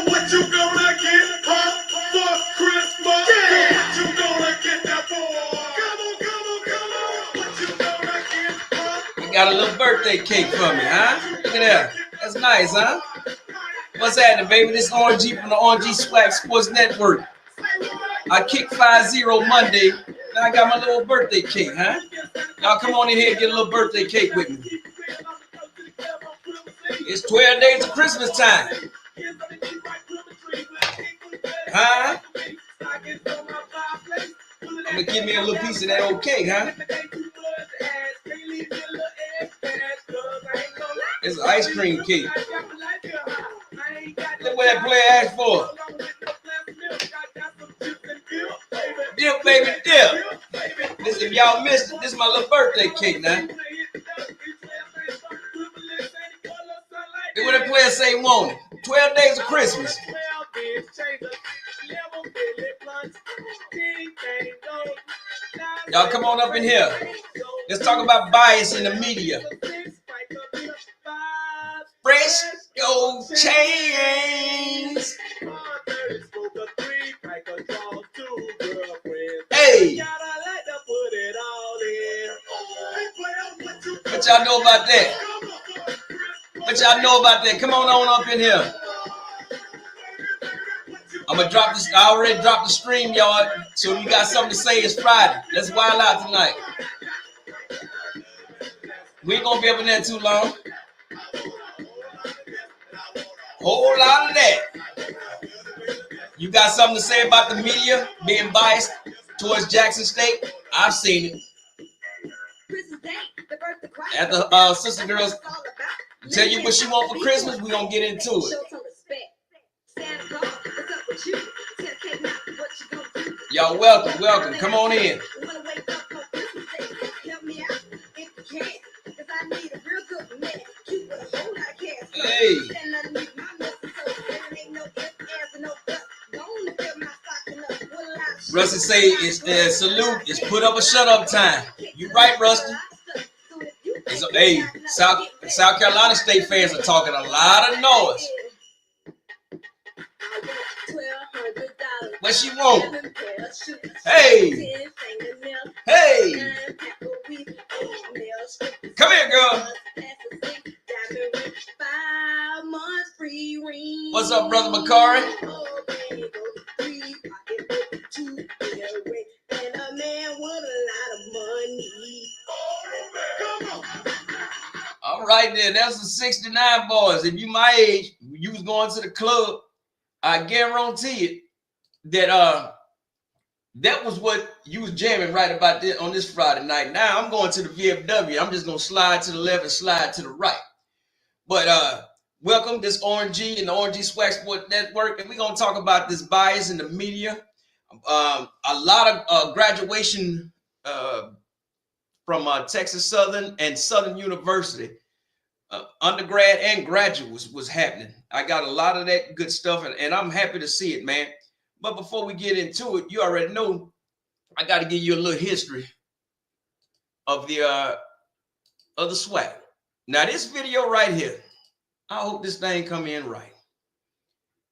What you gonna get for Christmas? Yeah. What you gonna get that for? Come on. What you gonna get for? You got a little birthday cake for me, huh? Look at that. That's nice, huh? What's happening, baby? This RG from the RG SWAC Sports Network. I kicked 5-0 Monday. Now I got my little birthday cake, huh? Y'all come on in here and get a little birthday cake with me. It's 12 days of Christmas time. Huh? I'm gonna give me a little piece of that old cake, huh? It's an ice cream cake. Look what that player asked for. Dip, baby, dip. Listen, if y'all missed it, this is my little birthday cake now. Look what that player say he wanted. 12 days of Christmas. Y'all come on up in here. Let's talk about bias in the media. Fresh gold chains. Hey. What y'all know about that? What y'all know about that? Come on up in here. I'm gonna drop this. I already dropped the stream, y'all. So if you got something to say, it's Friday. Let's wild out tonight. We ain't gonna be up in there too long. Whole lot of that. You got something to say about the media being biased towards Jackson State? I've seen it. After sister girls tell you what she want for Christmas, we gonna get into it. Y'all welcome. Come on in. Hey. Rusty say it's the salute. It's put up a shut up time. You right, Rusty? Hey, South Carolina State fans are talking a lot of noise. What she want? Hey. Come here, girl. What's up, brother Makari? All right, then. That's the 69 boys. If you my age, you was going to the club, I guarantee it that that was what you was jamming right about this on this Friday night. Now I'm going to the VFW. I'm just gonna slide to the left and slide to the right. But welcome this RNG and the RNG SWAC Sport Network, and we're gonna talk about this bias in the media. A lot of graduation from Texas Southern and Southern University, undergrad and graduates was happening. I got a lot of that good stuff, and I'm happy to see it, man. But before we get into it, you already know I got to give you a little history of the SWAC. Now, this video right here, I hope this thing come in right.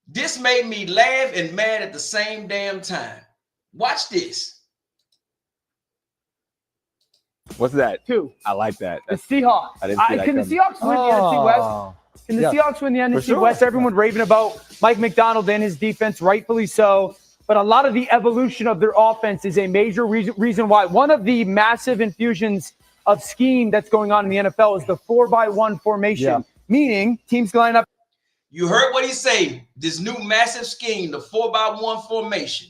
This made me laugh and mad at the same damn time. Watch this. What's that? Two. I like that. The Seahawks. I didn't see that Can the coming. Seahawks win the NFC West? Can the Seahawks win the NFC West? Everyone raving about Mike McDonald and his defense, rightfully so. But a lot of the evolution of their offense is a major reason why. One of the massive infusions of scheme that's going on in the NFL is the 4-by-1 formation, meaning teams line up. You heard what he said. This new massive scheme, the 4-by-1 formation.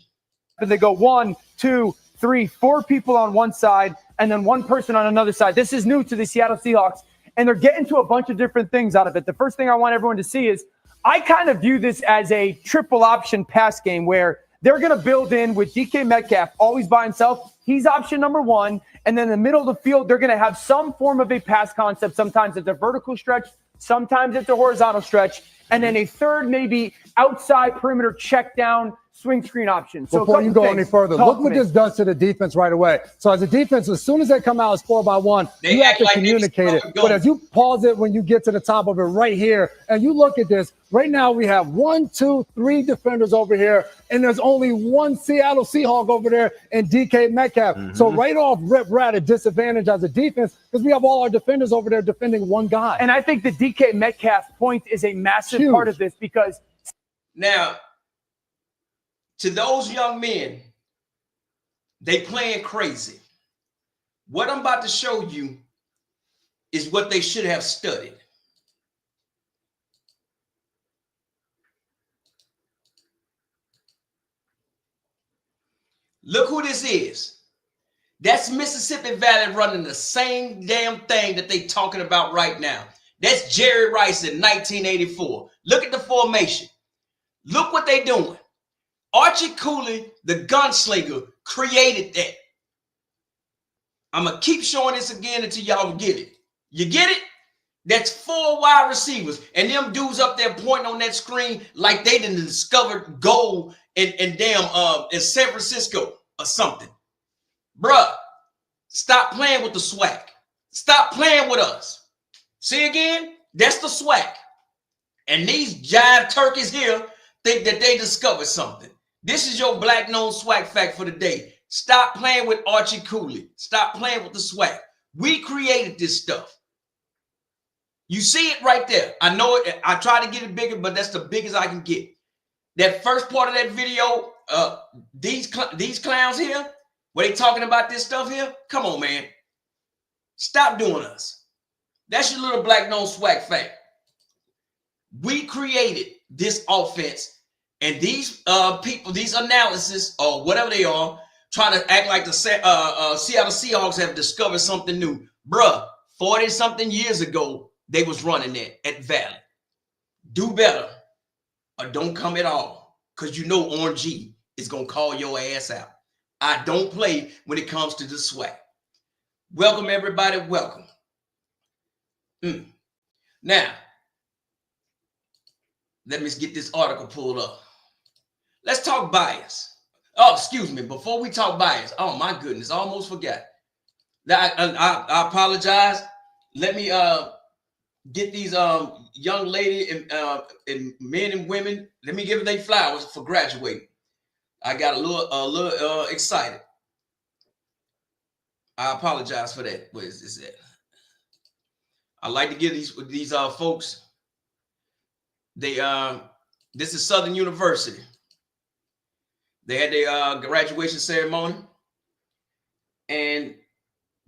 And they go 1, 2, 3, 4 people on one side and then one person on another side. This is new to the Seattle Seahawks, and they're getting to a bunch of different things out of it. The first thing I want everyone to see is I kind of view this as a triple option pass game where they're going to build in with DK Metcalf always by himself. He's option number 1. And then in the middle of the field, they're going to have some form of a pass concept. Sometimes it's a vertical stretch. Sometimes it's a horizontal stretch. and then a third maybe outside perimeter check down swing screen option. So before you go any further, look what this does to the defense right away. So as a defense, as soon as they come out as 4x1, you have to communicate it. But as you pause it when you get to the top of it right here, and you look at this, right now we have 1, 2, 3 defenders over here, and there's only one Seattle Seahawk over there and DK Metcalf. So right off rip, we're at a disadvantage as a defense because we have all our defenders over there defending one guy. And I think the DK Metcalf point is a massive part of this because now, to those young men, they playing crazy. What I'm about to show you is what they should have studied. Look who this is. That's Mississippi Valley running the same damn thing that they talking about right now. That's Jerry Rice in 1984. Look at the formation. Look what they doing. Archie Cooley, the gunslinger, created that. I'm going to keep showing this again until y'all get it. You get it? That's 4 wide receivers. And them dudes up there pointing on that screen like they done discovered gold in San Francisco or something. Bruh, stop playing with the SWAC. Stop playing with us. See again? That's the SWAC. And these jive turkeys here think that they discovered something. This is your black known SWAC fact for the day. Stop playing with Archie Cooley. Stop playing with the SWAC. We created this stuff. You see it right there. I know it. I try to get it bigger, but that's the biggest I can get. That first part of that video, these clowns here, where they talking about this stuff here, come on, man. Stop doing us. That's your little black known SWAC fact. We created this offense. And these people, these analysis or whatever they are, trying to act like the Seattle Seahawks have discovered something new. Bruh, 40-something years ago, they was running that at Valley. Do better or don't come at all because you know Orange G is going to call your ass out. I don't play when it comes to the SWAC. Welcome, everybody. Welcome. Now, let me get this article pulled up. Let's talk bias. Oh, excuse me. Before we talk bias, oh my goodness, I almost forgot. I apologize. Let me get these young lady and men and women. Let me give them their flowers for graduating. I got a little excited. I apologize for that. What is this? I like to give these folks. They this is Southern University. They had their graduation ceremony, and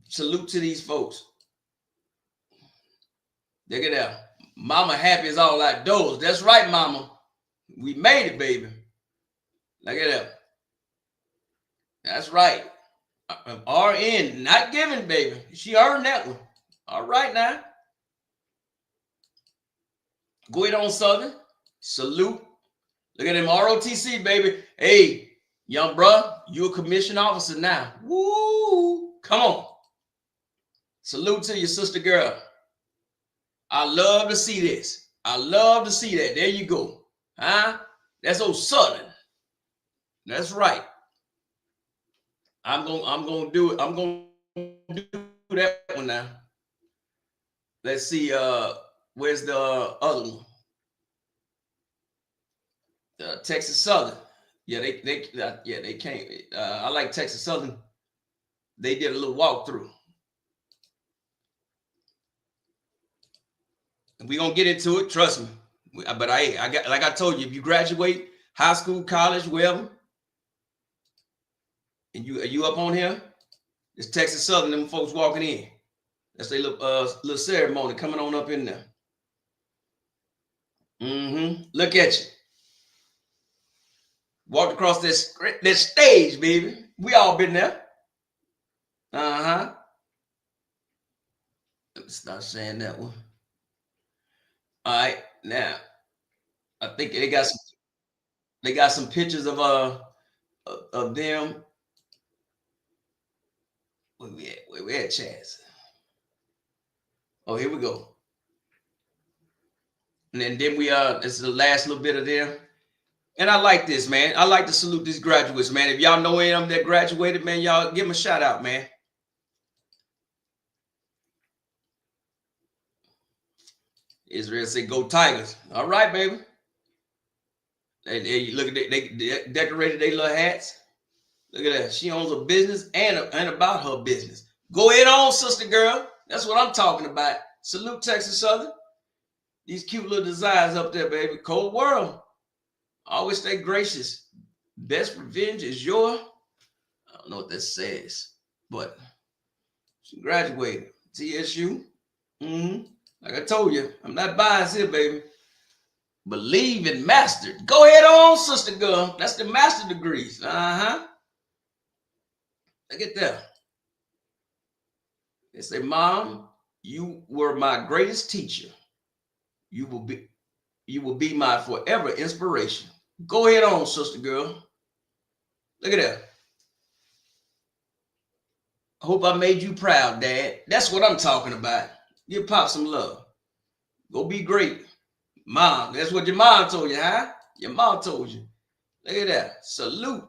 salute to these folks. Look at that. Mama happy as all outdoors. That's right, mama. We made it, baby. Look at that. That's right. RN, not giving, baby. She earned that one. All right now. Go ahead on, Southern. Salute. Look at them ROTC, baby. Hey, young bruh, you a commissioned officer now. Woo! Come on. Salute to your sister girl. I love to see this. I love to see that. There you go. Huh? That's old Southern. That's right. I'm gonna do it. I'm gonna do that one now. Let's see. Where's the other one? Texas Southern. Yeah, they came. I like Texas Southern. They did a little walkthrough. We're gonna get into it, trust me. But I got, like I told you, if you graduate high school, college, wherever, and you up on here, it's Texas Southern, them folks walking in. That's their little ceremony coming on up in there. Look at you. Walked across this stage, baby. We all been there. Let me stop saying that one. All right, now I think they got some pictures of them. Where we at, Chaz? Oh, here we go. And then we this is the last little bit of them. And I like this, man. I like to salute these graduates, man. If y'all know any of them that graduated, man, y'all give them a shout out, man. Israel said, "Go Tigers." All right, baby. They look at they decorated their little hats. Look at that. She owns a business and about her business. Go ahead on, sister girl. That's what I'm talking about. Salute Texas Southern. These cute little designs up there, baby. Cold world. Always stay gracious. Best revenge is your. I don't know what that says, but she graduated. TSU. Like I told you, I'm not biased here, baby. Believe and mastered. Go ahead on, sister girl. That's the master degrees. Look at that. They say, "Mom, you were my greatest teacher. You will be my forever inspiration." Go ahead on, sister girl. Look at that. I hope I made you proud, Dad. That's what I'm talking about. Give Pop some love. Go be great. Mom, that's what your mom told you, huh? Your mom told you. Look at that. Salute.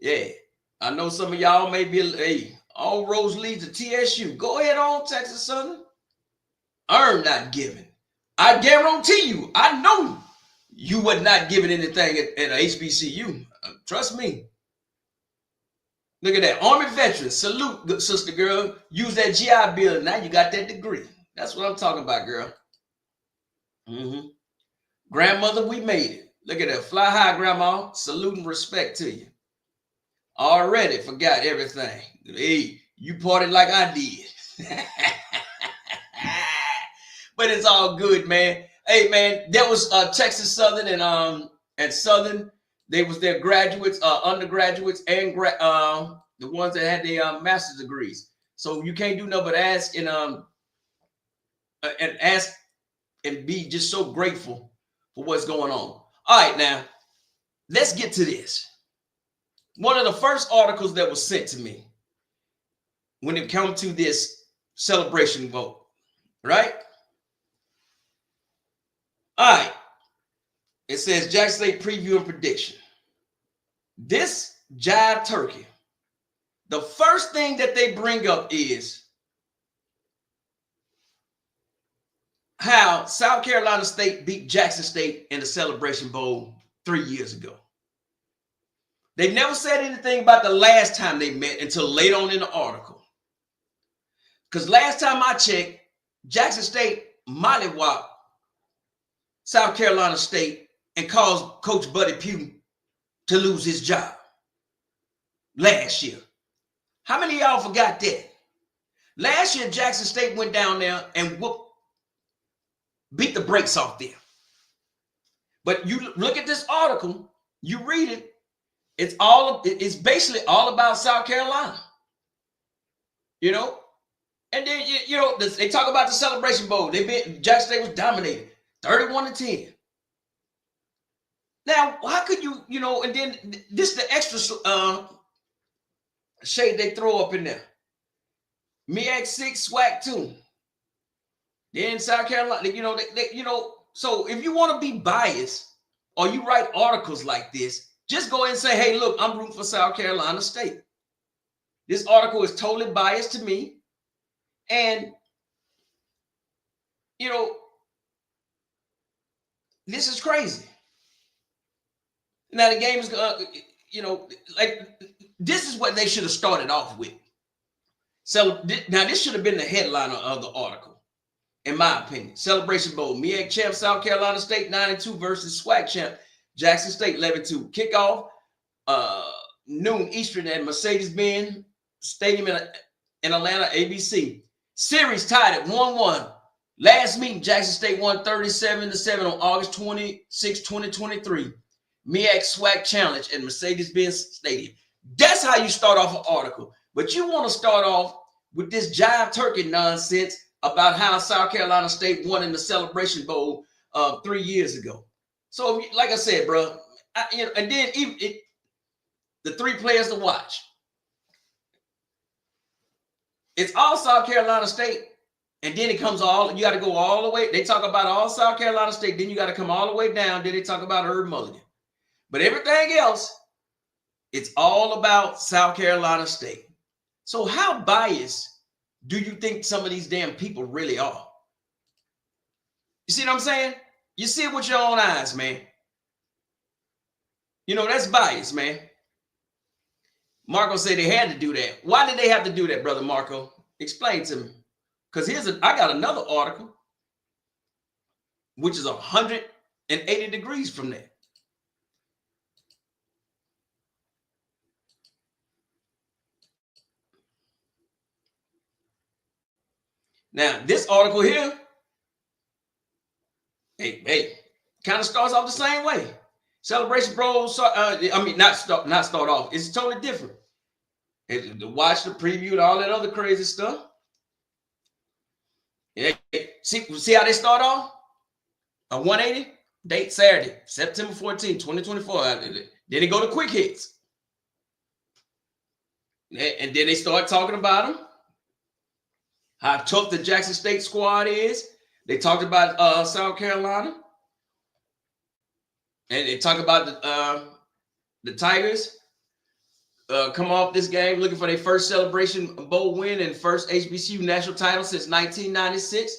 Yeah. I know some of y'all may be, hey, all roads lead to TSU. Go ahead on, Texas Southern. Earn, not given. I guarantee you, I know you were not giving anything at a HBCU. Trust me. Look at that. Army veteran. Salute, good sister girl. Use that GI Bill. Now you got that degree. That's what I'm talking about, girl. Grandmother, we made it. Look at that. Fly high, grandma. Salute and respect to you. Already forgot everything. Hey, you partied like I did. But it's all good, man. Hey, man, that was Texas Southern and Southern. They was their graduates, undergraduates, and the ones that had their master's degrees. So you can't do nothing but ask and be just so grateful for what's going on. All right, now let's get to this. One of the first articles that was sent to me when it comes to this celebration vote, right? All right. It says Jackson State preview and prediction. This jive turkey, the first thing that they bring up is how South Carolina State beat Jackson State in the Celebration Bowl 3 years ago. They never said anything about the last time they met until late on in the article. Because last time I checked, Jackson State mollywopped South Carolina State and caused Coach Buddy Pugh to lose his job last year. How many of y'all forgot that? Last year, Jackson State went down there and beat the brakes off them. But you look at this article, you read it, it's basically all about South Carolina. You know? And then, they talk about the Celebration Bowl. Jackson State was dominated, 31-10. Now, how could you, and then this the extra shade they throw up in there. MEAC 6, SWAC 2. Then South Carolina, so if you want to be biased or you write articles like this, just go ahead and say, hey, look, I'm rooting for South Carolina State. This article is totally biased to me. And, this is crazy. Now the game is, this is what they should have started off with. So now this should have been the headliner of the article, in my opinion. Celebration Bowl, MEAC champ South Carolina State 9-2 versus SWAC champ Jackson State 11-2. Kickoff noon Eastern at Mercedes-Benz Stadium in Atlanta, ABC. Series tied at 1-1. Last meeting, Jackson State won 37-7 on August 26, 2023. MEAC SWAC Challenge at Mercedes-Benz Stadium. That's how you start off an article. But you want to start off with this jive turkey nonsense about how South Carolina State won in the Celebration Bowl 3 years ago. So, like I said, bro, and then the 3 players to watch. It's all South Carolina State And then it comes you got to go all the way. They talk about all South Carolina State. Then you got to come all the way down. Then they talk about Herb Mulligan. But everything else, it's all about South Carolina State. So how biased do you think some of these damn people really are? You see what I'm saying? You see it with your own eyes, man. You know, that's bias, man. Marco said they had to do that. Why did they have to do that, Brother Marco? Explain to me. Because I got another article, which is 180 degrees from that. Now, this article here, hey, kind of starts off the same way. Celebration Bros, not start off. It's totally different. To watch the preview and all that other crazy stuff. Yeah, see how they start off? A 180, date Saturday, September 14, 2024. Then they go to quick hits. And then they start talking about them. How tough the Jackson State squad is. They talked about South Carolina. And they talk about the Tigers come off this game looking for their first Celebration Bowl win and first HBCU national title since 1996.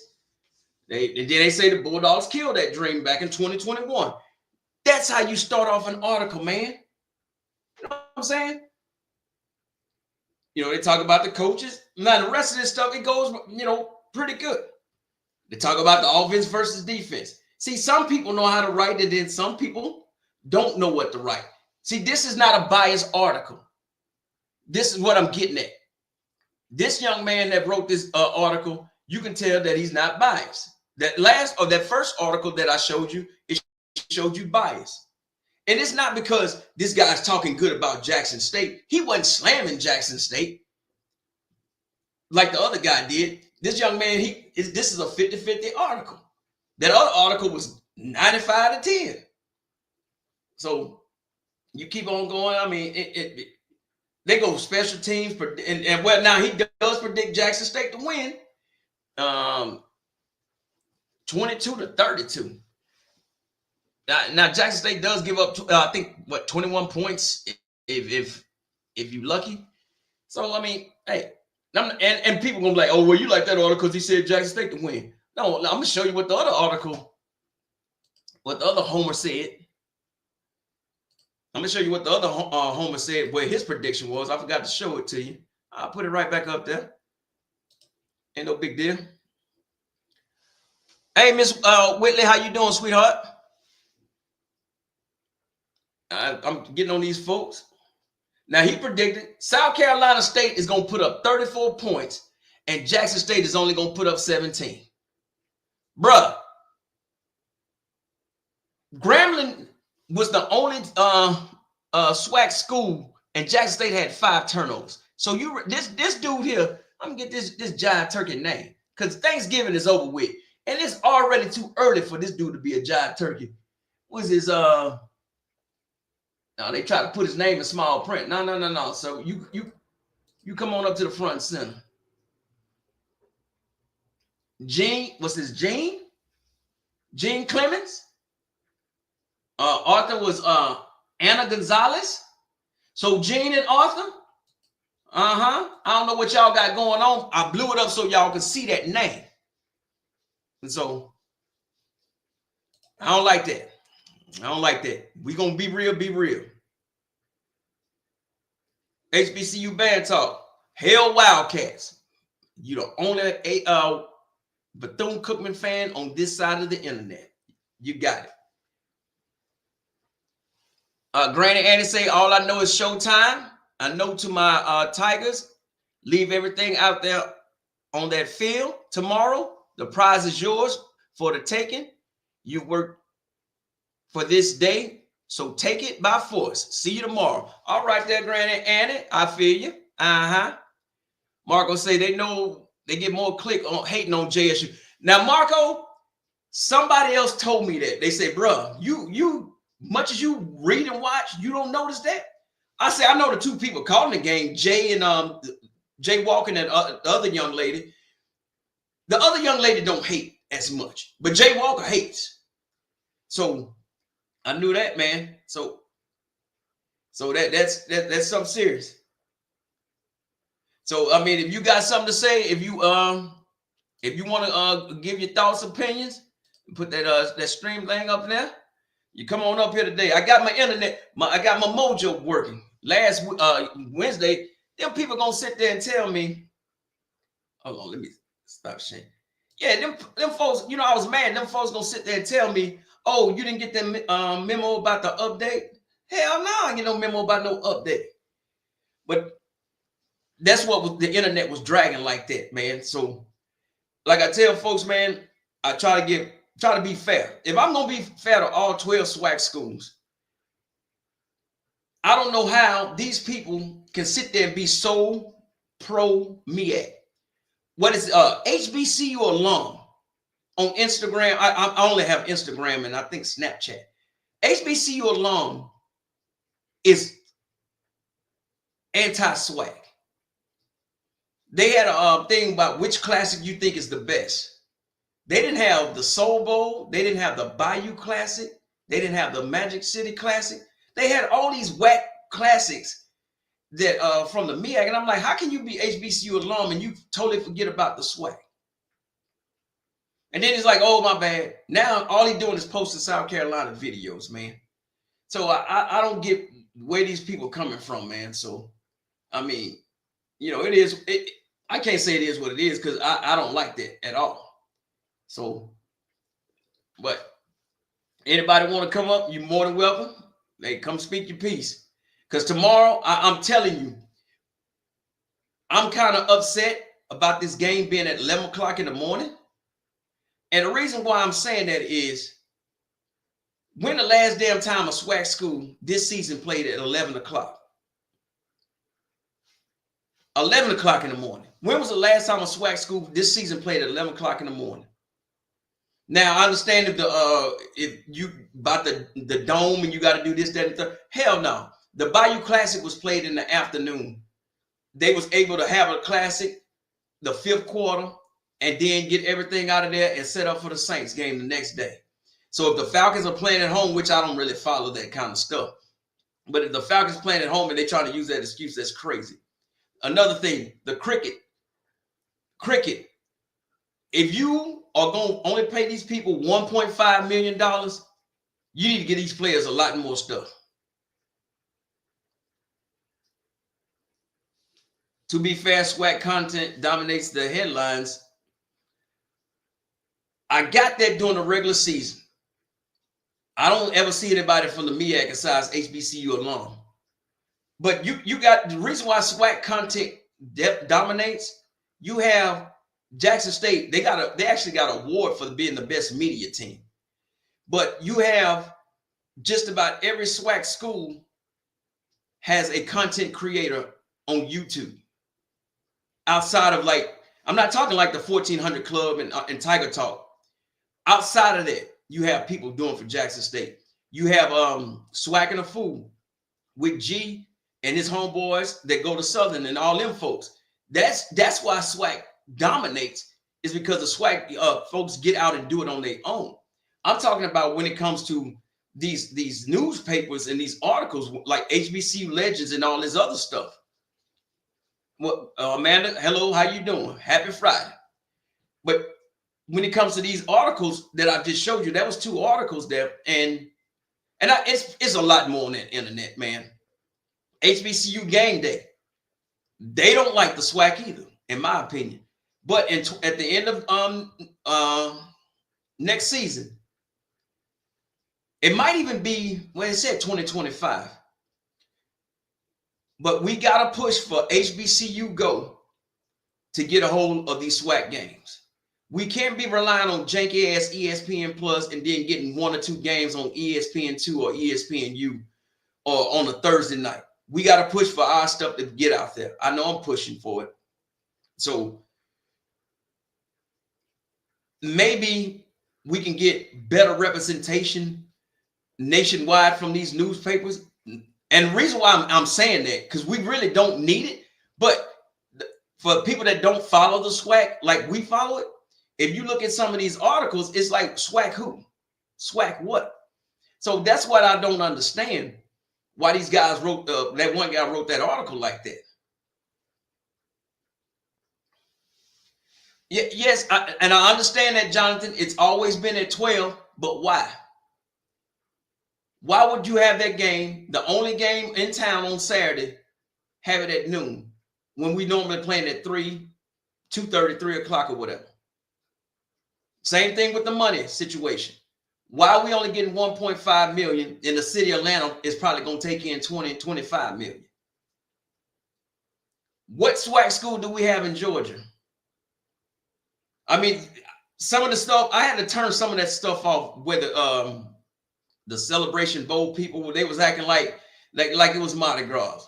They say the Bulldogs killed that dream back in 2021. That's how you start off an article, man. You know what I'm saying? You know, they talk about the coaches. Now, the rest of this stuff, it goes, pretty good. They talk about the offense versus defense. See, some people know how to write it, and some people don't know what to write. See, this is not a biased article. This is what I'm getting at. This young man that wrote this article, you can tell that he's not biased. That first article that I showed you, it showed you bias. And it's not because this guy's talking good about Jackson State. He wasn't slamming Jackson State like the other guy did. This young man, this is a 50-50 article. That other article was 95 to 10. So you keep on going. I mean, they go special teams, and well, now he does predict Jackson State to win 22-32. Now Jackson State does give up, I think, 21 points if you're lucky. So I mean, hey, and people gonna be like, oh, well, you like that article because he said Jackson State to win. No, I'm gonna show you what the other article, what the other Homer said. I'm gonna show you what the other Homer said, where his prediction was. I forgot to show it to you. I'll put it right back up there. Ain't no big deal. Hey, Miss Whitley, how you doing, sweetheart? I'm getting on these folks. Now, he predicted South Carolina State is going to put up 34 points, and Jackson State is only going to put up 17. Bruh, Grambling was the only SWAC school, and Jackson State had 5 turnovers. So this dude here, I'm going to get this giant turkey name, because Thanksgiving is over with, and it's already too early for this dude to be a giant turkey. What's his Now they try to put his name in small print. No. So you come on up to the front and center. What's his Gene? Gene Clemens. Arthur was Anna Gonzalez. So Gene and Arthur. I don't know what y'all got going on. I blew it up so y'all can see that name. And so I don't like that. I don't like that. We gonna be real, be real. HBCU band talk. Hell Wildcats. You the only Bethune-Cookman fan on this side of the internet. You got it. Granny Annie say, all I know is showtime. I know to my Tigers, leave everything out there on that field tomorrow. The prize is yours for the taking. You work for this day, so take it by force. See you tomorrow. All right there, Granny Annie. I feel you. Marco say they know they get more click on hating on JSU. Now, Marco, somebody else told me that. They say, bruh, you much as you read and watch, you don't notice that? I say, I know the 2 people calling the game, Jay and Jay Walker and the other young lady. The other young lady don't hate as much, but Jay Walker hates. So I knew that, man. So that's something serious. So I mean, if you got something to say, if you want to give your thoughts, opinions, put that stream thing up there. You come on up here today. I got my internet, I got my mojo working. Last Wednesday, them people gonna sit there and tell me, hold on, let me stop sharing. Yeah, them folks, you know, I was mad. Them folks gonna sit there and tell me, oh, you didn't get that memo about the update? Hell no, I didn't get no memo about no update. But that's what the internet was dragging like that, man. So, like I tell folks, man, I try to be fair. If I'm gonna be fair to all 12 SWAC schools, I don't know how these people can sit there and be so pro MEAC. What is HBCU alum on Instagram? I only have Instagram and I think Snapchat. HBCU alum is anti-SWAC. They had a thing about which classic you think is the best. They didn't have the Soul Bowl. They didn't have the Bayou Classic. They didn't have the Magic City Classic. They had all these whack classics that from the MEAC. And I'm like, how can you be HBCU alum and you totally forget about the SWAC? And then he's like, oh, my bad. Now all he's doing is posting South Carolina videos, man. So I don't get where these people coming from, man. So, I mean, you know, I can't say it is what it is because I don't like that at all. So, but anybody want to come up, you're more than welcome. Hey, come speak your piece. Because tomorrow, I'm telling you, I'm kind of upset about this game being at 11 o'clock in the morning. And the reason why I'm saying that is when the last damn time a SWAC school this season played at 11 o'clock? 11 o'clock in the morning. When was the last time a SWAC school this season played at 11 o'clock in the morning? Now, I understand if you about the dome and you got to do this, that, and the third. Hell no. The Bayou Classic was played in the afternoon. They was able to have a classic the fifth quarter and then get everything out of there and set up for the Saints game the next day. So if the Falcons are playing at home, which I don't really follow that kind of stuff, but if the Falcons playing at home and they trying to use that excuse, that's crazy. Another thing, the cricket. If you are going to only pay these people $1.5 million, you need to get these players a lot more stuff. To be fair, SWAC content dominates the headlines. I got that during the regular season. I don't ever see anybody from the MEAC besides HBCU alum. But you got the reason why SWAC content dominates. You have Jackson State. They actually got an award for being the best media team. But you have just about every SWAC school has a content creator on YouTube. Outside of I'm not talking like the 1400 Club and Tiger Talk. Outside of that, you have people doing for Jackson State. You have SWAC and a Fool with G and his homeboys that go to Southern and all them folks. That's why SWAC dominates, is because the SWAC folks get out and do it on their own. I'm talking about when it comes to these newspapers and these articles like HBCU Legends and all this other stuff. Well, Amanda, hello, how you doing? Happy Friday. But when it comes to these articles that I just showed you, that was 2 articles there, and it's a lot more on the internet, man. HBCU Game Day, they don't like the SWAC either, in my opinion. But at the end of next season, it might even be, well, it said 2025. But we got to push for HBCU Go to get a hold of these SWAC games. We can't be relying on janky ass ESPN Plus and then getting 1 or 2 games on ESPN2 or ESPNU or on a Thursday night. We got to push for our stuff to get out there. I know I'm pushing for it. So maybe we can get better representation nationwide from these newspapers. And the reason why I'm saying that, because we really don't need it. But for people that don't follow the SWAC like we follow it, if you look at some of these articles, it's like SWAC who? SWAC what? So that's what I don't understand. Why these guys wrote, that one guy wrote that article like that. Yeah, yes, and I understand that, Jonathan. It's always been at 12, but why? Why would you have that game, the only game in town on Saturday, have it at noon when we normally playing at 3, 2:30, 3 o'clock or whatever? Same thing with the money situation. Why are we only getting 1.5 million in the city of Atlanta is probably going to take in 20, 25 million? What SWAC school do we have in Georgia? I mean, some of the stuff, I had to turn some of that stuff off where the Celebration Bowl people, they was acting like it was Mardi Gras.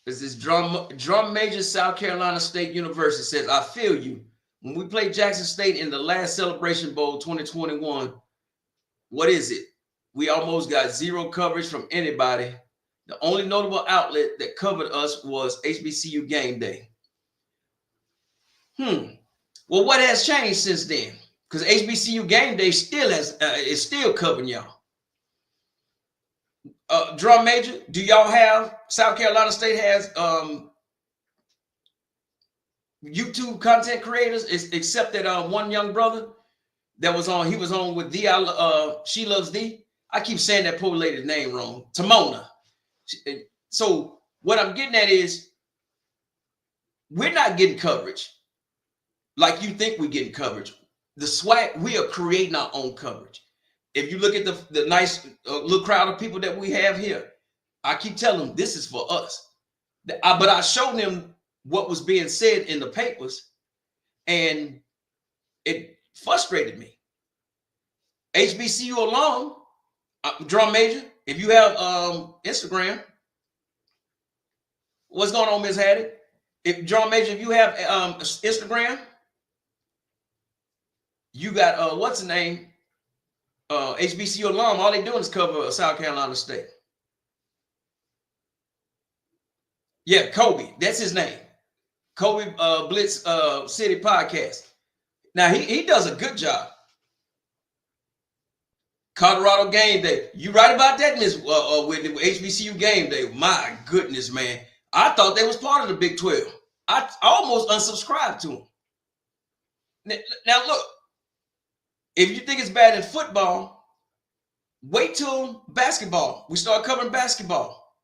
This is Drum Major, South Carolina State University says, I feel you. When we played Jackson State in the last Celebration Bowl 2021, what is it? We almost got zero coverage from anybody. The only notable outlet that covered us was HBCU Game Day. Well, what has changed since then? Because HBCU Game Day still is still covering y'all. Drum Major, do y'all have, South Carolina State has YouTube content creators, except that one young brother that was on, he was on with She Loves D. I keep saying that poor lady's name wrong. Timona. So what I'm getting at is we're not getting coverage like you think we're getting coverage. The SWAC, we are creating our own coverage. If you look at the nice little crowd of people that we have here, I keep telling them this is for us. But I showed them what was being said in the papers, and it frustrated me. HBCU alone, Drum Major, if you have Instagram, what's going on, Ms. Hattie? If Drum Major, if you have Instagram, you got what's the name? HBCU alum, all they doing is cover South Carolina State. Yeah, Kobe, that's his name. Kobe Blitz City Podcast. Now he does a good job. Colorado Game Day. You right about that, Miss with HBCU Game Day. My goodness, man. I thought they was part of the Big 12. I almost unsubscribed to them. Now look, if you think it's bad in football, wait till basketball. We start covering basketball.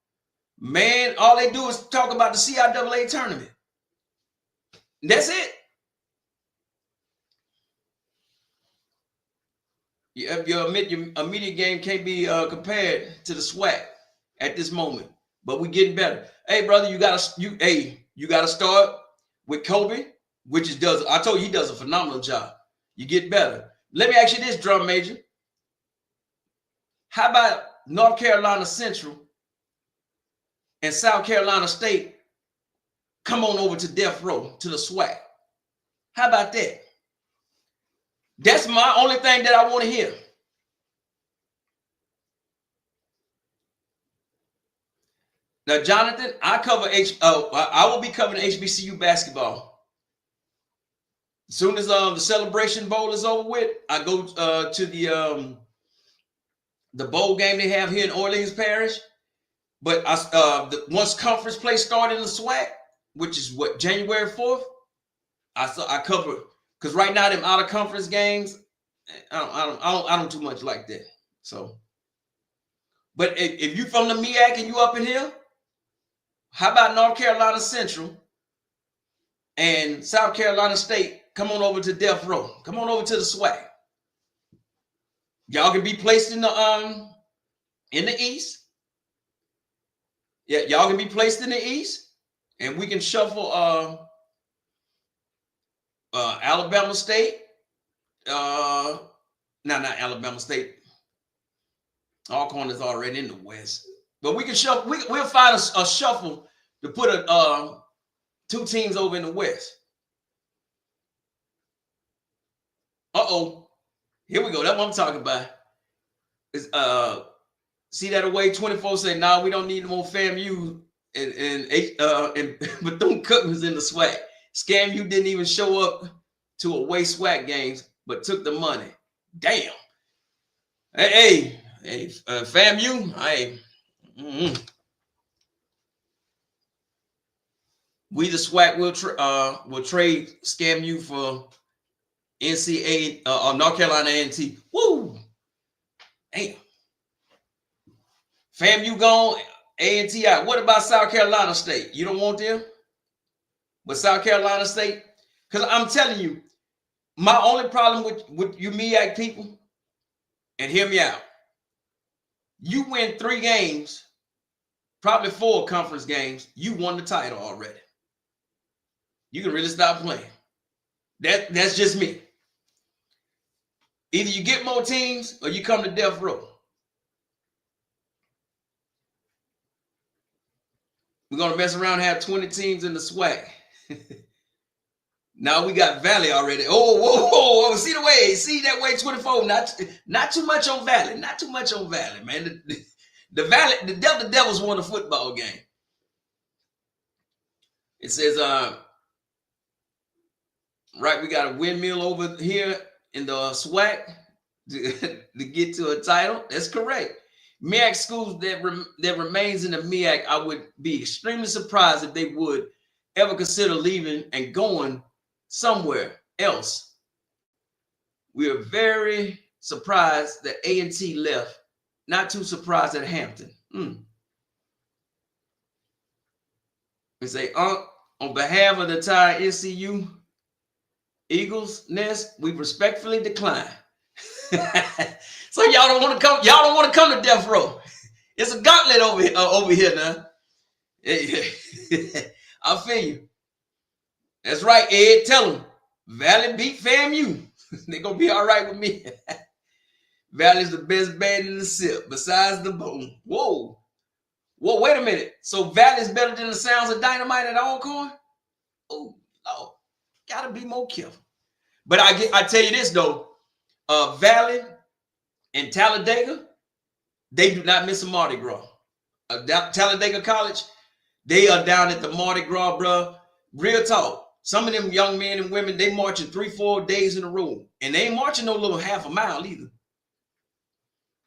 Man, all they do is talk about the CIAA tournament. That's it. Your immediate game can't be compared to the SWAC at this moment, but we're getting better. Hey, brother, you gotta start with Kobe, I told you he does a phenomenal job. You get better. Let me ask you this, Drum Major. How about North Carolina Central and South Carolina State come on over to Death Row, to the SWAC? How about that? That's my only thing that I want to hear. Now, Jonathan, I will be covering HBCU basketball. As soon as the Celebration Bowl is over with, I go to the bowl game they have here in Orleans Parish. But once conference play started in the SWAC, which is what, January 4th, I cover, because right now them out of conference games, I don't too much like that. So, but if you from the MEAC and you up in here, how about North Carolina Central and South Carolina State? Come on over to Death Row. Come on over to the SWAC. Y'all can be placed in the East. Yeah, y'all can be placed in the East, and we can shuffle Alabama State. Not Alabama State. Alcorn is already in the West, but we can shuffle. We'll find a shuffle to put two teams over in the West. Here we go. That's what I'm talking about. Is See that away 24 say, nah, we don't need no more FAMU and Bethune-Cookman was in the SWAC. SCAMU didn't even show up to away SWAC games, but took the money. Damn. Hey, FAMU, we the SWAC will trade SCAMU for NCAA or North Carolina A&T. Woo! Damn. FAMU gone, A&T out. What about South Carolina State? You don't want them? But South Carolina State? Because I'm telling you, my only problem with you MEAC people, and hear me out, you win 3 games, probably 4 conference games, you won the title already. You can really stop playing. That's just me. Either you get more teams or you come to death row. We're going to mess around and have 20 teams in the SWAC. Now we got Valley already. Oh, see the way. See that way 24. Not too much on Valley. Not too much on Valley, man. The Valley, the Delta Devils won a football game. It says, right, we got a windmill over here in the SWAC to get to a title. That's correct. MEAC schools that remains in the MEAC, I would be extremely surprised if they would ever consider leaving and going somewhere else. We are very surprised that A&T left. Not too surprised at Hampton. We say, on behalf of the entire NCU Eagles Nest, we respectfully decline. So y'all don't want to come. Y'all don't want to come to death row. It's a gauntlet over here now. I feel you. That's right, Ed. Tell them Valley beat FAMU. They're gonna be all right with me. Valley's the best band in the SIP besides the Bone. Whoa, wait a minute. So Valley's better than the Sounds of Dynamite at Alcorn? Oh, gotta be more careful. But I tell you this though, Valley and Talladega, they do not miss a Mardi Gras. Talladega College, they are down at the Mardi Gras, bro. Real talk. Some of them young men and women, they marching 3-4 days in a row. And they ain't marching no little half a mile either.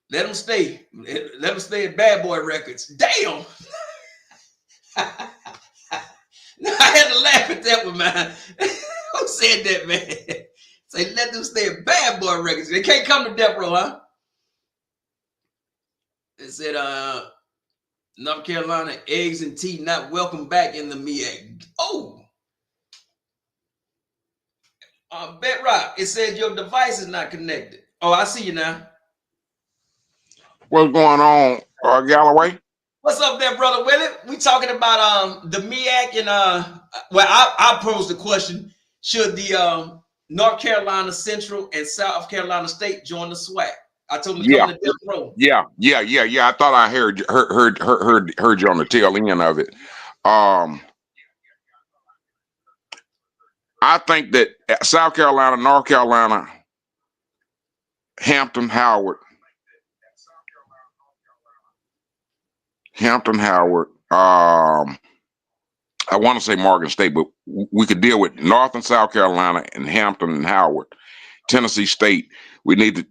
Let them stay. Let them stay at Bad Boy Records. Damn. I had to laugh at that one, man. Who said that, man? Say, let them stay at Bad Boy Records. They can't come to death row, huh? It said, North Carolina eggs and tea not welcome back in the MEAC. Oh. Bedrock, it says your device is not connected. Oh, I see you now. What's going on, Galloway? What's up there, brother Willie? We talking about the MEAC and well, I posed the question: should the North Carolina Central and South Carolina State join the SWAC? I told them to come to death row. Yeah. I thought I heard you on the tail end of it. I think that South Carolina, North Carolina, Hampton, Howard. I want to say Morgan State, but we could deal with North and South Carolina and Hampton and Howard. Tennessee State, we need to.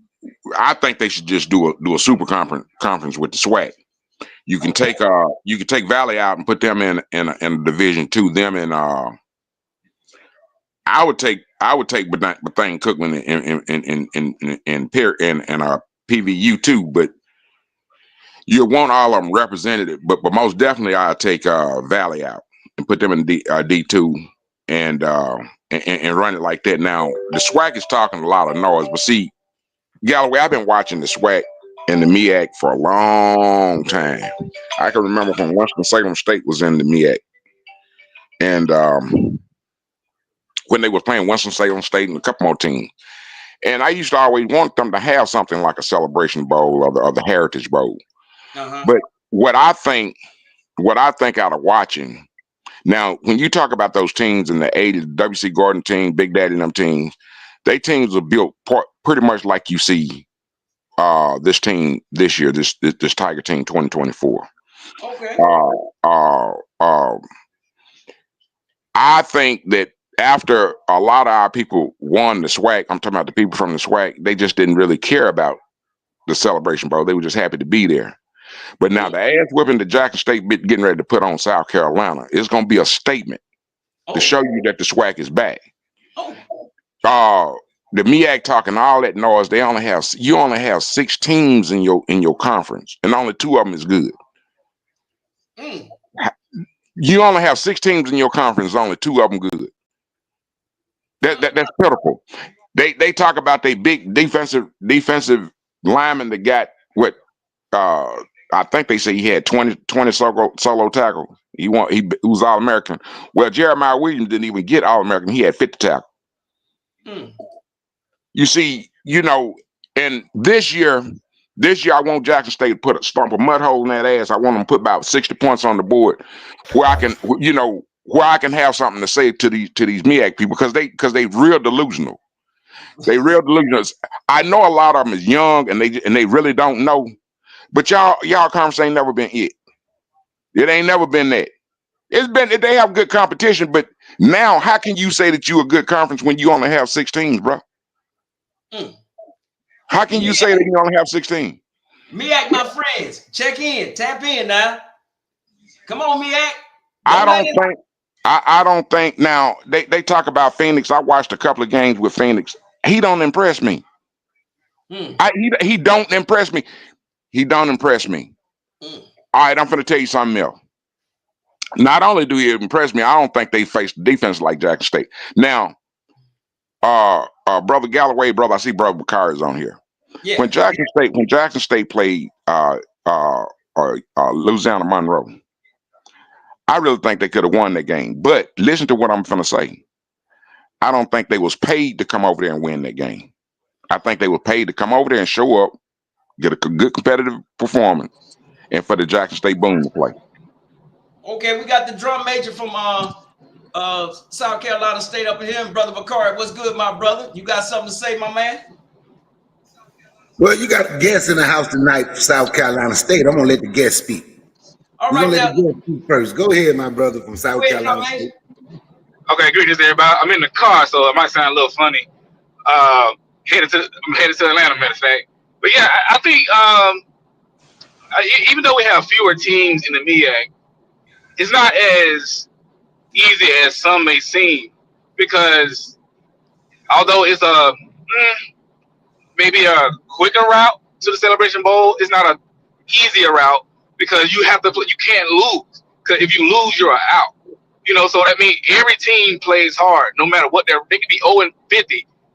I think they should just do a super conference with the SWAC. You can take Valley out and put them in Division II. Them and I would take Bethune-Cookman and PVU too, but you want all of them represented. But most definitely, I'd take Valley out and put them in D2 and run it like that. Now the SWAC is talking a lot of noise, but see, Galloway, I've been watching the SWAC and the MEAC for a long time. I can remember when Winston-Salem State was in the MEAC, and when they were playing Winston-Salem State and a couple more teams. And I used to always want them to have something like a Celebration Bowl or the Heritage Bowl. But what I think out of watching, now when you talk about those teams in the 80s, W.C. Gordon team, Big Daddy and them teams, they teams are built pretty much like you see this team this year, this Tiger team 2024. Okay. I think that after a lot of our people won the SWAC, I'm talking about the people from the SWAC, they just didn't really care about the Celebration Bowl. They were just happy to be there. But now the ass whipping that Jackson State getting ready to put on South Carolina is going to be a statement to show you that the SWAC is back. The MEAC talking all that noise. You only have 6 teams in your conference, and only 2 of them is good. You only have 6 teams in your conference, only 2 of them good. That's pitiful. They talk about they big defensive lineman that got what I think they say he had 20 solo tackles. He was All-American. Well, Jeremiah Williams didn't even get All-American. He had 50 tackles. You see, and this year I want Jackson State to stomp a mud hole in that ass. I want them to put about 60 points on the board where I can have something to say to these MEAC people because they real delusional. They real delusional. I know a lot of them is young and they really don't know. But y'all conference ain't never been it. It ain't never been that. They have good competition, but now how can you say that you a good conference when you only have 6 teams, bro? How can you say that you only have 16? MEAC, my friends, check in, tap in now. Come on, MEAC. I don't think now they talk about Phoenix. I watched a couple of games with Phoenix. He don't impress me. He don't impress me. He don't impress me. All right, I'm gonna tell you something else. Not only do he impress me, I don't think they face defense like Jackson State. Now, Brother Galloway, I see Brother Bakar is on here. Yeah. When Jackson State played Louisiana Monroe, I really think they could have won that game. But listen to what I'm gonna say. I don't think they was paid to come over there and win that game. I think they were paid to come over there and show up, get a good competitive performance, and for the Jackson State Boom to play. Okay, we got the drum major from South Carolina State up in here, Brother Bakari. What's good, my brother? You got something to say, my man? Well, you got guests in the house tonight from South Carolina State. I'm gonna let the guests speak. All right, let the guests speak first. Go ahead, my brother from South Carolina State. Okay, greetings everybody. I'm in the car, so it might sound a little funny. I'm headed to Atlanta, matter of fact. But yeah, I think even though we have fewer teams in the MEAC, it's not as easy as some may seem, because although it's maybe a quicker route to the Celebration Bowl, it's not an easier route because you have to play. You can't lose, because if you lose, you're out. So that means every team plays hard, no matter what they could be 0-50, but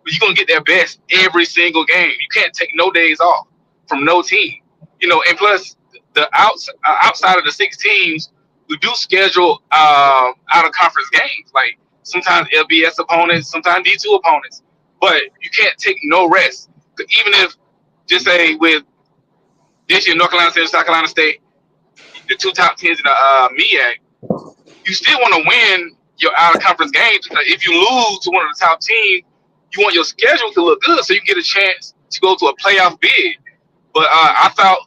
you're gonna get their best every single game. You can't take no days off from no team. And plus the outside of the 6 teams, we do schedule out of conference games, like sometimes LBS opponents, sometimes D2 opponents, but you can't take no rest. Even if, just say with this year, North Carolina State and South Carolina State, the 2 top teams in the MEAC, you still want to win your out of conference games, because if you lose to one of the top teams, you want your schedule to look good so you get a chance to go to a playoff bid. But I thought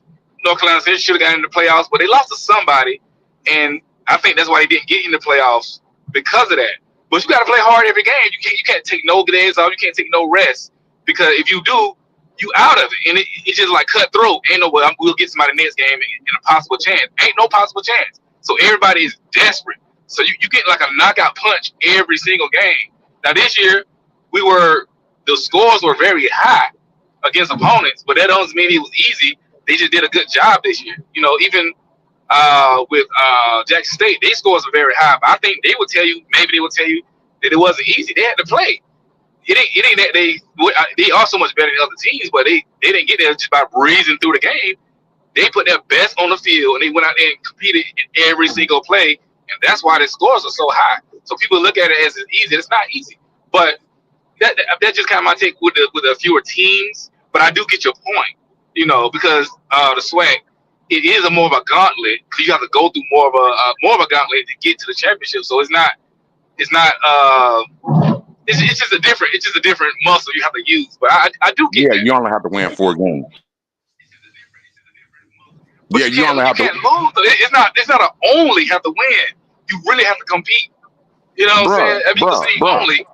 North Carolina State should have gotten in the playoffs, but they lost to somebody, and I think that's why they didn't get in the playoffs, because of that. But you got to play hard every game. You can't take no days off. You can't take no rest, because if you do, you out of it, and it's just like cutthroat. Ain't no way we'll get somebody next game in a possible chance. Ain't no possible chance. So everybody is desperate. So you get like a knockout punch every single game. Now this year, the scores were very high against opponents, but that doesn't mean it was easy. They just did a good job this year. Even with Jackson State, their scores are very high. But I think they would tell you that it wasn't easy. They had to play. It ain't that they are so much better than other teams, but they didn't get there just by breezing through the game. They put their best on the field, and they went out there and competed in every single play, and that's why their scores are so high. So people look at it as easy. It's not easy, but that's just kind of my take with the fewer teams. But I do get your point, because the SWAC, it is more of a gauntlet, because you have to go through more of a gauntlet to get to the championship. So it's just a different muscle you have to use. But I do get that. You only have to win 4 games. But Yeah, you only have you to, can't lose. It's not a only have to win. You really have to compete. You know what I'm bruh, saying? If you can say only,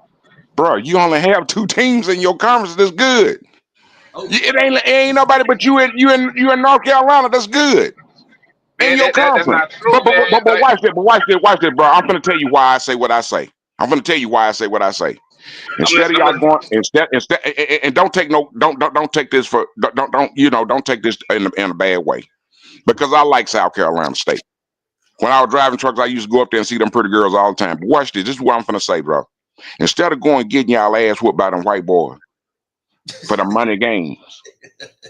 you only have 2 teams in your conference that's good. Oh, It ain't nobody but you in North Carolina that's good in man, your that's conference. not true, man. But watch this, bro. I'm gonna tell you why I say what I say. I'm gonna tell you why I say what I say. I'm Instead of listening. I'm y'all listening. going, instead, and don't take no, don't take this for, don't take this in a bad way, because I like South Carolina State. When I was driving trucks, I used to go up there and see them pretty girls all the time. But watch this. This is what I'm gonna say, bro. Instead of going getting y'all ass whooped by them white boys for the money games,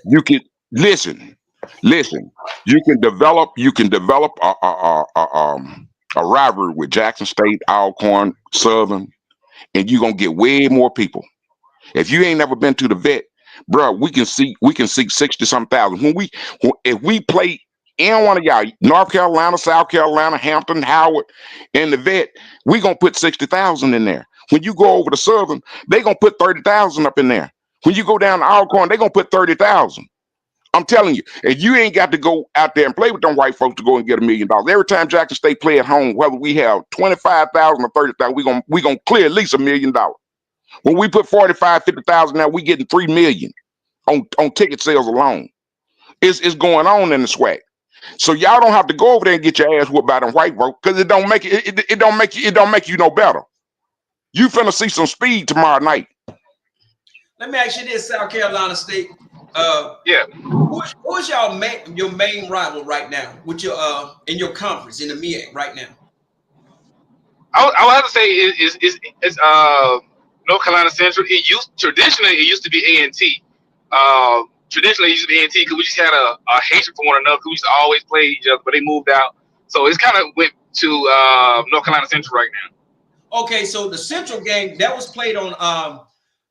you can listen. You can develop. A rivalry with Jackson State, Alcorn, Southern, and you're gonna get way more people. If you ain't never been to the vet, bro, we can see 60 some thousand. If we play in one of y'all, North Carolina, South Carolina, Hampton, Howard, and the vet, we gonna put 60,000 in there. When you go over to Southern, they gonna put 30,000 up in there. When you go down to Alcorn, they gonna put 30,000. I'm telling you, and you ain't got to go out there and play with them white folks to go and get $1 million. Every time Jackson State play at home, whether we have 25,000 or 30,000, we gonna clear at least $1 million. When we put 45, 50,000 now, we getting 3 million on ticket sales alone. It's going on in the SWAC. So y'all don't have to go over there and get your ass whooped by them white folks, because it don't make you no better. You finna see some speed tomorrow night. let me ask you this, South Carolina State. Yeah. Who's your main rival right now with your in your conference in the MEAC right now? I would have to say it's North Carolina Central. Traditionally it used to be A&T. Traditionally it used to be A&T because we just had a hatred for one another because we used to always play each other, but they moved out. So it's kind of went to North Carolina Central right now. Okay, so the Central game that was played on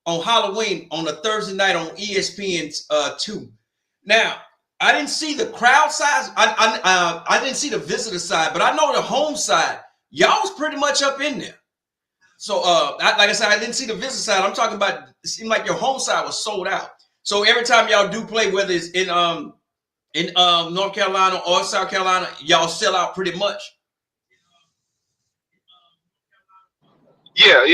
Halloween on a Thursday night on ESPN 2. Now, I didn't see the crowd size. I didn't see the visitor side, but I know the home side. Y'all was pretty much up in there. So, like I said, I didn't see the visitor side. I'm talking about. It seemed like your home side was sold out. So every time y'all do play, whether it's in North Carolina or South Carolina, y'all sell out pretty much. Yeah,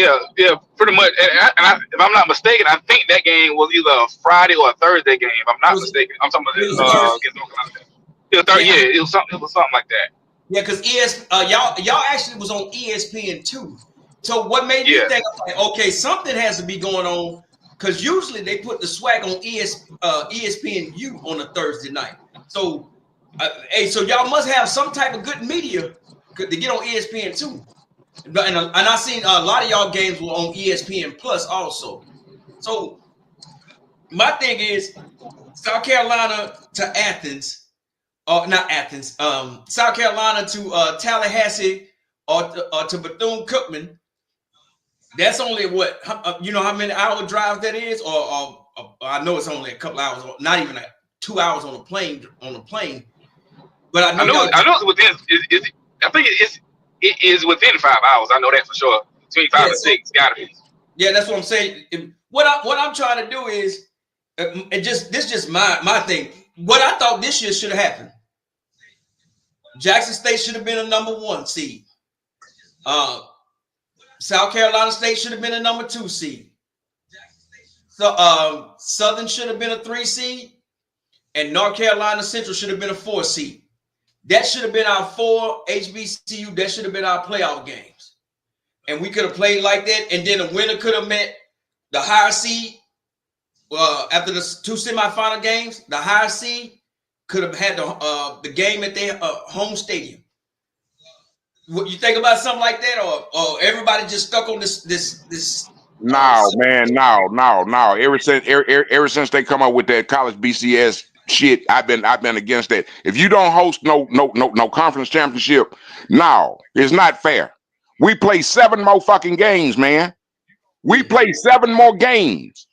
pretty much. If I'm not mistaken, I think that game was either a Friday or a Thursday game. If I'm not mistaken, I'm talking about against North Carolina. It was something like that. Yeah, because y'all actually was on ESPN 2. So what made me think, like, okay, something has to be going on, because usually they put the SWAC on ESPNU on a Thursday night. So, so y'all must have some type of good media to get on ESPN 2. And I seen a lot of y'all games were on ESPN Plus also. So my thing is South Carolina to Athens, or not Athens, South Carolina to Tallahassee or to Bethune-Cookman. That's only what, you know how many hour drive that is, or I know it's only a couple hours, not even 2 hours on a plane. But I know it's within. I think it is within 5 hours. I know that for sure. Between 5 and 6, gotta be. Yeah, that's what I'm saying. What I'm trying to do is, just my thing. What I thought this year should have happened. Jackson State should have been a number 1 seed. South Carolina State should have been a number 2 seed. So Southern should have been a 3 seed, and North Carolina Central should have been a 4 seed. That should have been our 4 HBCU. That should have been our playoff games. And we could have played like that. And then the winner could have met the higher seed. After the 2 semifinal games, the higher seed could have had the game at their home stadium. What you think about something like that, or everybody just stuck on this? No, man, no. Ever since they come up with that college BCS shit, I've been against that. If you don't host no conference championship, no, it's not fair. We play 7 more fucking games, man. We play 7 more games.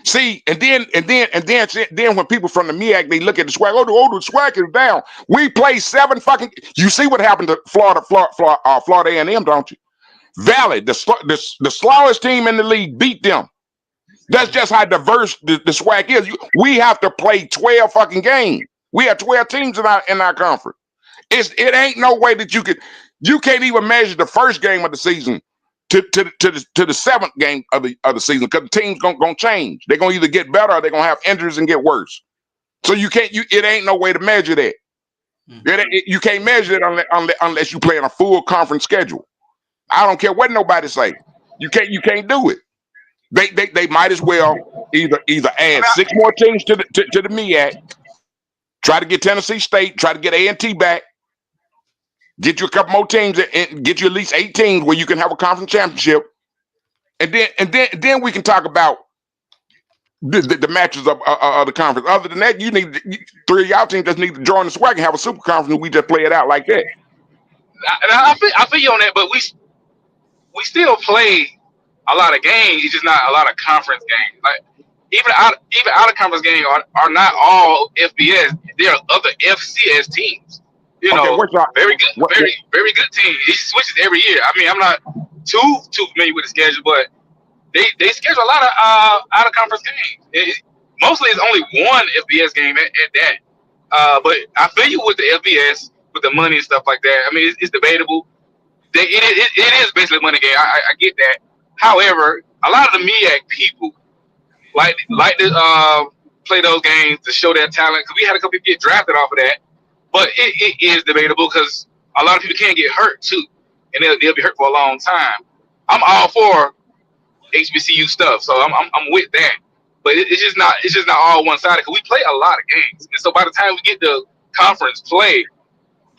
See, and then when people from the MEAC, they look at the SWAC. Oh, the SWAC is down. We play 7 fucking. You see what happened to Florida A&M, don't you? Valley, the slowest team in the league, beat them. That's just how diverse the SWAC is. We have to play 12 fucking games. We have 12 teams in our conference. It ain't no way that you can't even measure the first game of the season to the seventh game of the season, because the team's gonna change. They're gonna either get better or they're gonna have injuries and get worse. So it ain't no way to measure that. You can't measure it unless you play in a full conference schedule. I don't care what nobody say. You can't do it. They might as well either add 6 more teams to the MEAC, try to get Tennessee State, try to get A&T back, get you a couple more teams, and get you at least 8 teams where you can have a conference championship, and then we can talk about the matches of the conference. Other than that, 3 of y'all teams just need to join the SWAC and have a super conference, and we just play it out like that. I feel you on that, but we still play a lot of games. It's just not a lot of conference games. Like even out of conference games are not all FBS. There are other FCS teams. You know, very good teams. It switches every year. I mean, I'm not too familiar with the schedule, but they schedule a lot of out of conference games. Mostly it's only one FBS game at that. But I feel you with the FBS, with the money and stuff like that. I mean, it's debatable. It is basically a money game. I get that. However, a lot of the MEAC people like to play those games to show their talent, because we had a couple people get drafted off of that. But it is debatable because a lot of people can get hurt too, and they'll be hurt for a long time. I'm all for HBCU stuff, so I'm with that. But it's just not all one sided, because we play a lot of games, and so by the time we get to conference play,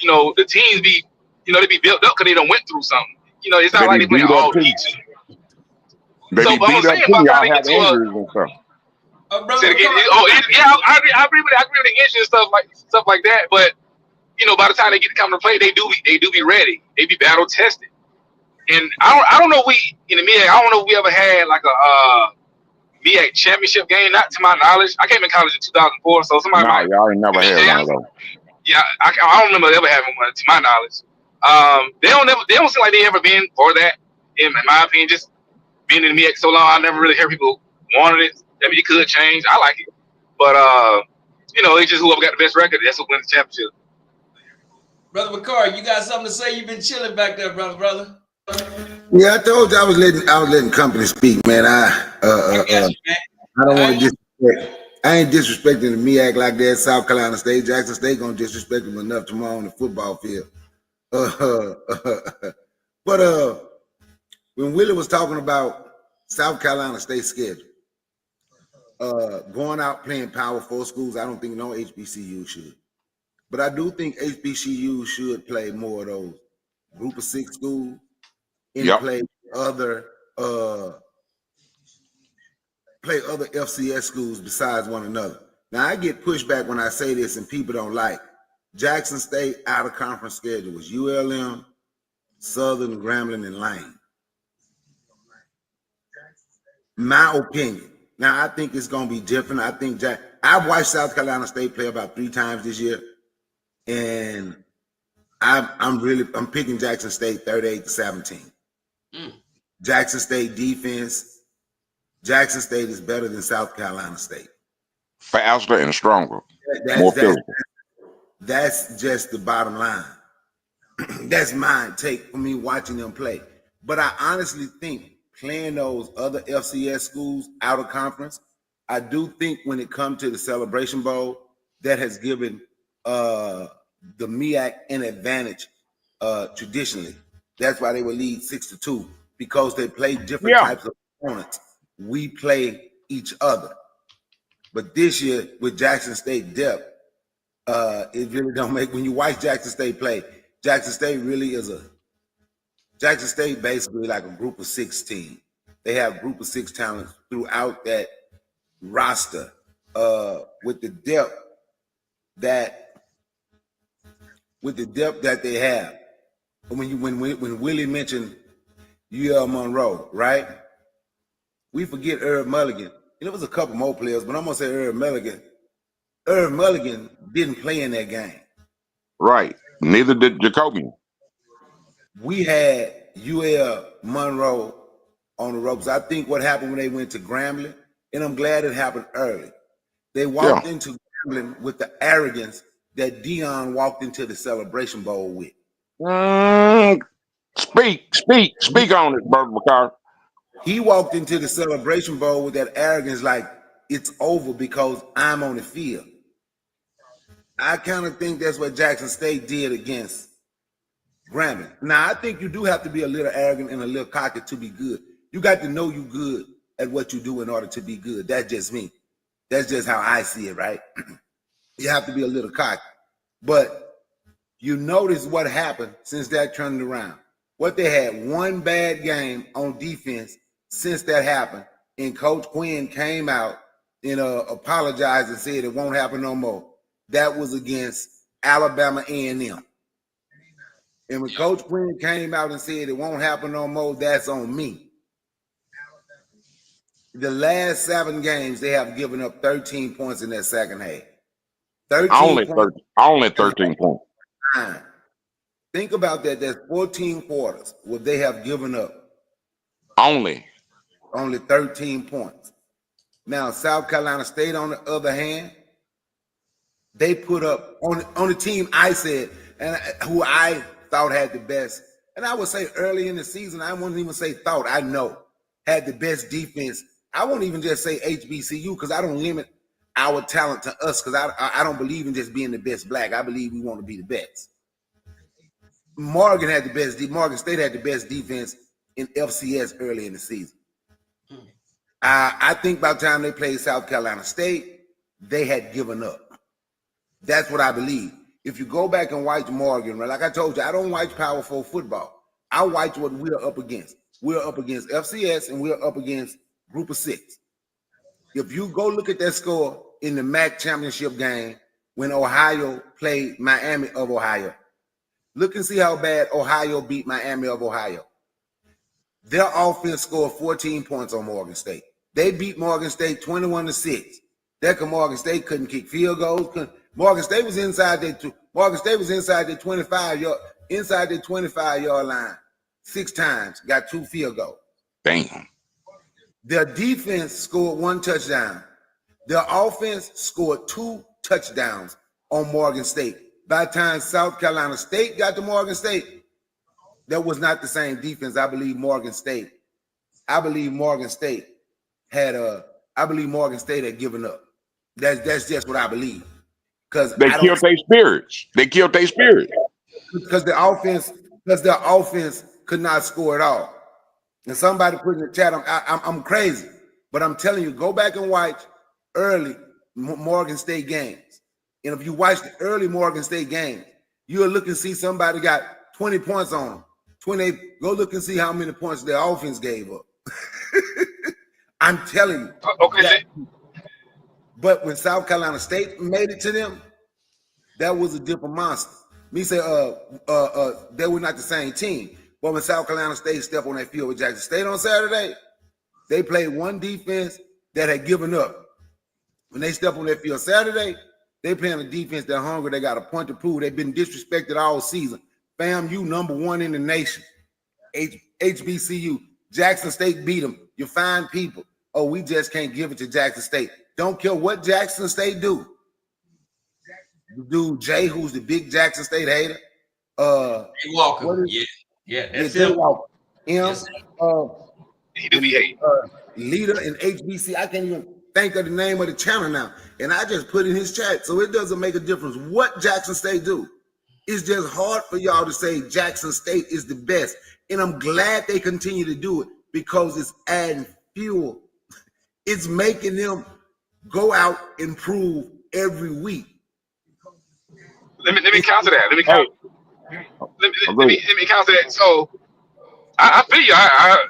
you know, the teams be, you know, they be built up because they done went through something. You know, it's not like they play all D2. So I'm saying about trying to get to brother, I agree with the injury and stuff like that. But you know, by the time they get to come to play, they do be ready. They be battle tested. And I don't know if we in the MEAC, I don't know if we ever had like a MEAC championship game. Not to my knowledge. I came in college in 2004, so somebody might. Y'all ain't never had one of those. Yeah, I don't remember ever having one, to my knowledge. They don't seem like they ever been for that. In my opinion, just being in the MEAC so long, I never really heard people wanted it. I mean, it could change. I like it, but you know, it's just whoever got the best record, that's who wins the championship. Brother McCarr, you got something to say? You've been chilling back there, brother. Yeah, I told you I was letting company speak, man. I don't want to disrespect. I ain't disrespecting the MEAC like that. South Carolina State, Jackson State gonna disrespect them enough tomorrow on the football field. But when Willie was talking about South Carolina State schedule, going out playing Power 4 schools, I don't think no HBCU should. But I do think HBCU should play more of those group of 6 schools and play other FCS schools besides one another. Now, I get pushback when I say this and people don't like. Jackson State out of conference schedule was ULM, Southern, Grambling, and Lane. My opinion. Now, I think it's going to be different. I think I've watched South Carolina State play about 3 times this year, and I'm picking Jackson State 38-17. Jackson State defense. Jackson State is better than South Carolina State. Faster and stronger. More physical. That's just the bottom line. That's my take for me watching them play. But I honestly think playing those other FCS schools out of conference, I do think when it comes to the Celebration Bowl, that has given the MEAC an advantage traditionally. That's why they would lead 6-2, because they play different types of opponents. We play each other. But this year with Jackson State depth, it really don't make, when you watch Jackson State play, Jackson State basically like a group of 6 team. They have a group of 6 talents throughout that roster with the depth that they have. And when Willie mentioned UL Monroe, right? We forget Irv Mulligan. There was a couple more players, but I'm gonna say Irv Mulligan. Irv Mulligan didn't play in that game. Right. Neither did Jacobian. We had UL Monroe on the ropes. I think what happened when they went to Grambling, and I'm glad it happened early. They walked into Grambling with the arrogance that Dion walked into the Celebration Bowl with. Speak on it, Brother McCarr. He walked into the Celebration Bowl with that arrogance, like it's over because I'm on the field. I kind of think that's what Jackson State did against Grambling. Now, I think you do have to be a little arrogant and a little cocky to be good. You got to know you good at what you do in order to be good. That's just me. That's just how I see it, right? You have to be a little cocky. But you notice what happened since that turned around. What they had one bad game on defense since that happened, and Coach Quinn came out and apologized and said it won't happen no more. That was against Alabama A&M. And when Coach Quinn came out and said it won't happen no more, that's on me. The last 7 games, they have given up 13 points in that second half. 13 only 13 points. Think about that. That's 14 quarters where they have given up Only 13 points. Now, South Carolina State, on the other hand, they put up on the team I said, and who I thought had the best, and I would say early in the season, I wouldn't even say thought, I know, had the best defense. I won't even just say HBCU because I don't limit our talent to us because I don't believe in just being the best black. I believe we want to be the best. Morgan State had the best defense in FCS early in the season. I think by the time they played South Carolina State, they had given up. That's what I believe. If you go back and watch Morgan, right, like I told you, I don't watch Power 4 football. I watch what we're up against. We're up against FCS and we're up against Group of 6. If you go look at that score in the MAC championship game when Ohio played Miami of Ohio, look and see how bad Ohio beat Miami of Ohio. Their offense scored 14 points on Morgan State. They beat Morgan State 21-6. That Morgan State couldn't kick field goals. Morgan State was inside their 25-yard line 6 times, got 2 field goals. damn. Their defense scored 1 touchdown. Their offense scored 2 touchdowns on Morgan State. By the time South Carolina State got to Morgan State, that was not the same defense. I believe Morgan State had given up. That's just what I believe. Because They killed their spirits. Because their offense could not score at all. And somebody put in the chat, I'm crazy, but I'm telling you, go back and watch early Morgan State games. And if you watch the early Morgan State games, you'll look and see somebody got 20 points on them. 28. Go look and see how many points their offense gave up. I'm telling you. Okay. But when South Carolina State made it to them, that was a different monster. Me say, they were not the same team. But when South Carolina State stepped on that field with Jackson State on Saturday, they played one defense that had given up. When they step on that field Saturday, they playing a defense that hungry. They got a point to prove. They've been disrespected all season. Fam, you number 1 in the nation. HBCU. Jackson State beat them. You find people. Oh, we just can't give it to Jackson State. Don't care what Jackson State do. Dude, Jay, who's the big Jackson State hater. Jay Walker. Yeah, that's him. Yes, He do be hating. Leader in HBC. I can't even think of the name of the channel now. And I just put in his chat. So it doesn't make a difference what Jackson State do. It's just hard for y'all to say Jackson State is the best. And I'm glad they continue to do it because it's adding fuel. It's making them go out and prove every week. Let me counter that. Let me counter that. So I feel you. I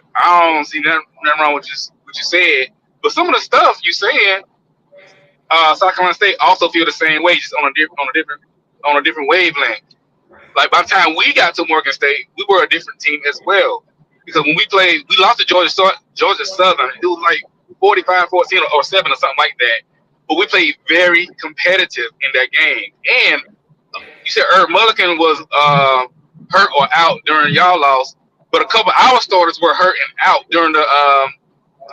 don't see nothing wrong with what you said. But some of the stuff you saying, South Carolina State also feel the same way, just on a different wavelength. Like by the time we got to Morgan State, we were a different team as well. Because when we played, we lost to Georgia Southern. It was like 45-14 or 7 or something like that. But we played very competitive in that game. And you said Herb Mulligan was hurt or out during y'all loss, but a couple of our starters were hurt and out during the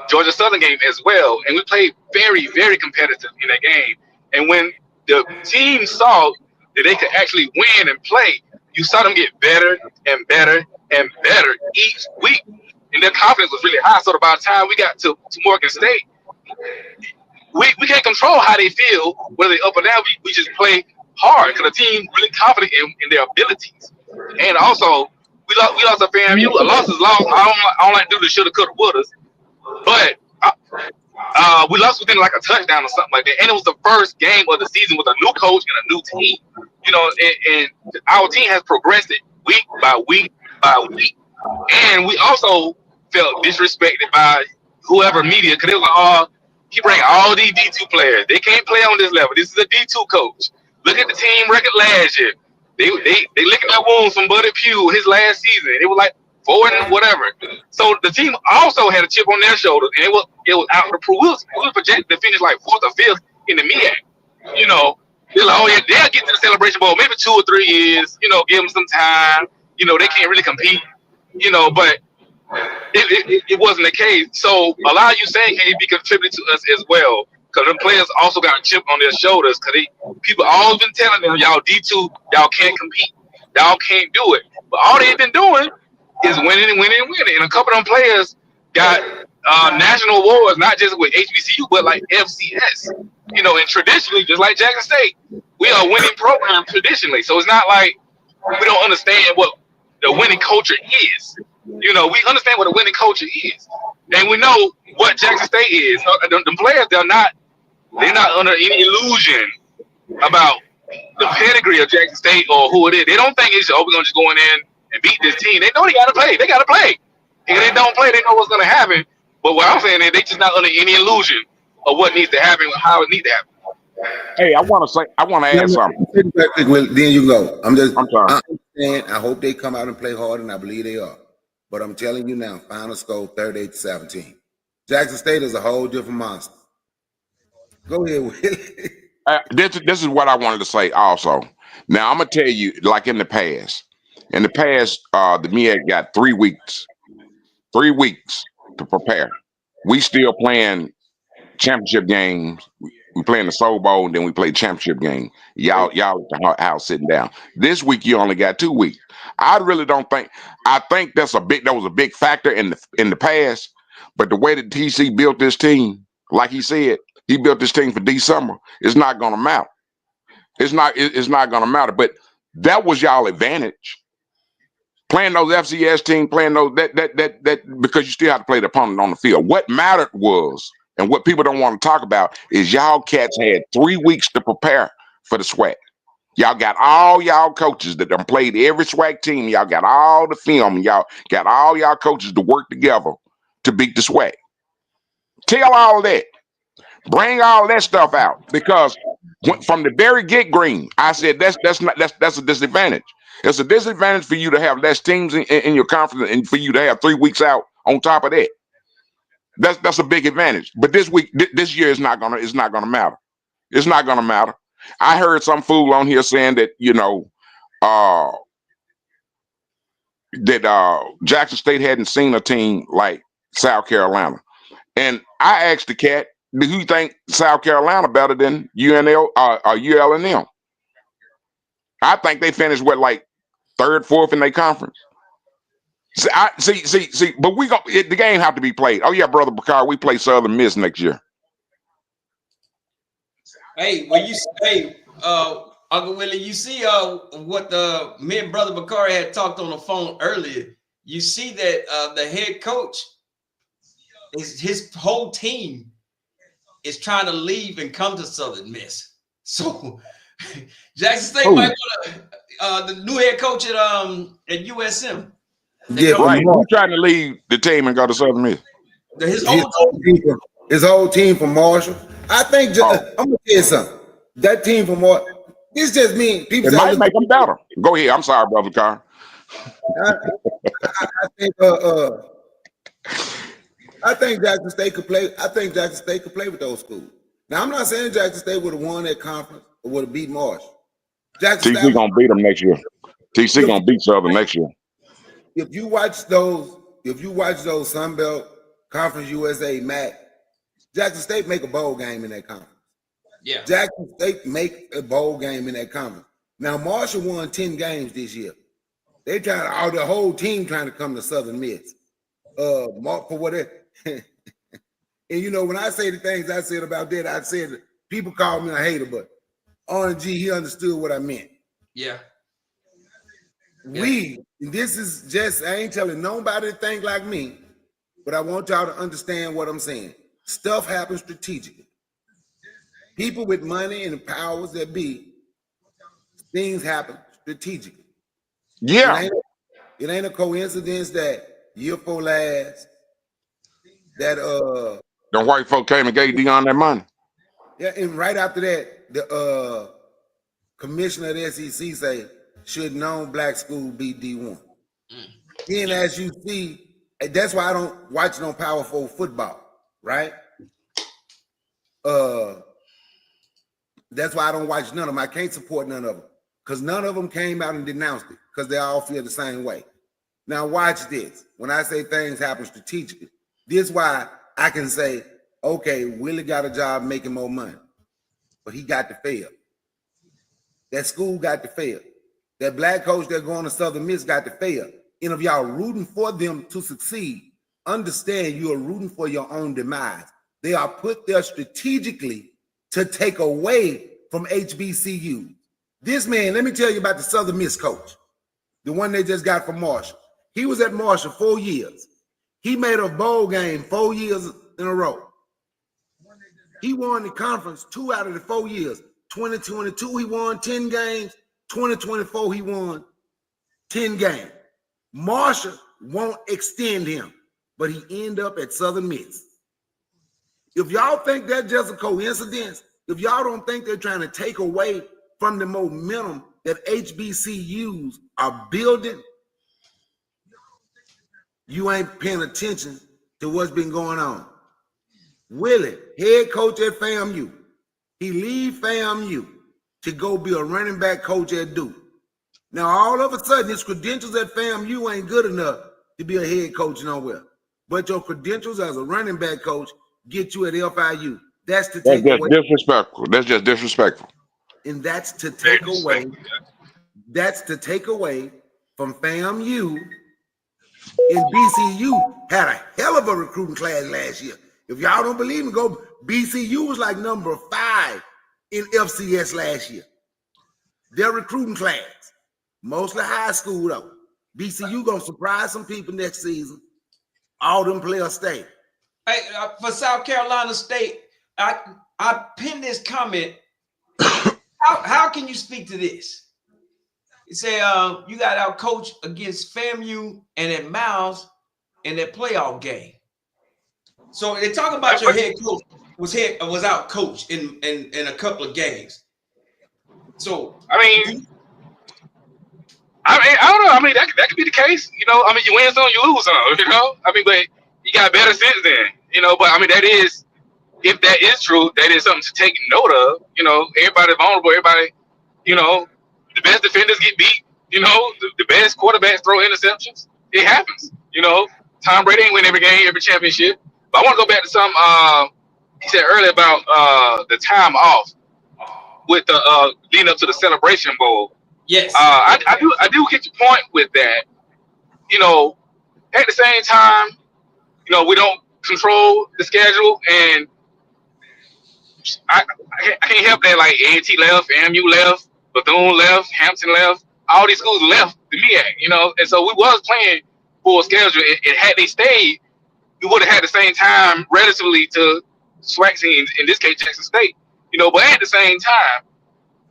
Georgia Southern game as well. And we played very, very competitive in that game. And when the team saw that they could actually win and play, you saw them get better and better and better each week. And their confidence was really high. So by the time we got to Morgan State, we can't control how they feel, whether they're up or down. We just play hard because the team really confident in their abilities. And also, we lost a FAMU. A loss is lost. I don't like to do the shoulda, coulda, wouldas. But we lost within like a touchdown or something like that. And it was the first game of the season with a new coach and a new team. You know, and our team has progressed it week by week by week. And we also felt disrespected by whoever media, because they were like, oh, he bring all these D2 players. They can't play on this level. This is a D2 coach. Look at the team record last year. They licking their wounds from Buddy Pugh his last season. It was like 4 and whatever. So the team also had a chip on their shoulders, and it was out for Peru. We was projected to finish like 4th or 5th in the MEAC. You know, they're like, oh yeah, they'll get to the Celebration Bowl maybe 2 or 3 years. You know, give them some time. You know, they can't really compete. You know, but it wasn't the case. So a lot of you saying KB contributed to us as well, because the players also got a chip on their shoulders, because people always been telling them, y'all D2, y'all can't compete, y'all can't do it. But all they've been doing is winning and winning and winning. And a couple of them players got national awards, not just with HBCU, but like FCS. You know, and traditionally, just like Jackson State, we are a winning program traditionally. So it's not like we don't understand what the winning culture is. You know, we understand what a winning culture is, and we know what Jackson State is. The players, they're not under any illusion about the pedigree of Jackson State or who it is. They don't think it's, oh, we're gonna just go in there and beat this team. They know they gotta play. They gotta play. And if they don't play, they know what's gonna happen. But what I'm saying is, they just not under any illusion of what needs to happen, how it needs to happen. Hey, I want to add something. Then you go. I'm sorry. I understand. I hope they come out and play hard, and I believe they are. But I'm telling you now, final score 38-17. Jackson State is a whole different monster. Go ahead, Willie. This is what I wanted to say also. Now I'm gonna tell you, like in the past, the MEAC got 3 weeks to prepare. We still playing championship games. We playing the Soul Bowl, and then we play championship game. Y'all at the house sitting down. This week you only got 2 weeks. I really don't think. I think that was a big factor in the past. But the way that TC built this team, like he said, he built this team for December. It's not gonna matter. It's not gonna matter. But that was y'all advantage. Playing those FCS teams, playing those that because you still have to play the opponent on the field. What mattered was, and what people don't want to talk about, is y'all cats had 3 weeks to prepare for the SWAC. Y'all got all y'all coaches that done played every SWAC team. Y'all got all the film. Y'all got all y'all coaches to work together to beat the SWAC. Tell all that. Bring all that stuff out, because from the very get green, I said that's a disadvantage. It's a disadvantage for you to have less teams in your conference, and for you to have 3 weeks out on top of that. That's a big advantage. But this year is not gonna matter. It's not gonna matter. I heard some fool on here saying that, you know, that Jackson State hadn't seen a team like South Carolina. And I asked the cat, do you think South Carolina better than UNL or ULNM? I think they finished like 3rd, 4th in their conference. See, but the game have to be played. Oh yeah, brother Bakar, we play Southern Miss next year. Hey, Uncle Willie, you see what me and Brother Bakari had talked on the phone earlier. You see that the head coach his whole team is trying to leave and come to Southern Miss. So Jackson State might go to the new head coach at USM. Yeah, right. Who's trying to leave the team and go to Southern Miss? His whole team from Marshall. I think I'm gonna tell you something. That team from Marshall. This just means people. It might make them better. Go ahead. I'm sorry, brother Carr. I think Jackson State could play. I think Jackson State could play with those schools. Now, I'm not saying Jackson State would have won that conference or would have beat Marshall. TC gonna beat them next year. TC gonna beat Southern next year. If you watch those Sun Belt Conference USA MAC, Jackson State make a bowl game in that conference. Yeah. Jackson State make a bowl game in that conference. Now Marshall won 10 games this year. They trying the whole team trying to come to Southern Miss. For whatever. And you know, when I say the things I said about that, I said people call me a hater, but RNG, he understood what I meant. Yeah. This is just, I ain't telling nobody to think like me, but I want y'all to understand what I'm saying. Stuff happens strategically. People with money and the powers that be, things happen strategically. Yeah. It ain't a coincidence that year 4 last, that the white folk came and gave Dion that money. Yeah, and right after that, the commissioner of the SEC say should non-black school be D1. Then as you see, that's why I don't watch no Power 4 football, right? That's why I don't watch none of them. I can't support none of them because none of them came out and denounced it because they all feel the same way. Now watch this. When I say things happen strategically, this is why I can say, okay, Willie got a job making more money, but he got to fail. That school got to fail. That black coach that going to Southern Miss got to fail. And if y'all rooting for them to succeed, understand you are rooting for your own demise. They are put there strategically to take away from HBCU. This man, let me tell you about the Southern Miss coach, the one they just got from Marshall. He was at Marshall 4 years. He made a bowl game 4 years in a row. He won the conference 2 out of the 4 years. 2022, he won 10 games. 2024, he won 10 games. Marshall won't extend him, but he ended up at Southern Miss. If y'all think that's just a coincidence, if y'all don't think they're trying to take away from the momentum that HBCUs are building, you ain't paying attention to what's been going on. Willie, head coach at FAMU, he leave FAMU to go be a running back coach at Duke. Now, all of a sudden, his credentials at FAMU ain't good enough to be a head coach nowhere. But your credentials as a running back coach get you at FIU. That's to take away. Disrespectful. That's just disrespectful. And that's to take away. That's to take away from FAMU. And BCU had a hell of a recruiting class last year. If y'all don't believe me, go. BCU was like number 5 in FCS last year. Their recruiting class, mostly high school though. BCU gonna surprise some people next season. All them players stay. Hey, for South Carolina State, I pinned this comment. How can you speak to this? You say you got out coached against FAMU and at Miles in that playoff game. So they talk about your head coach was out coached in a couple of games. So I don't know. I mean, that could be the case. You know, I mean, you win some, you lose some. You know, I mean, but you got better since then. You know, but I mean, that is, if that is true, that is something to take note of. You know, everybody vulnerable. Everybody, you know, the best defenders get beat. You know, the best quarterbacks throw interceptions. It happens. You know, Tom Brady ain't win every game, every championship. But I want to go back to something he said earlier about the time off with the leading up to the Celebration Bowl. yes, I do get your point with that. You know, at the same time, you know, we don't control the schedule, and I can't help that. Like A&T left, AMU left, Bethune left, Hampton left, all these schools left the MEAC. You know, and so we was playing full schedule. It had they stayed, we would have had the same time relatively to SWAC teams, in this case Jackson State. You know, but at the same time,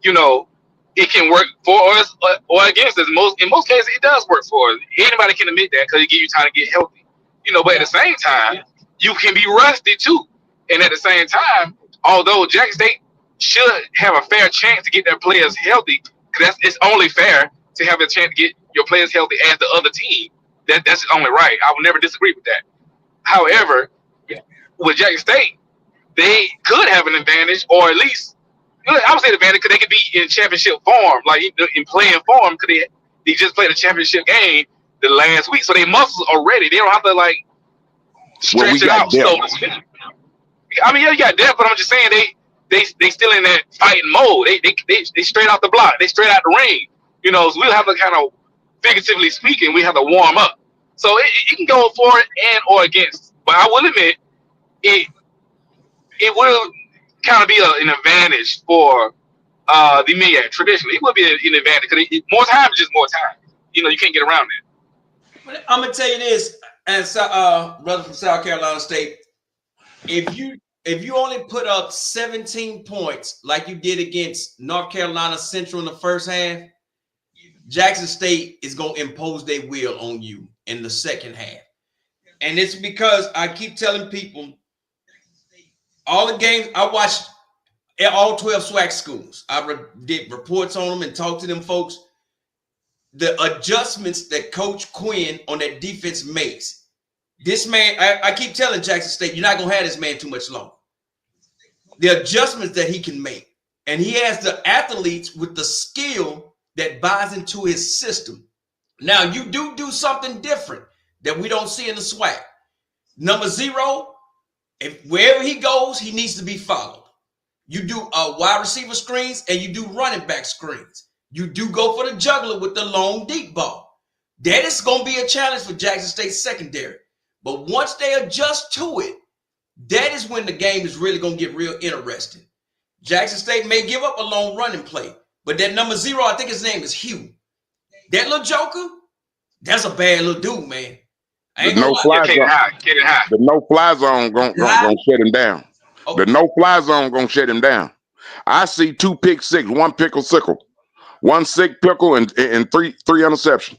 you know, it can work for us or against us. In most cases, it does work for us. Anybody can admit that because it gives you time to get healthy. You know, but at the same time, you can be rusty too. And at the same time, although Jackson State should have a fair chance to get their players healthy, because it's only fair to have a chance to get your players healthy as the other team. That's only right. I would never disagree with that. However, with Jackson State, they could have an advantage, or at least I would say advantage because they could be in championship form, like in playing form, because they just played a championship game the last week, so their muscles are ready. They don't have to like stretch it out. So I mean, yeah, you got depth, but I'm just saying they still in that fighting mode. They straight out the block. They straight out the ring. You know, so we'll have to kind of, figuratively speaking, we have to warm up. So it can go for it and or against. But I will admit, it will kind of be an advantage for the MEAC. Traditionally, it would be an advantage because more time is just more time. You know, you can't get around it. But I'm gonna tell you this, as brother from South Carolina State, if you only put up 17 points like you did against North Carolina Central in the first half, Jackson State is gonna impose their will on you in the second half. And it's because I keep telling people, all the games I watched at all 12 SWAC schools, I did reports on them and talked to them folks. The adjustments that Coach Quinn on that defense makes. This man, I keep telling Jackson State, you're not going to have this man too much longer. The adjustments that he can make. And he has the athletes with the skill that buys into his system. Now, you do something different that we don't see in the SWAC. Number 0, if wherever he goes, he needs to be followed. You do wide receiver screens and you do running back screens. You do go for the juggler with the long deep ball. That is going to be a challenge for Jackson State secondary. But once they adjust to it, that is when the game is really going to get real interesting. Jackson State may give up a long running play, but that number 0, I think his name is Hugh. That little joker, that's a bad little dude, man. The no-fly zone gonna shut him down. Okay. The no-fly zone gonna shut him down. I see 2 pick six, 1 pickle sickle, 1 sick pickle, and 3 interceptions.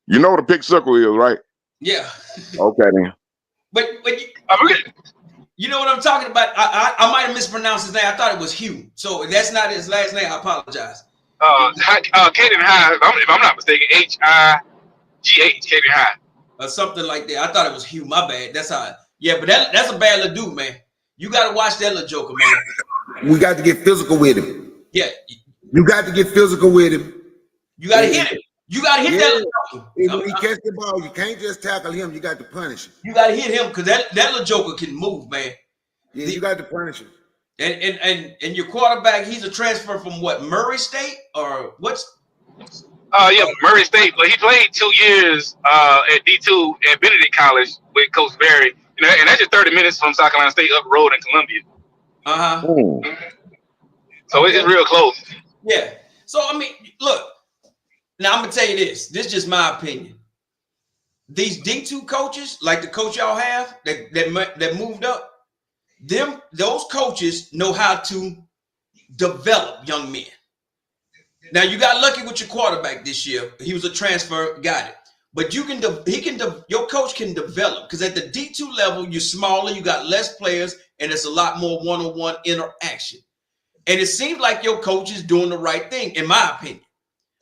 You know what a pick sickle is, right? Yeah. Okay then. But you know what I'm talking about? I might have mispronounced his name. I thought it was Hugh. So if that's not his last name, I apologize. Caden High, if I'm not mistaken, H-I-G-H, Caden High. Or something like that. I thought it was Hugh. My bad. That's how. Yeah, but that's a bad little dude, man. You got to watch that little joker, man. We got to get physical with him. Yeah. You got to get physical with him. You got to hit him. You got to hit that little joker. When he catch the ball, you can't just tackle him. You got to punish him. You got to hit him because that little joker can move, man. Yeah, you got to punish him. And your quarterback, he's a transfer from what, Murray State or what's? Yeah, Murray State. But he played 2 years at D2 at Benedict College with Coach Barry. You know, and that's just 30 minutes from South Carolina State up the road in Columbia. So it's real close. Yeah. So I mean, look. Now I'm gonna tell you this. This is just my opinion. These D2 coaches, like the coach y'all have that moved up, those coaches know how to develop young men. Now you got lucky with your quarterback this year. He was a transfer, got it. But your coach can develop because at the D2 level, you're smaller, you got less players, and it's a lot more one-on-one interaction. And it seems like your coach is doing the right thing, in my opinion.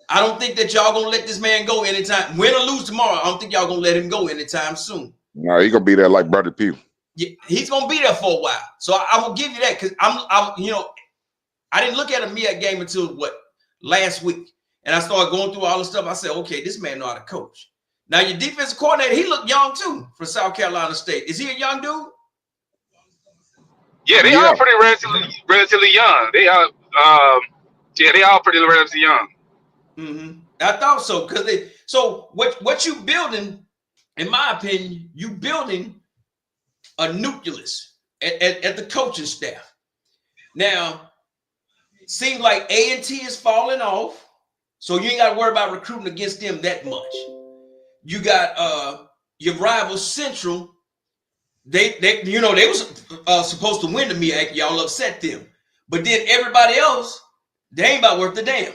I don't think that y'all gonna let this man go anytime. Win or lose tomorrow, I don't think y'all gonna let him go anytime soon. No, he's gonna be there like Brother Pugh. Yeah, he's gonna be there for a while. So I will give you that because I didn't look at a MEAC game until last week, and I started going through all the stuff. I said, okay, this man know how to coach. Now your defensive coordinator, he looked young too for South Carolina State. Is he a young dude? Yeah, they are pretty relatively young. They are, they all pretty relatively young. Mm-hmm. I thought so because so what you building, in my opinion, you building a nucleus at the coaching staff. Now, it seems like A&T is falling off, so you ain't got to worry about recruiting against them that much. You got your rival Central. They was supposed to win the MEAC. Y'all upset them, but then everybody else, they ain't about worth the damn.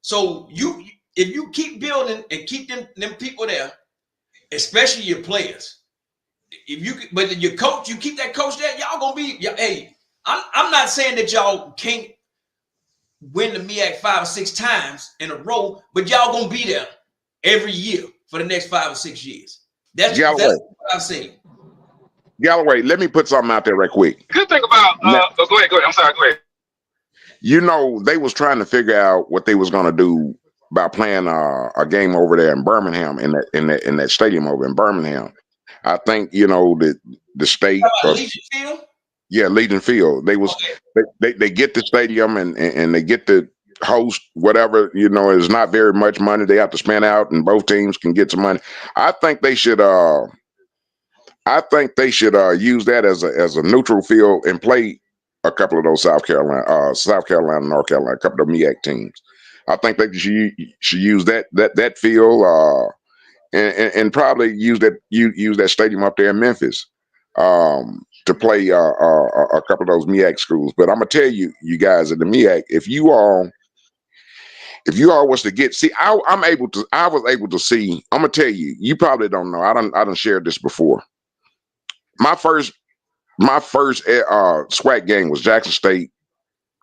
So if you keep building and keep them people there, especially your players, but your coach, you keep that coach there, y'all gonna be. Hey, I'm not saying that y'all can't win the MEAC 5 or 6 times in a row, but y'all gonna be there every year for the next 5 or 6 years. That's what I've seen. Galloway, let me put something out there right quick. Good thing about go ahead. I'm sorry, go ahead. You know, they was trying to figure out what they was gonna do by playing a game over there in Birmingham in that stadium over in Birmingham. I think the state. Legion Field? Yeah, Legion Field. They was they get the stadium and they get the host whatever. You know, it's not very much money they have to spend out, and both teams can get some money. I think they should. Use that as a neutral field and play a couple of those South Carolina, North Carolina, a couple of MEAC teams. I think they should use that field and probably use that stadium up there in Memphis to play a couple of those MEAC schools. But I'm gonna tell you, you guys at the MEAC, if you all was to get I was able to see. I'm gonna tell you, you probably don't know. I done shared this before. My first SWAC game was Jackson State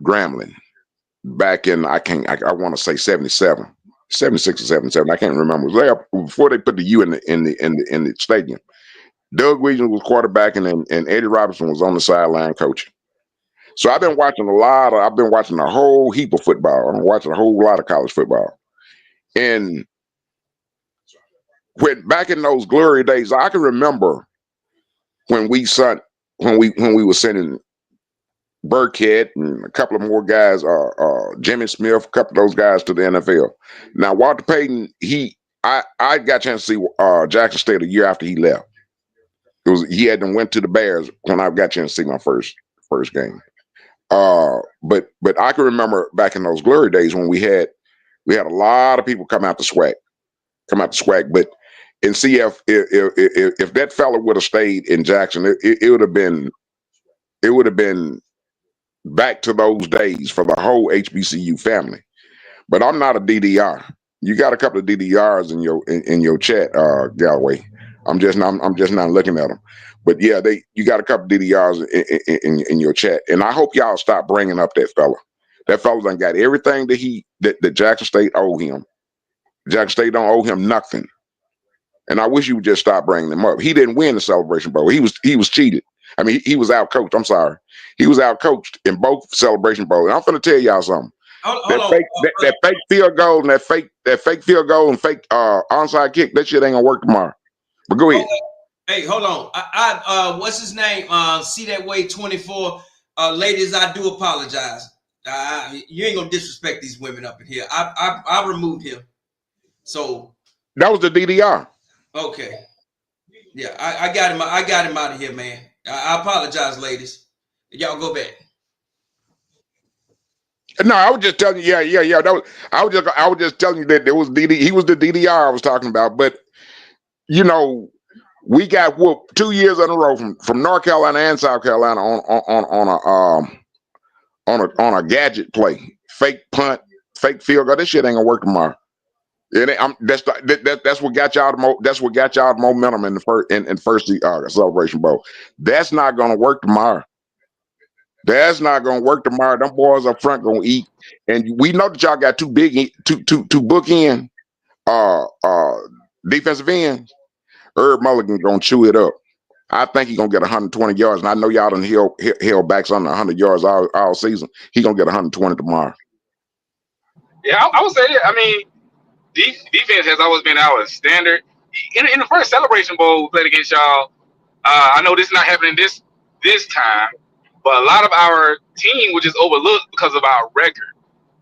Grambling back in I want to say 77, 76 or 77. I can't remember. It was there before they put the U in the stadium. Doug Williams was quarterback, and Eddie Robinson was on the sideline coaching. So I've been watching a whole heap of football. I'm watching a whole lot of college football. And when back in those glory days, I can remember when we were sending Burkhead and a couple of more guys, Jimmy Smith, a couple of those guys to the NFL. Now Walter Payton, I got a chance to see Jackson State a year after he left. He had went to the Bears when I got a chance to see my first game. But I can remember back in those glory days when we had a lot of people come out to SWAC. But and see if that fella would have stayed in Jackson, it would have been back to those days for the whole HBCU family. But I'm not a DDR. You got a couple of DDRs in your chat, Galloway. I'm just not looking at them. But yeah, you got a couple of DDRs in your chat, and I hope y'all stop bringing up that fella. That fella done got everything that Jackson State owe him. Jackson State don't owe him nothing. And I wish you would just stop bringing him up. He didn't win the Celebration Bowl. He was cheated. I mean, he was out coached. I'm sorry. He was out coached in both Celebration Bowls. And I'm going to tell y'all something. That fake field goal and that fake field goal and fake onside kick, that shit ain't gonna work tomorrow. But go ahead. Hey, hold on. I what's his name? See that way 24. Ladies, I do apologize. You ain't gonna disrespect these women up in here. I removed him. So that was the DDR. Okay. Yeah, I got him. I got him out of here, man. I apologize, ladies. Y'all go back. No, I was just telling you. Yeah. I was just telling you that there was DD. He was the DDR I was talking about. But you know, we got whooped 2 years in a row from North Carolina and South Carolina on a gadget play, fake punt, fake field goal. This shit ain't gonna work tomorrow. That's what got y'all that's what got y'all the momentum in the first Celebration Bowl. That's not gonna work tomorrow. That's not gonna work tomorrow. Them boys up front gonna eat, and we know that y'all got two bookend defensive ends. Herb Mulligan gonna chew it up. I think he's gonna get 120 yards, and I know y'all done held backs under 100 yards all season. He gonna get 120 tomorrow. Yeah, I would say that. I mean, defense has always been our standard. In the first Celebration Bowl we played against y'all, I know this is not happening this time, but a lot of our team was just overlooked because of our record.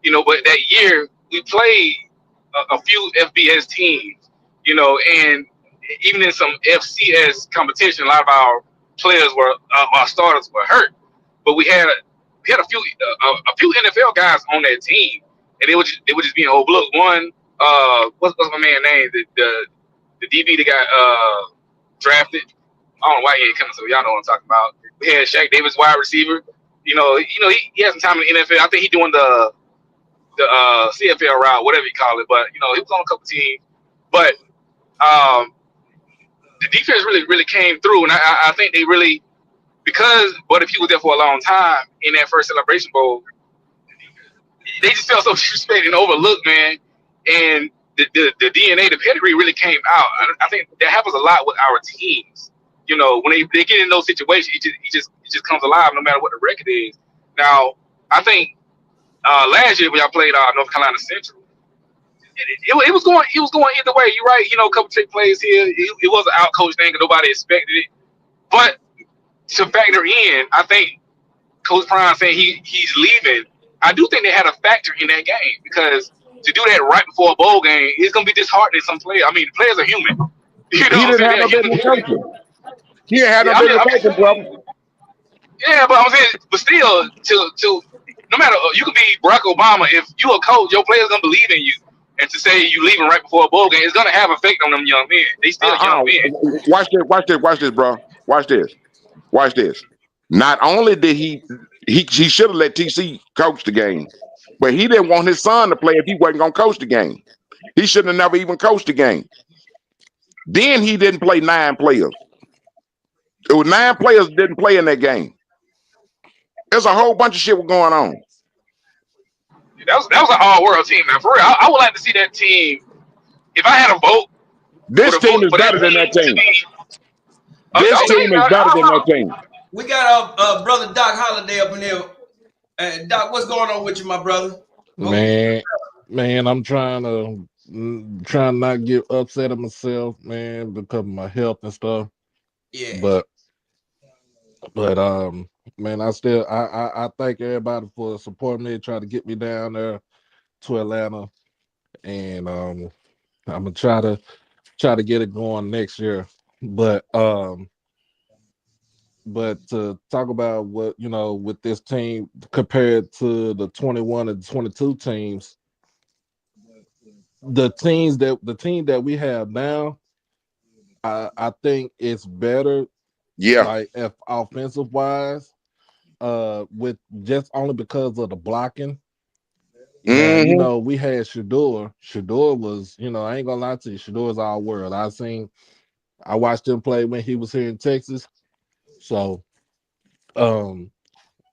You know, but that year we played a few FBS teams, you know, and even in some FCS competition, a lot of our players our starters were hurt. But we had a few NFL guys on that team, and they were just being overlooked. One, what's my man's name? The DB that got drafted. I don't know why he ain't coming, so y'all know what I'm talking about. We had Shaq Davis, wide receiver. You know, he had some time in the NFL. I think he doing the CFL route, whatever you call it. But you know, he was on a couple teams. But the defense really came through, and I think they really, because Buddy Pugh was there for a long time in that first Celebration Bowl, they just felt so disrespected and overlooked, man. And the DNA, the pedigree really came out. I think that happens a lot with our teams. You know, when they get in those situations, it just comes alive no matter what the record is. Now, I think last year when y'all played North Carolina Central, it was going either way. You're right. You know, a couple trick plays here. It was an out coach thing, and nobody expected it. But to factor in, I think Coach Prime saying he's leaving. I do think they had a factor in that game because to do that right before a bowl game, it's gonna be disheartening some players. I mean, the players are human. You know He what I'm didn't saying? have no They're business human. coaching. He didn't have no Yeah, business coaching, brother. yeah, but I'm saying, but still, to no matter you could be Barack Obama. If you a coach, your players gonna believe in you. And to say you leaving right before a bowl game, it's gonna have effect on them young men. They still young men. Watch this, bro. Watch this. Not only did he should have let TC coach the game, but he didn't want his son to play if he wasn't gonna coach the game. He shouldn't have never even coached the game. Then he didn't play 9 players. It was 9 players didn't play in that game. There's a whole bunch of shit was going on. That was an all-world team, man. For real, I would like to see that team. If I had a vote, This team is better than that team. This team is better than that team. We got our brother Doc Holliday up in here. Doc, what's going on with you, my brother? Man, I'm trying not get upset at myself, man, because of my health and stuff. Yeah. But man, I thank everybody for supporting me, trying to get me down there to Atlanta, and I'm gonna try to get it going next year. But to talk about what, you know, with this team compared to the 21 and 22 teams, the team that we have now, I think it's better. Yeah. Like if offensive wise, with just only because of the blocking. Yeah, you know, we had Shador. Shador was, you know, I ain't gonna lie to you, Shador's all world. I watched him play when he was here in Texas. So, you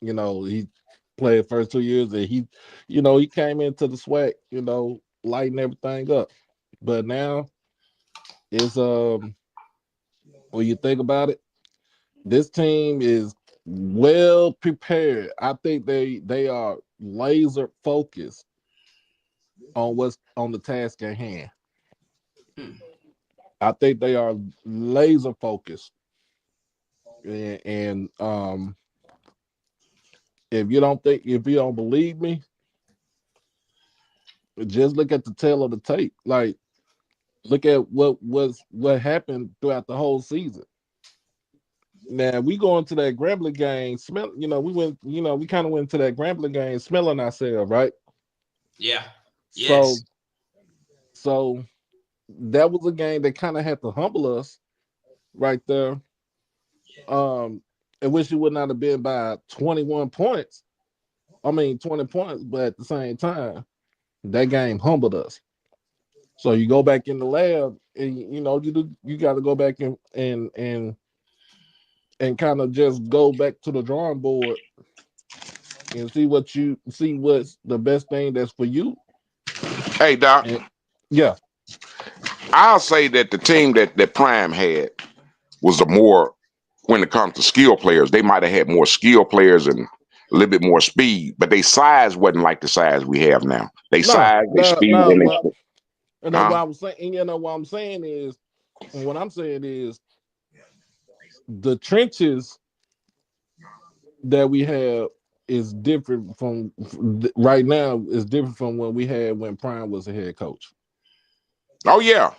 know, he played first 2 years and he came into the SWAC, you know, lighting everything up. But now it's when you think about it, this team is well prepared. I think they are laser focused on what's on the task at hand. I think they are laser focused. And if you don't believe me, just look at the tail of the tape. Like, look at what happened throughout the whole season. Now we go into that Grambling game, we kind of went to that Grambling game smelling ourselves, right? Yeah. Yes. So that was a game that kind of had to humble us right there. I wish it would not have been by 21 points. I mean 20 points, but at the same time, that game humbled us. So you go back in the lab and you got to go back and kind of just go back to the drawing board and see what's the best thing that's for you. Hey, Doc. Yeah. I'll say that the team that Prime had was when it comes to skill players, they might have had more skill players and a little bit more speed, but their size wasn't like the size we have now. Size, their speed, and that's what I was saying. What I'm saying is the trenches that we have is different from right now. Is different from what we had when Prime was a head coach. Oh yeah,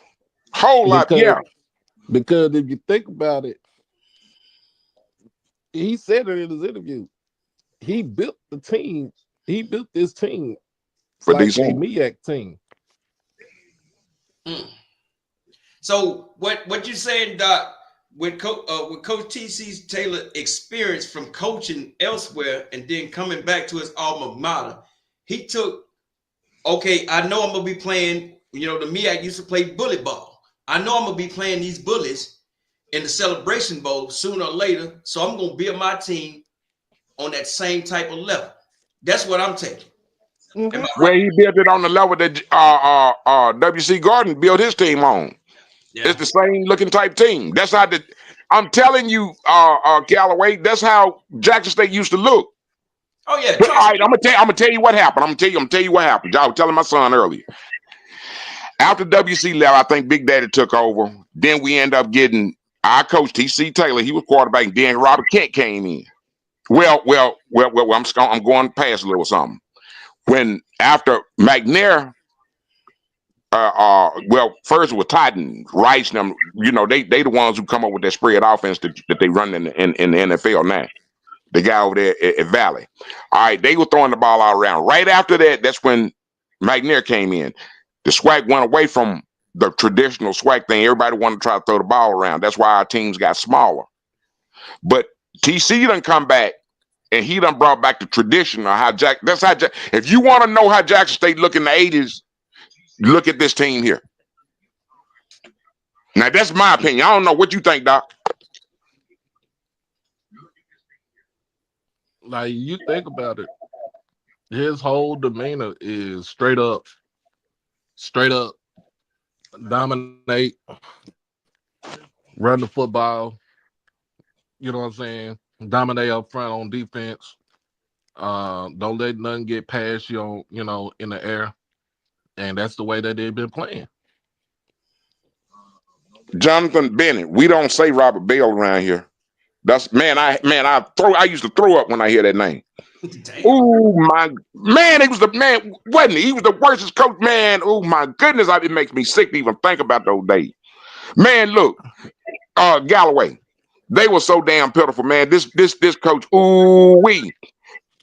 whole lot. Yeah, because if you think about it, he said it in his interview. He built the team. He built this team for like these a MEAC team. So what you saying, Doc? With Coach TC Taylor experience from coaching elsewhere and then coming back to his alma mater, he took, okay, I know I'm going to be playing, the MEAC used to play bully ball. I know I'm going to be playing these bullies in the Celebration Bowl sooner or later, so I'm going to build my team on that same type of level. That's what I'm taking. Mm-hmm. Where he built it on the level that W.C. Gordon built his team on. Yeah. It's the same looking type team. That's how I'm telling you, Callaway, that's how Jackson State used to look. Oh yeah. But, all right, I'm gonna tell you what happened. I'm gonna tell you what happened. I was telling my son earlier. After WC left, I think Big Daddy took over. Then we end up getting Our coach T.C. Taylor, he was quarterback. And then Robert Kent came in. Well. I'm going past a little something. When after McNair, first it was Titan, Rice, and them. You know, they the ones who come up with that spread offense that they run in the NFL now. The guy over there at Valley. All right, they were throwing the ball all around. Right after that, that's when McNair came in. The SWAC went away from the traditional SWAC thing. Everybody wanted to try to throw the ball around. That's why our teams got smaller. But TC done come back, and he done brought back the tradition of how Jack. That's how Jack. If you want to know how Jackson State look in the '80s, look at this team here. Now that's my opinion. I don't know what you think, Doc. Like, you think about it, his whole demeanor is straight up dominate, run the football. You know what I'm saying? Dominate up front on defense. Don't let nothing get past you on, in the air. And that's the way that they've been playing. Jonathan Bennett. We don't say Robert Bell around here. That's I used to throw up when I hear that name. Oh my man, he was the man, wasn't he? He was the worstest coach, man. Oh my goodness, it makes me sick to even think about those days. Man, look, Galloway, they were so damn pitiful, man. This coach,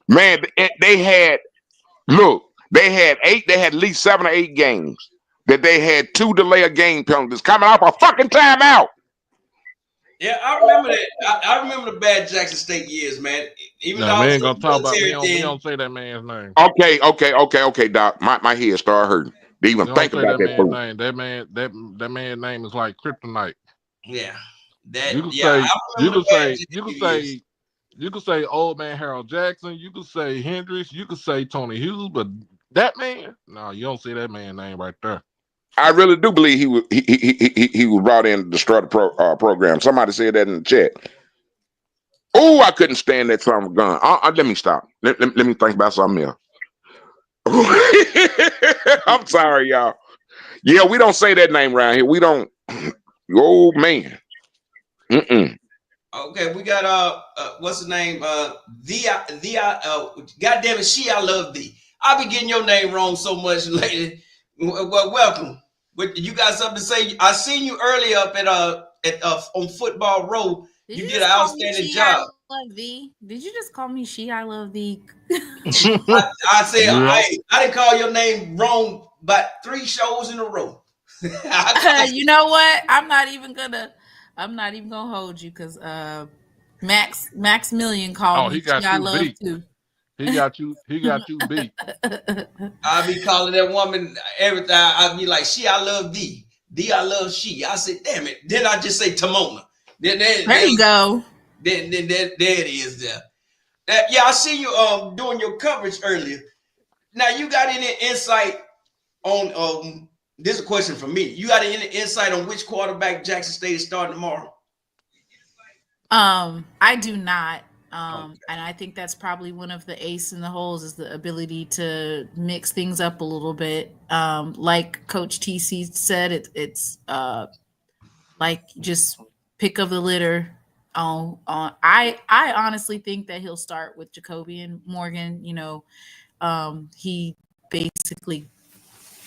man, they had at least 7 or 8 games that they had 2 delay of game penalties coming off a fucking timeout. Yeah, I remember that. I remember the bad Jackson State years, man. Even though we ain't gonna talk about. We don't say that man's name. Okay, Doc. My head started hurting. They even think about that man's name. That man's name is like kryptonite. Yeah, you could say old man Harold Jackson. You could say Hendricks. You could say Tony Hughes, but that man, no, you don't say that man's name right there. I really do believe he was brought in to destroy the program. Somebody said that in the chat. Oh, I couldn't stand that son of a gun. Let me stop. Let me think about something else. I'm sorry, y'all. Yeah, we don't say that name around here. We don't. Oh man. Okay, we got what's the name? God damn it, I love thee. I be getting your name wrong so much lately. Well, welcome. You got something to say? I seen you earlier up at on Football Row. You did an outstanding job. I love thee. Did you just call me I love thee? I said I didn't call your name wrong about 3 shows in a row. You know what? I'm not even gonna hold you because Maximilian called me I love too. He got you beat. I be calling that woman everything. I be like, I love thee. Thee, I love she. I said, damn it. Then I just say Timona. There you go. Then there it is there. Yeah, I see you doing your coverage earlier. Now, you got any insight on this is a question for me. You got any insight on which quarterback Jackson State is starting tomorrow? I do not. And I think that's probably one of the ace in the holes is the ability to mix things up a little bit. Like Coach TC said, it's like just pick of the litter. I honestly think that he'll start with Jacoby and Morgan. He basically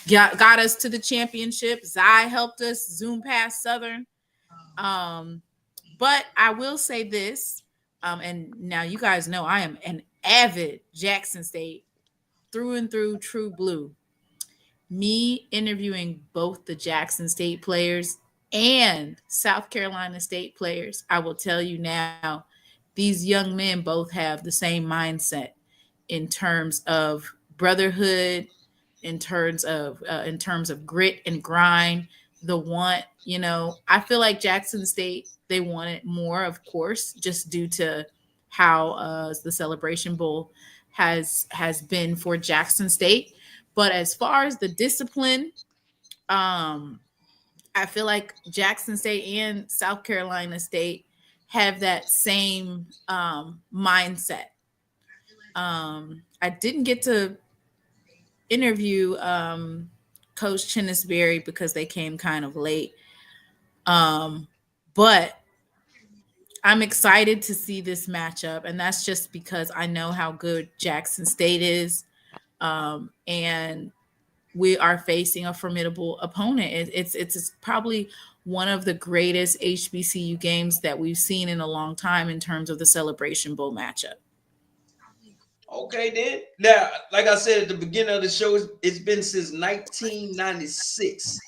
got us to the championship. Zai helped us zoom past Southern. But I will say this. And now you guys know I am an avid Jackson State through and through true blue. Me interviewing both the Jackson State players and South Carolina State players, I will tell you now, these young men both have the same mindset in terms of brotherhood, in terms of grit and grind, the want. I feel like Jackson State, they wanted more, of course, just due to how the Celebration Bowl has been for Jackson State. But as far as the discipline, I feel like Jackson State and South Carolina State have that same mindset. I didn't get to interview Coach Chinnisberry because they came kind of late. But I'm excited to see this matchup, and that's just because I know how good Jackson State is, and we are facing a formidable opponent. It's probably one of the greatest HBCU games that we've seen in a long time in terms of the Celebration Bowl matchup. Okay, then. Now, like I said at the beginning of the show, it's been since 1996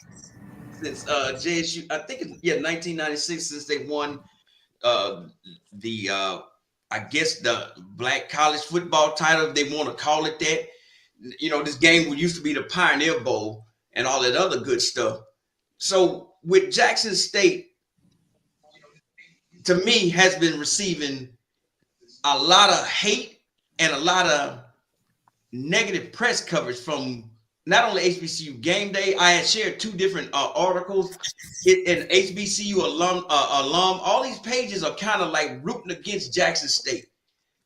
since JSU. I think it's 1996 since they won the I guess the Black College Football title, if they want to call it that. You know, this game used to be the Pioneer Bowl and all that other good stuff. So with Jackson State, to me, has been receiving a lot of hate and a lot of negative press coverage from not only HBCU Game Day. I had shared two different articles. And HBCU alum, all these pages are kind of like rooting against Jackson State.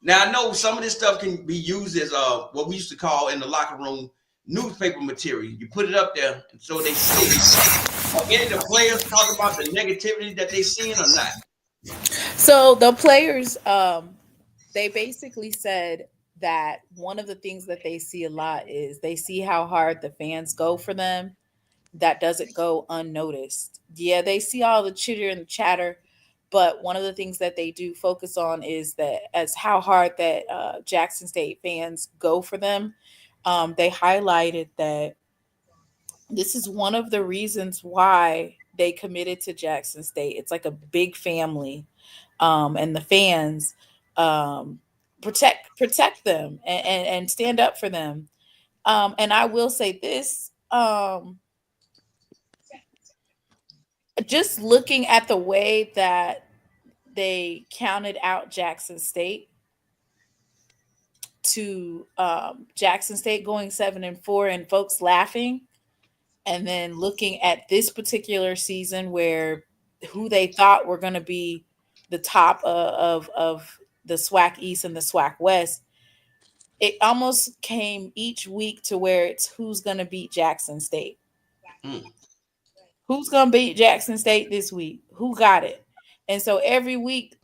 Now, I know some of this stuff can be used as what we used to call in the locker room newspaper material. You put it up there, and so they see. Are any of the players talking about the negativity that they seeing or not? So the players, they basically said that one of the things that they see a lot is they see how hard the fans go for them. That doesn't go unnoticed. Yeah, they see all the chitter and the chatter, but one of the things that they do focus on is that as how hard that Jackson State fans go for them. They highlighted that this is one of the reasons why they committed to Jackson State. It's like a big family, and the fans protect them and stand up for them. And I will say this. Just looking at the way that they counted out Jackson State to Jackson State going 7-4 and folks laughing, and then looking at this particular season where who they thought were going to be the top of the SWAC East and the SWAC West, it almost came each week to where it's who's going to beat Jackson State. Who's going to beat Jackson State this week? Who got it? And so every week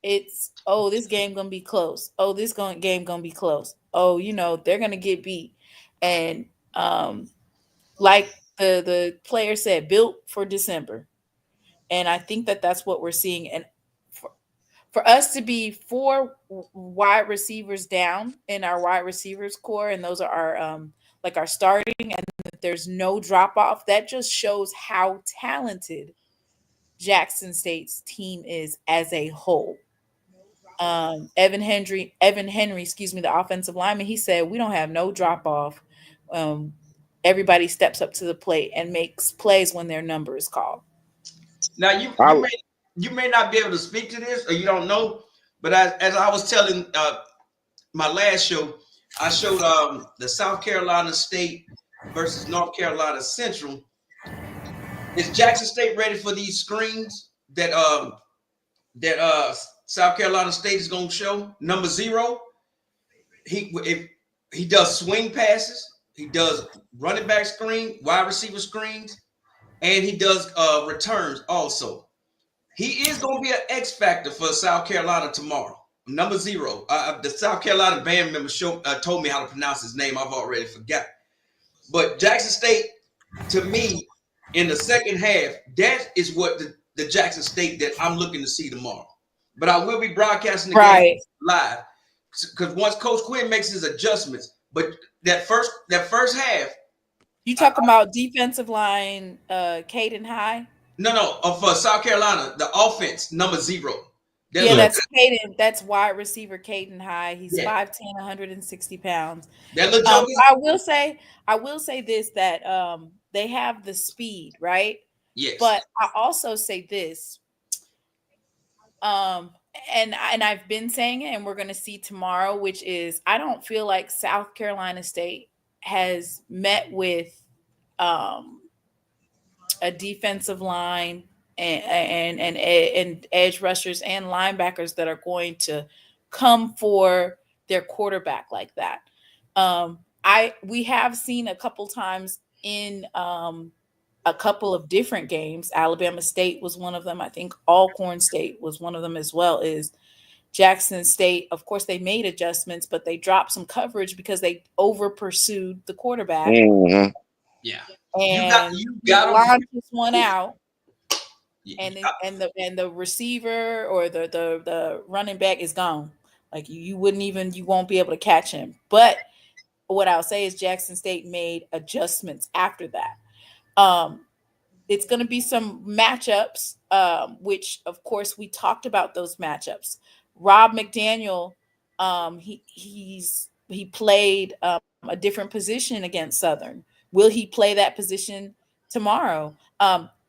it's, oh, this game going to be close. Oh, this game going to be close. Oh, they're going to get beat. And like the player said, built for December. And I think that that's what we're seeing. And for us to be 4 wide receivers down in our wide receivers core, and those are our our starting, and there's no drop off, that just shows how talented Jackson State's team is as a whole. Evan Henry, the offensive lineman, he said, we don't have no drop off. Everybody steps up to the plate and makes plays when their number is called. Now you may not be able to speak to this, or you don't know, but as I was telling my last show, I showed the South Carolina State versus North Carolina Central. Is Jackson State ready for these screens that South Carolina State is going to show? Number 0, he does swing passes, he does running back screen, wide receiver screens, and he does returns also. He is going to be an X factor for South Carolina tomorrow. Number 0. The South Carolina band member told me how to pronounce his name. I've already forgot. But Jackson State, to me, in the second half, that is what the Jackson State that I'm looking to see tomorrow. But I will be broadcasting the game live, because once Coach Quinn makes his adjustments. But that first half. You talking about defensive line, Caden High? No. For South Carolina, the offense, number 0. That's Caden. That's wide receiver Caden High. He's 5'10", 160 pounds. I will say this, that they have the speed, right? Yes. But I also say this, and I've been saying it, and we're going to see tomorrow, which is I don't feel like South Carolina State has met with a defensive line and edge rushers and linebackers that are going to come for their quarterback like that. We have seen a couple times in a couple of different games. Alabama State was one of them. I think Alcorn State was one of them as well. Is Jackson State, of course, they made adjustments, but they dropped some coverage because they over pursued the quarterback. Mm-hmm. Yeah. And you got line just one out. and And the receiver or the running back is gone. Like you won't be able to catch him. But what I'll say is Jackson State made adjustments after that. It's going to be some matchups, which of course we talked about those matchups. Rob McDaniel, he played a different position against Southern. Will he play that position tomorrow?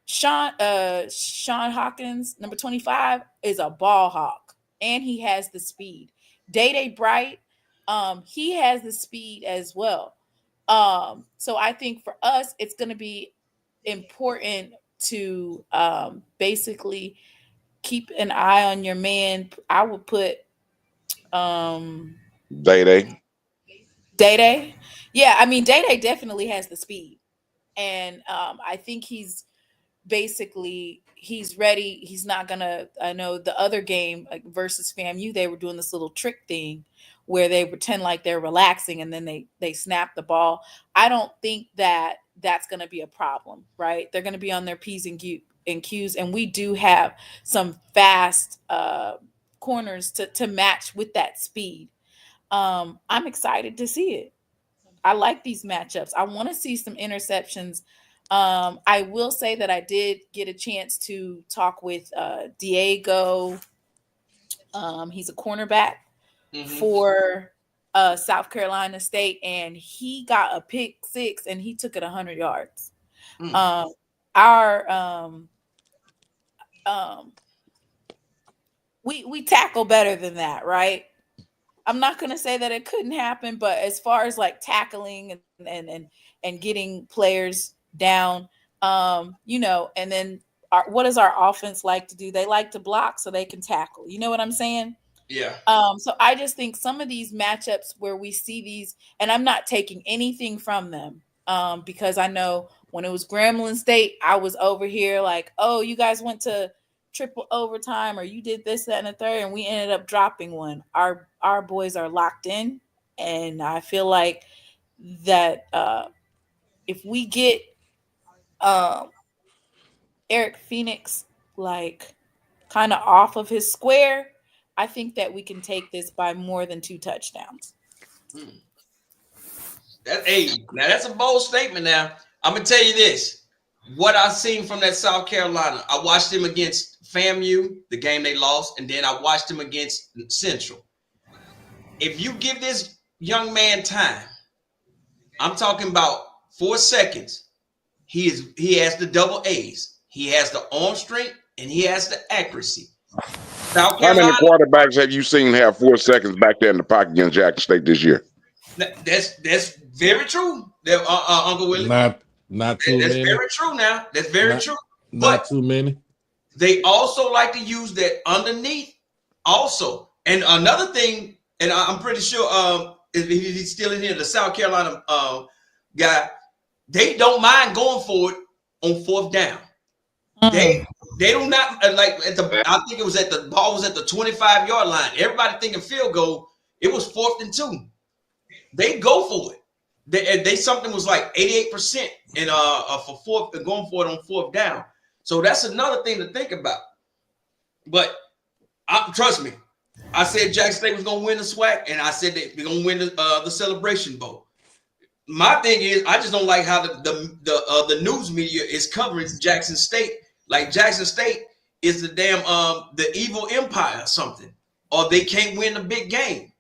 Sean Hawkins, number 25, is a ball hawk, and he has the speed. Day Bright, he has the speed as well. So I think for us, it's going to be important to basically keep an eye on your man. I would put Day. Day. Yeah, I mean Day definitely has the speed, and I think he's ready. He's not gonna. I know the other game versus FAMU, they were doing this little trick thing where they pretend like they're relaxing and then they snap the ball. I don't think that's going to be a problem, right? They're going to be on their P's and Q's, and we do have some fast corners to match with that speed. I'm excited to see it. I like these matchups. I want to see some interceptions. I will say that I did get a chance to talk with Diego. He's a cornerback for South Carolina State, and he got a pick 6 and he took it 100 yards. We tackle better than that, right? I'm not going to say that it couldn't happen, but as far as like tackling and getting players down, and then what does our offense like to do? They like to block so they can tackle. You know what I'm saying? Yeah. So I just think some of these matchups where we see these, and I'm not taking anything from them, because I know when it was Grambling State, I was over here like, oh, you guys went to triple overtime, or you did this, that, and the third, and we ended up dropping one. Our boys are locked in, and I feel like that if we get Eric Phoenix like kind of off of his square, I think that we can take this by more than 2 touchdowns. Now that's a bold statement. Now I'm gonna tell you this: what I've seen from that South Carolina, I watched him against FAMU, the game they lost, and then I watched him against Central. If you give this young man time, I'm talking about 4 seconds. He has the double A's. He has the arm strength and he has the accuracy. How many quarterbacks have you seen have 4 seconds back there in the pocket against Jackson State this year? That's very true, Uncle Willie. Not too that's many. Very true. Now that's very true. Not too many. They also like to use that underneath also. And another thing, and I'm pretty sure he's still in here, the South Carolina guy, they don't mind going for it on 4th down. They do not like at the. I think it was at the ball was at the 25-yard line. Everybody thinking field goal. It was 4th and 2. They go for it. They something was like 88% and for 4th going for it on 4th down. So that's another thing to think about. But trust me, I said Jackson State was gonna win the SWAC, and I said they're gonna win the Celebration Bowl. My thing is, I just don't like how the news media is covering Jackson State. Like Jackson State is the damn the evil empire or something, or they can't win the big game.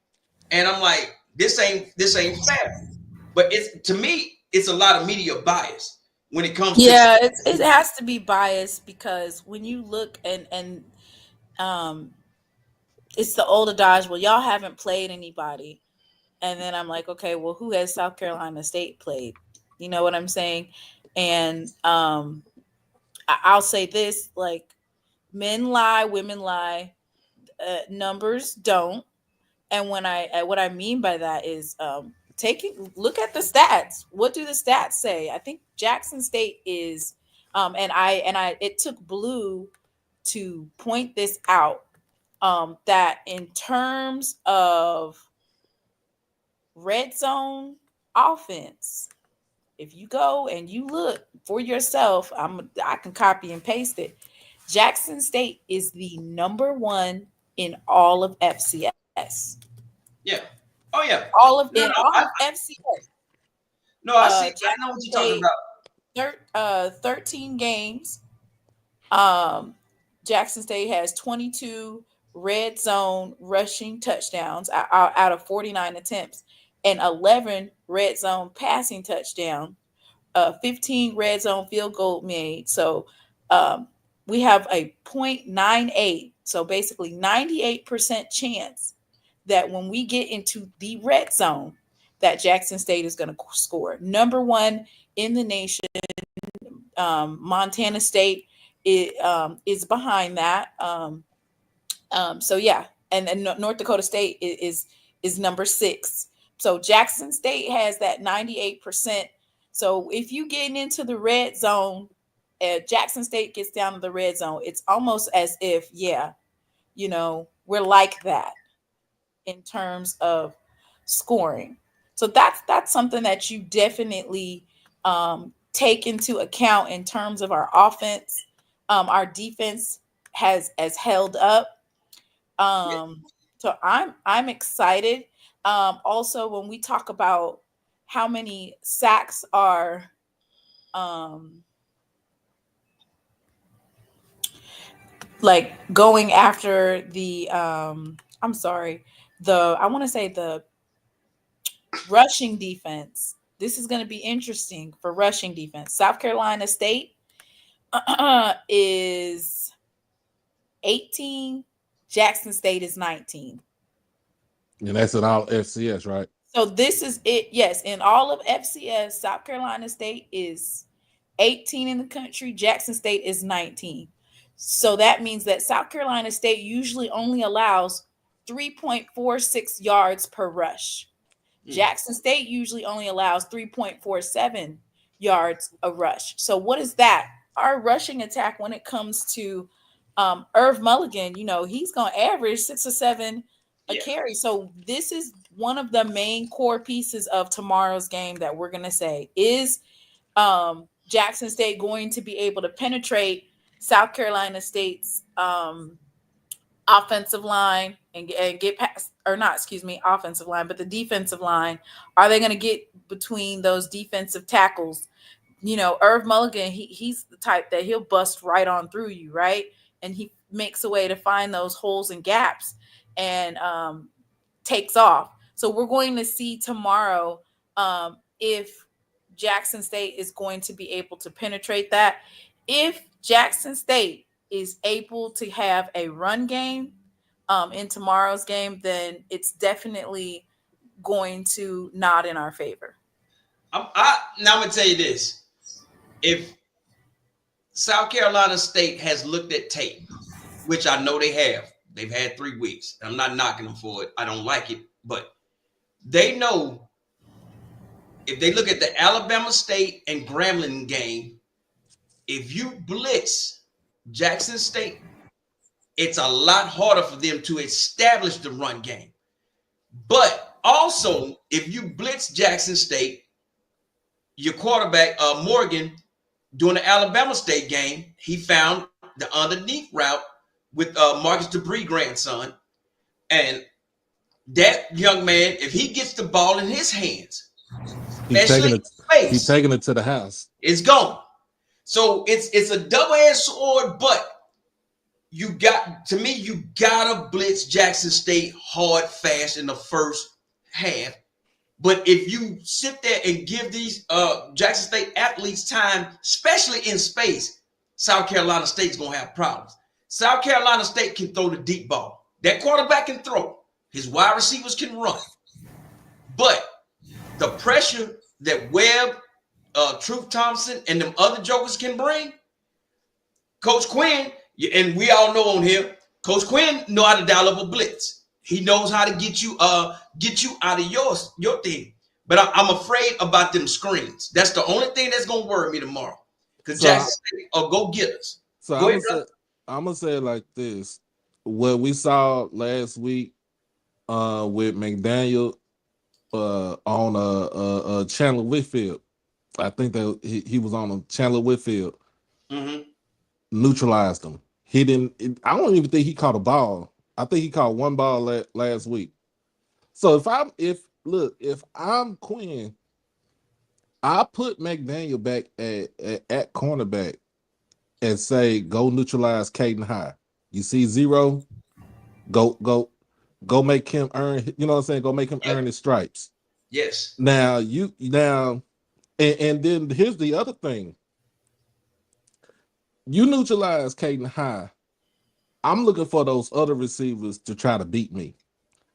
And I'm like, this ain't fair. But to me, it's a lot of media bias when it comes to it has to be biased, because when you look and it's the old adage, well, y'all haven't played anybody. And then I'm like, okay, well, who has South Carolina State played? You know what I'm saying? And I'll say this, like, men lie, women lie, numbers don't. And what I mean by that is look at the stats. What do the stats say? I think Jackson State is It took Blue to point this out, that in terms of red zone offense, if you go and you look for yourself, I can copy and paste it. Jackson State is the number 1 in all of FCS. Yeah. Oh yeah. All of FCS. No, I see. I know what you're talking about. 13 games. Jackson State has 22 red zone rushing touchdowns out of 49 attempts, and 11 red zone passing touchdown, 15 red zone field goal made. So we have a 0.98, so basically 98% chance that when we get into the red zone, that Jackson State is going to score. Number 1 in the nation. Montana State is behind that. So yeah, and North Dakota State is number 6. So Jackson State has that 98%. So if you get into the red zone, Jackson State gets down to the red zone, it's almost as if, we're like that in terms of scoring. So that's something that you definitely take into account in terms of our offense. Our defense has held up. So I'm excited. Also, when we talk about how many sacks are like going after the I want to say the rushing defense. This is going to be interesting for rushing defense. South Carolina State is 18. Jackson State is 19. And that's in all FCS, right? So this is it. Yes, in all of FCS, South Carolina State is 18 in the country. Jackson State is 19. So that means that South Carolina State usually only allows 3.46 yards per rush. Jackson State usually only allows 3.47 yards a rush. So what is that? Our rushing attack when it comes to Irv Mulligan, he's going to average 6 or 7 a carry. So this is one of the main core pieces of tomorrow's game that we're going to say is Jackson State going to be able to penetrate South Carolina State's offensive line and get past, offensive line, but the defensive line. Are they going to get between those defensive tackles? Irv Mulligan, he's the type that he'll bust right on through you, right? And he makes a way to find those holes and gaps and takes off. So we're going to see tomorrow if Jackson State is going to be able to penetrate that. If Jackson State is able to have a run game in tomorrow's game, then it's definitely going to nod in our favor. Now I'm going to tell you this. If South Carolina State has looked at tape, which I know they have, they've had 3 weeks. I'm not knocking them for it. I don't like it, but they know if they look at the Alabama State and Grambling game, if you blitz Jackson State, it's a lot harder for them to establish the run game. But also, if you blitz Jackson State, your quarterback, Morgan, during the Alabama State game, he found the underneath route with Marcus Debris grandson. And that young man, if he gets the ball in his hands, he's taking it to the house. It's gone. So it's a double-edged sword, but you gotta blitz Jackson State hard, fast in the first half. But if you sit there and give these Jackson State athletes time, especially in space, South Carolina State's gonna have problems. South Carolina State can throw the deep ball. That quarterback can throw. His wide receivers can run. But the pressure that Webb, Truth Thompson, and them other jokers can bring, Coach Quinn, and we all know on here, Coach Quinn know how to dial up a blitz. He knows how to get you out of your thing. But I'm afraid about them screens. That's the only thing that's gonna worry me tomorrow. because Jackson State are go getters. So Go ahead, I'm gonna say it like this: what we saw last week with McDaniel on a Chandler Whitfield. I think that he was on a Chandler Whitfield. Neutralized him. He didn't. I don't even think he caught a ball. I think he caught one ball last week. So if I'm Quinn, I put McDaniel back at cornerback and say go neutralize Caden High. You see zero, go make him earn. You know what I'm saying? Go make him earn his stripes. Yes. Now and then here's the other thing. You neutralize Caden High. I'm looking for those other receivers to try to beat me.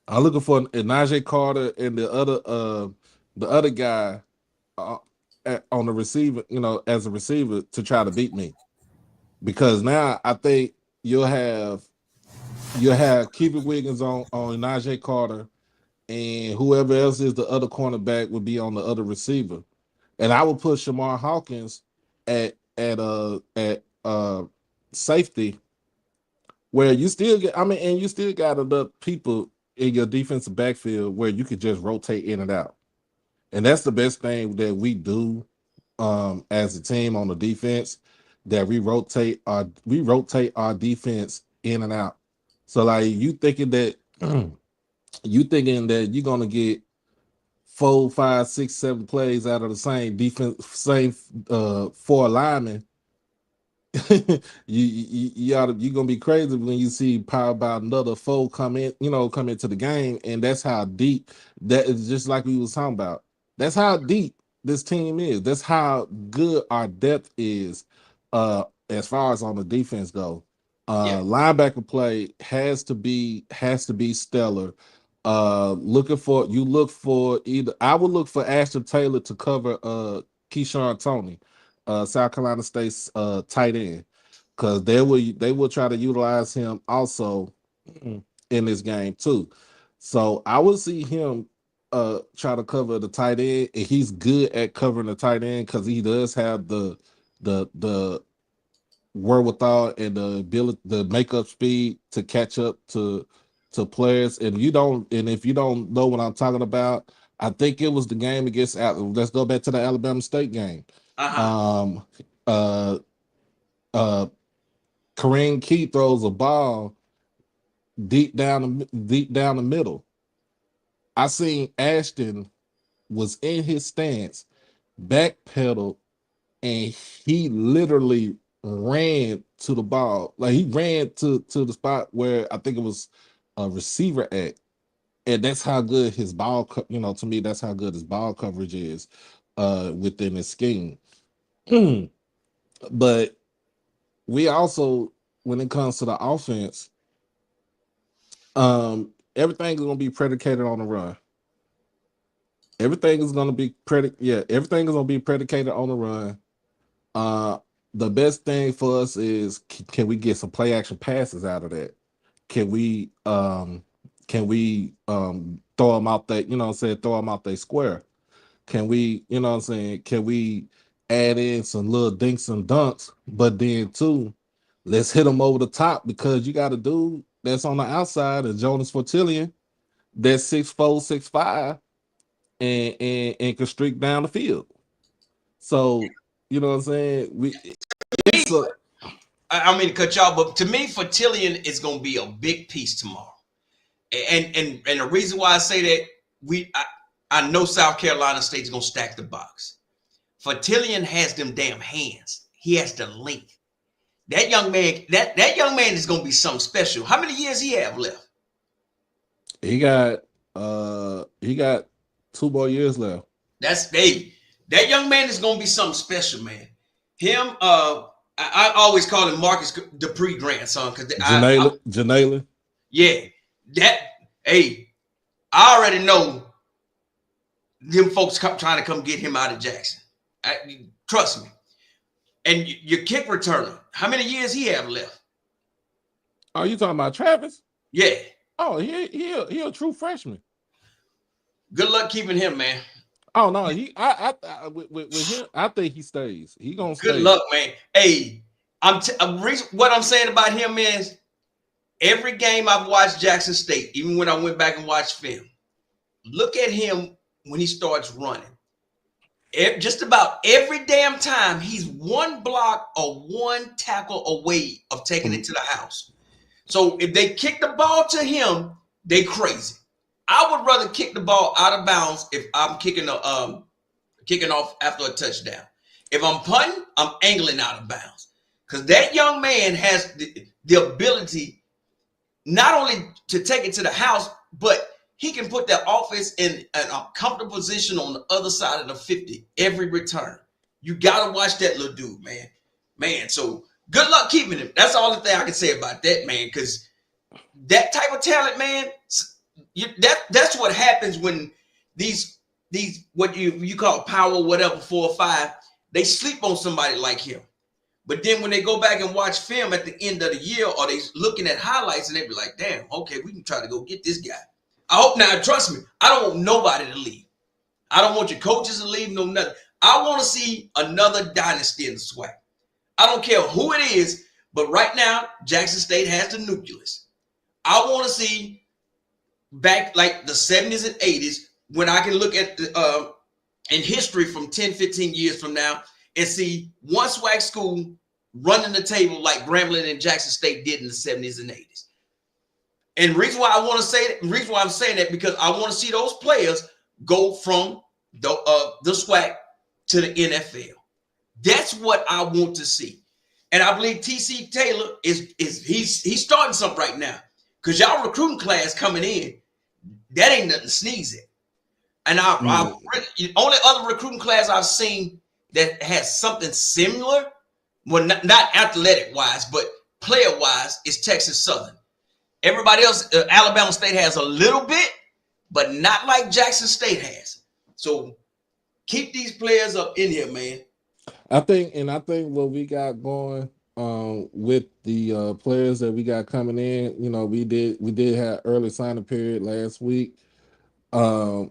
I'm looking for Najee Carter and the other guy on the receiver, as a receiver to try to beat me. Because now I think you'll have Keefer Wiggins on Najee Carter, and whoever else is the other cornerback would be on the other receiver. And I would put Shamar Hawkins at safety, where you still get, and you still got enough people in your defensive backfield where you could just rotate in and out. And that's the best thing that we do as a team on the defense, that we rotate our defense in and out. So like you thinking that you're gonna get 4, 5, 6, 7 plays out of the same defense, same 4 linemen. You're gonna be crazy when you see power about another 4 come into the game, and that's how deep that is. Just like we was talking about, that's how deep this team is. That's how good our depth is, as far as on the defense go. Linebacker play has to be stellar. I would look for Ashton Taylor to cover Keyshawn Toney, South Carolina State's tight end, because they will try to utilize him also in this game too. So I will see him try to cover the tight end, and he's good at covering the tight end because he does have the wherewithal and the ability, the makeup speed to catch up to players. And if you don't know what I'm talking about, I think it was the game against. Let's go back to the Alabama State game. Kareem Key throws a ball deep down the middle. I seen Ashton was in his stance, backpedaled, and he literally ran to the ball. Like he ran to the spot where I think it was a receiver at. And that's how good his ball, to me, that's how good his ball coverage is within his scheme. But we also, when it comes to the offense, everything is going to be predicated on the run. Everything is going to be predicated on the run. The best thing for us is, can we get some play action passes out of that? Can we throw them out there, throw them out there square? Can we, can we add in some little dinks and dunks, but then too, let's hit them over the top, because you got a dude that's on the outside, and Jonas Fortillion, that's 6'4", 6'5", and can streak down the field. So, you know what I'm saying? I mean to cut y'all, but to me, Fortillion is going to be a big piece tomorrow. And the reason why I say that, I know South Carolina State's going to stack the box. Fortillion has them damn hands. He has the length. That young man, that young man is going to be something special. How many years he have left? He got 2 more years left. That young man is going to be something special, man. Him, I always call him Marcus Dupree grandson, because Janayla. Yeah, I already know them folks trying to come get him out of Jackson. Trust me. And your kick returner, how many years he have left? Oh, you talking about Travis? Yeah. Oh, he a true freshman. Good luck keeping him, man. Oh no, with him, I think he stays. He gonna stay. Good luck, man. Hey, what I'm saying about him is every game I've watched Jackson State, even when I went back and watched film, look at him when he starts running. Just about every damn time, he's one block or one tackle away of taking it to the house. So if they kick the ball to him, they crazy. I would rather kick the ball out of bounds if I'm kicking off after a touchdown. If I'm punting, I'm angling out of bounds. Because that young man has the ability not only to take it to the house, but he can put that offense in a comfortable position on the other side of the 50 every return. You got to watch that little dude, man. Man, so good luck keeping him. That's all the thing I can say about that, man, because that type of talent, man, that's what happens when these what you call power, whatever, 4 or 5, they sleep on somebody like him. But then when they go back and watch film at the end of the year, or they looking at highlights and they be like, damn, okay, we can try to go get this guy. I hope now, trust me, I don't want nobody to leave. I don't want your coaches to leave, no nothing. I want to see another dynasty in the SWAC. I don't care who it is, but right now, Jackson State has the nucleus. I want to see back like the 70s and 80s when I can look at the in history from 10, 15 years from now and see one SWAC school running the table like Grambling and Jackson State did in the 70s and 80s. And the reason why I want to say that, the reason why I'm saying that, because I want to see those players go from the SWAC to the NFL. That's what I want to see. And I believe TC Taylor he's starting something right now. Because y'all recruiting class coming in, that ain't nothing to sneeze at. And the only other recruiting class I've seen that has something similar, well, not athletic wise, but player wise, is Texas Southern. Everybody else, Alabama State has a little bit, but not like Jackson State has. So keep these players up in here, man. I think what we got going with the players that we got coming in, you know, we did have early signing period last week. The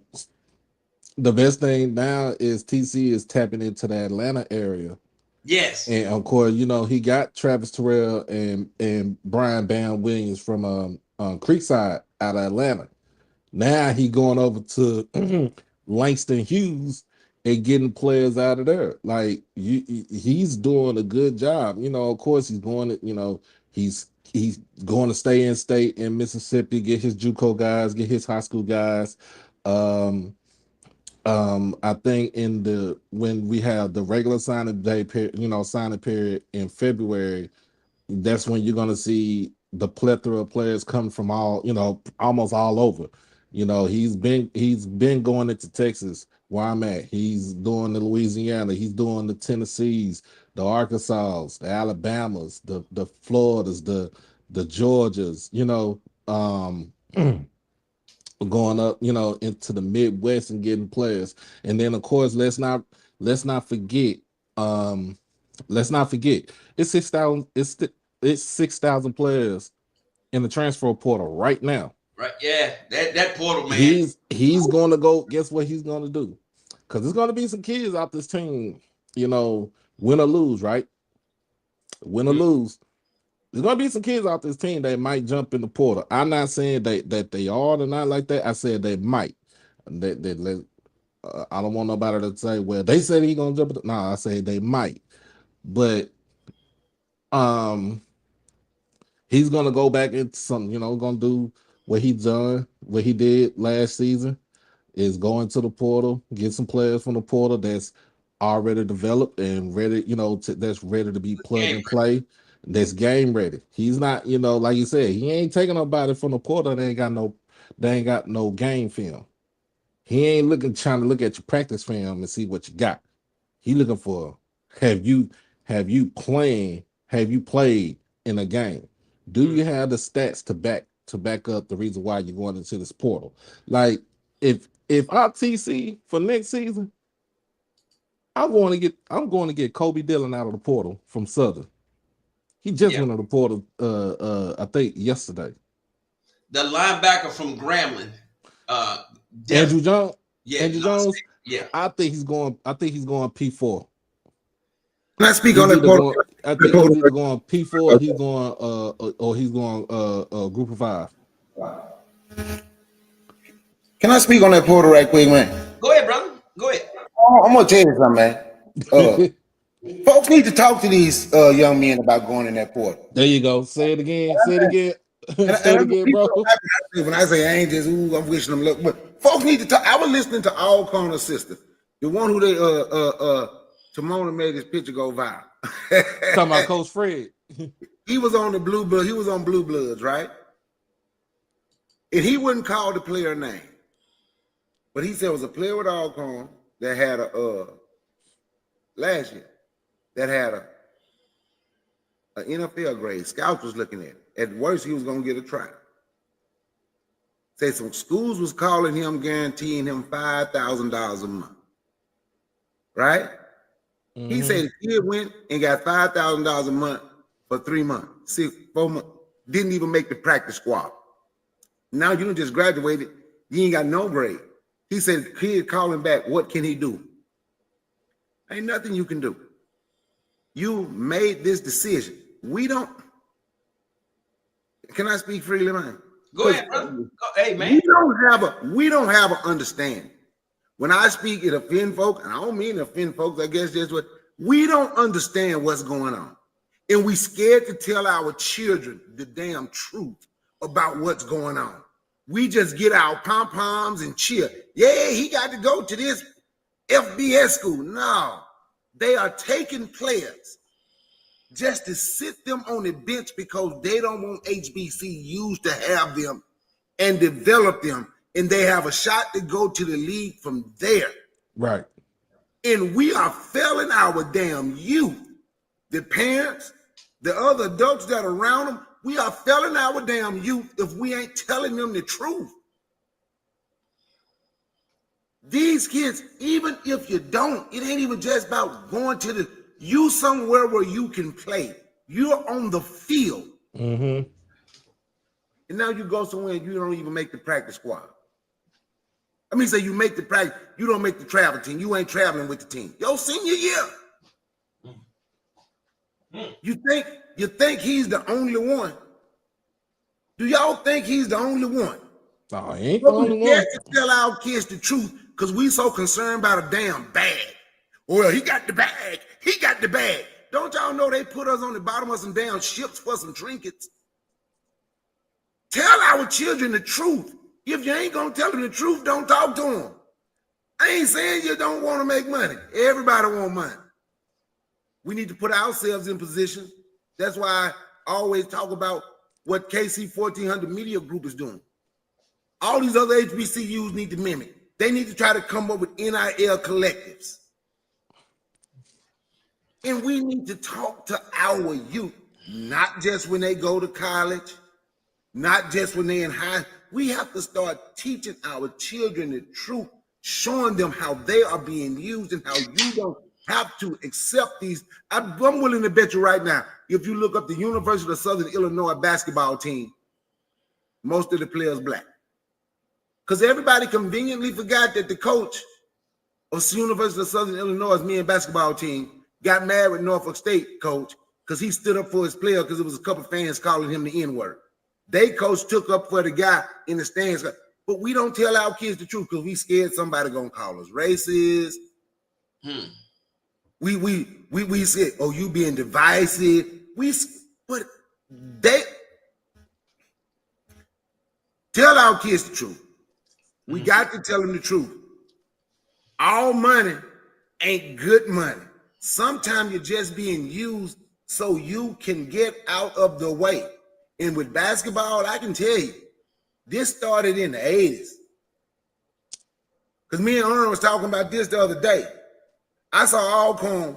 best thing now is TC is tapping into the Atlanta area. Yes. And of course, you know, he got Travis Terrell and Brian Bam Williams from Creekside out of Atlanta. Now he going over to Langston Hughes and getting players out of there. Like he's doing a good job. You know, of course he's going to, you know, he's going to stay in state in Mississippi, get his JUCO guys, get his high school guys. I think when we have the regular signing day period, you know, signing period in February, that's when you're gonna see the plethora of players come from all, you know, almost all over. You know, he's been going into Texas where I'm at. He's doing the Louisiana, he's doing the Tennessees, the Arkansas, the Alabamas, the Floridas, the Georgias, you know, going up, you know, into the Midwest and getting players. And then of course, let's not forget, it's 6,000 players in the transfer portal right now. Right, yeah, that portal, man. He's going to go. Guess what he's going to do? Because there's going to be some kids out this team, you know, win or lose, right? Win or lose. There's going to be some kids out this team that might jump in the portal. I'm not saying that they are or not like that. I said they might. I don't want nobody to say, well, they said he's going to jump. No, I say they might. But he's going to go back into something, you know, going to do what he did last season, is go into the portal, get some players from the portal that's already developed and ready, you know, that's ready to be plug and play. That's game ready. He's not, you know, like you said, he ain't taking nobody from the portal. They ain't got no game film. He ain't trying to look at your practice film and see what you got. He looking for, have you played in a game? Do you have the stats to back up the reason why you're going into this portal? Like if our TC for next season, I'm going to get Kobe Dillon out of the portal from Southern. He just went on the portal, I think yesterday. The linebacker from Grambling, Andrew Jones. Yeah, Andrew Jones. Yeah. I think he's going P4. Can I speak on that portal? I think he's either going P4 or he's going group of 5. Can I speak on that portal right quick, man? Go ahead, brother. Go ahead. I'm gonna tell you something, man. Folks need to talk to these young men about going in that portal. There you go. Say it again. Say it again. Say it again, bro. When I say I ain't just, I'm wishing them luck, but folks need to talk. I was listening to All Corner's sister, the one who they Timona made his picture go viral. Talking about Coach Fred. He was on the Blue Blood. He was on Blue Bloods, right? And he wouldn't call the player name, but he said it was a player with Alcorn that had a last year that had an NFL grade. Scouts was looking at it. At worst, he was gonna get a try. Say some schools was calling him, guaranteeing him $5,000 a month, right? Mm-hmm. He said the kid went and got $5,000 a month for 3 months, 4 months. Didn't even make the practice squad. Now you just graduated, you ain't got no grade. He said the kid calling back, what can he do? Ain't nothing you can do. You made this decision. We don't. Can I speak freely, man? Go ahead, brother. Hey, man. We don't have an understanding. When I speak, it offend folks, and I don't mean to offend folks. I guess that's what we don't understand what's going on, and we scared to tell our children the damn truth about what's going on. We just get our pom poms and cheer. Yeah, he got to go to this FBS school. No, they are taking players just to sit them on the bench because they don't want HBCUs to have them and develop them, and they have a shot to go to the league from there. Right. And we are failing our damn youth. The parents, the other adults that are around them, we are failing our damn youth if we ain't telling them the truth. These kids, even if you don't, it ain't even just about going to you somewhere where you can play. You're on the field. Mm-hmm. And now you go somewhere and you don't even make the practice squad. I mean, say you make the practice, you don't make the travel team. You ain't traveling with the team. Your senior year. You think he's the only one? Do y'all think he's the only one? No, he ain't the only one. We have to tell our kids the truth because we so concerned about a damn bag. Well, he got the bag. He got the bag. Don't y'all know they put us on the bottom of some damn ships for some trinkets? Tell our children the truth. If you ain't gonna tell them the truth, don't talk to them. I ain't saying you don't want to make money. Everybody want money. We need to put ourselves in position. That's why I always talk about what KC 1400 Media Group is doing. All these other HBCUs need to mimic. They need to try to come up with NIL collectives. And we need to talk to our youth, not just when they go to college, not just when they're in high. We have to start teaching our children the truth, showing them how they are being used and how you don't have to accept these. I'm willing to bet you right now, if you look up the University of Southern Illinois basketball team, most of the players black. Because everybody conveniently forgot that the coach of the University of Southern Illinois' men's basketball team got mad with Norfolk State coach because he stood up for his player because it was a couple fans calling him the N-word. They coach took up for the guy in the stands. But we don't tell our kids the truth because we scared somebody gonna call us racist. We said, oh, you being divisive. But they tell our kids the truth. We got to tell them the truth. All money ain't good money. Sometimes you're just being used so you can get out of the way. And with basketball, I can tell you, this started in the 80s. Because me and Aaron was talking about this the other day. I saw Alcorn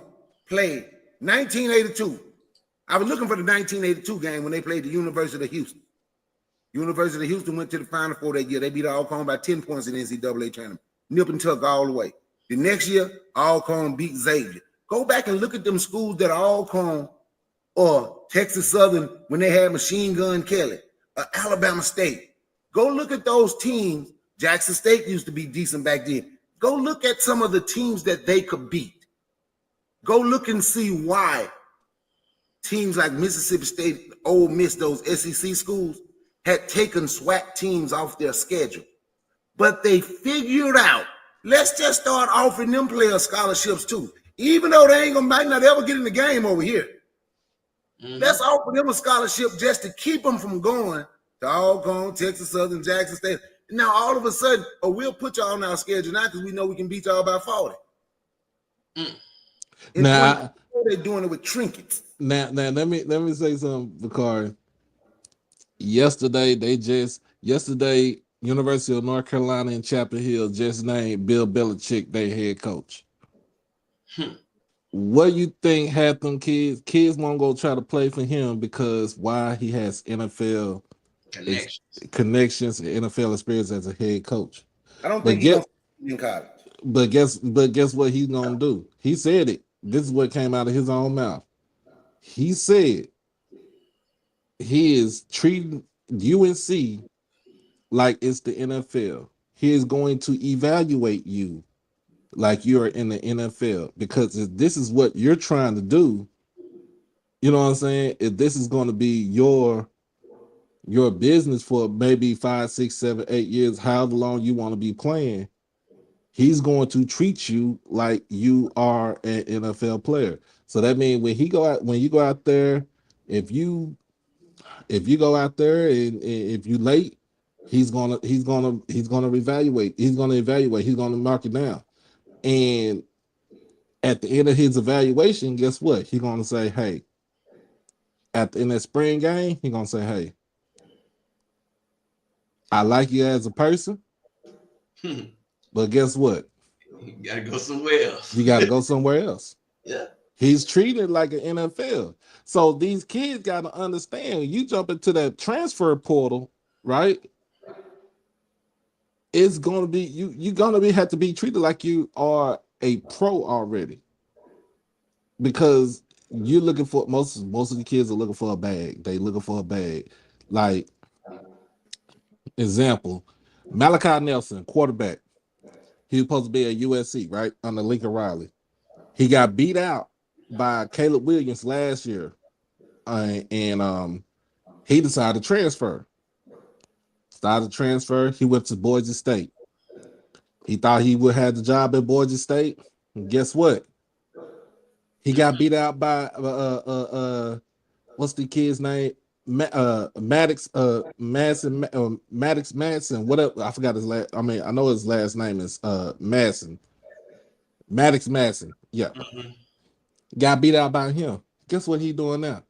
play 1982. I was looking for the 1982 game when they played the University of Houston. University of Houston went to the Final Four that year. They beat Alcorn by 10 points in the NCAA tournament. Nip and tuck all the way. The next year, Alcorn beat Xavier. Go back and look at them schools that are Alcorn or Texas Southern when they had Machine Gun Kelly, or Alabama State. Go look at those teams. Jackson State used to be decent back then. Go look at some of the teams that they could beat. Go look and see why teams like Mississippi State, Ole Miss, those SEC schools had taken SWAC teams off their schedule. But they figured out, let's just start offering them players scholarships too. Even though they might not ever get in the game over here. Let's offer them a scholarship just to keep them from going to Alcorn, Texas Southern, Jackson State. Now, all of a sudden, we'll put y'all on our schedule now because we know we can beat y'all by 40. Now, they're doing it with trinkets. Now, let me say something, Bakari. Yesterday, University of North Carolina in Chapel Hill just named Bill Belichick their head coach. What do you think happened, kids? Kids won't go try to play for him because why? He has NFL connections and NFL experience as a head coach. I don't think he's in college. But guess what he's gonna do? He said it. This is what came out of his own mouth. He said he is treating UNC like it's the NFL. He is going to evaluate you like you're in the NFL because if this is what you're trying to do, you know what I'm saying? If this is going to be your business for maybe 5, 6, 7, 8 years, however long you want to be playing, he's going to treat you like you are an NFL player. So that means when you go out there, if you go out there and if you late, he's gonna evaluate. He's gonna mark it down. And at the end of his evaluation, guess what? He's gonna say, hey, in that spring game, he's gonna say, hey, I like you as a person, but guess what? You gotta go somewhere else. You gotta go somewhere else. Yeah. He's treated like an NFL. So these kids gotta understand, you jump into that transfer portal, right? It's gonna be you're gonna have to be treated like you are a pro already. Because you're looking for most of the kids are looking for a bag. They looking for a bag. Like example, Malachi Nelson, quarterback. He was supposed to be at USC, right? Under Lincoln Riley. He got beat out by Caleb Williams last year. And he decided to transfer. He went to Boise State. He thought he would have the job at Boise State. And guess what? He got beat out by what's the kid's name? Maddox Madsen, whatever. I forgot his last. I mean, I know his last name is Madsen. Maddox Madsen. Yeah. Got beat out by him. Guess what he doing now?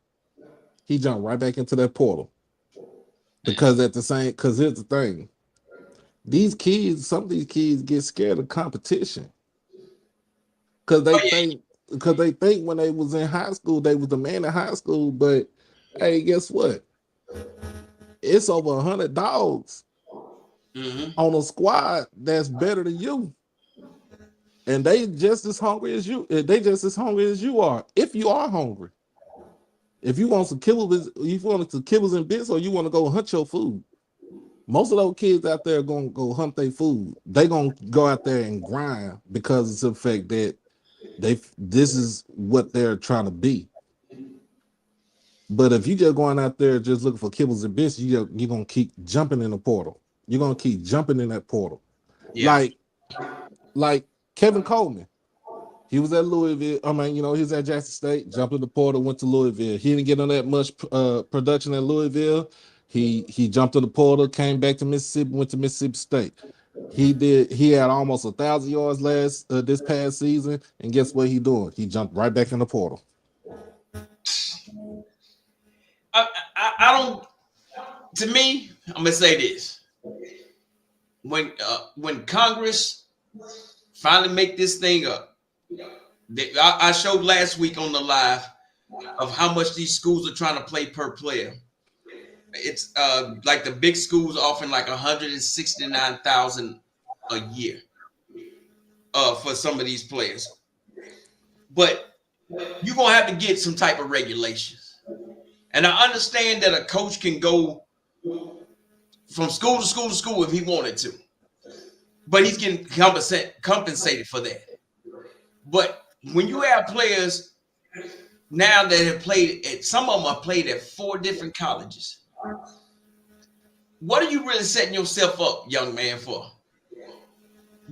He jumped right back into that portal. Because here's the thing. Some of these kids get scared of competition. Because they think when they was in high school, they was the man in high school, but hey, guess what? It's over 100 dogs on a squad that's better than you. And they just as hungry as you. They just as hungry as you are. If you are hungry. If you want some kibbles, and bits, or you want to go hunt your food. Most of those kids out there are going to go hunt their food. They're going to go out there and grind because it's the fact that this is what they're trying to be. But if you just going out there just looking for kibbles and bits, you're going to keep jumping in the portal. You're going to keep jumping in that portal. Yeah. Like Kevin Coleman. He was at Louisville. I mean, he was at Jackson State, jumped in the portal, went to Louisville. He didn't get on that much production at Louisville. He jumped in the portal, came back to Mississippi, went to Mississippi State. He had almost 1,000 yards this past season, and guess what he doing? He jumped right back in the portal. I don't. To me, I'm gonna say this: when Congress finally make this thing up, I showed last week on the live of how much these schools are trying to play per player. It's like the big schools offering like $169,000 a year for some of these players. But you're gonna have to get some type of regulations. And I understand that a coach can go from school to school to school if he wanted to. but he's getting compensated for that. But when you have players now that have played at, some of them have played at 4 different colleges, what are you really setting yourself up, young man, for?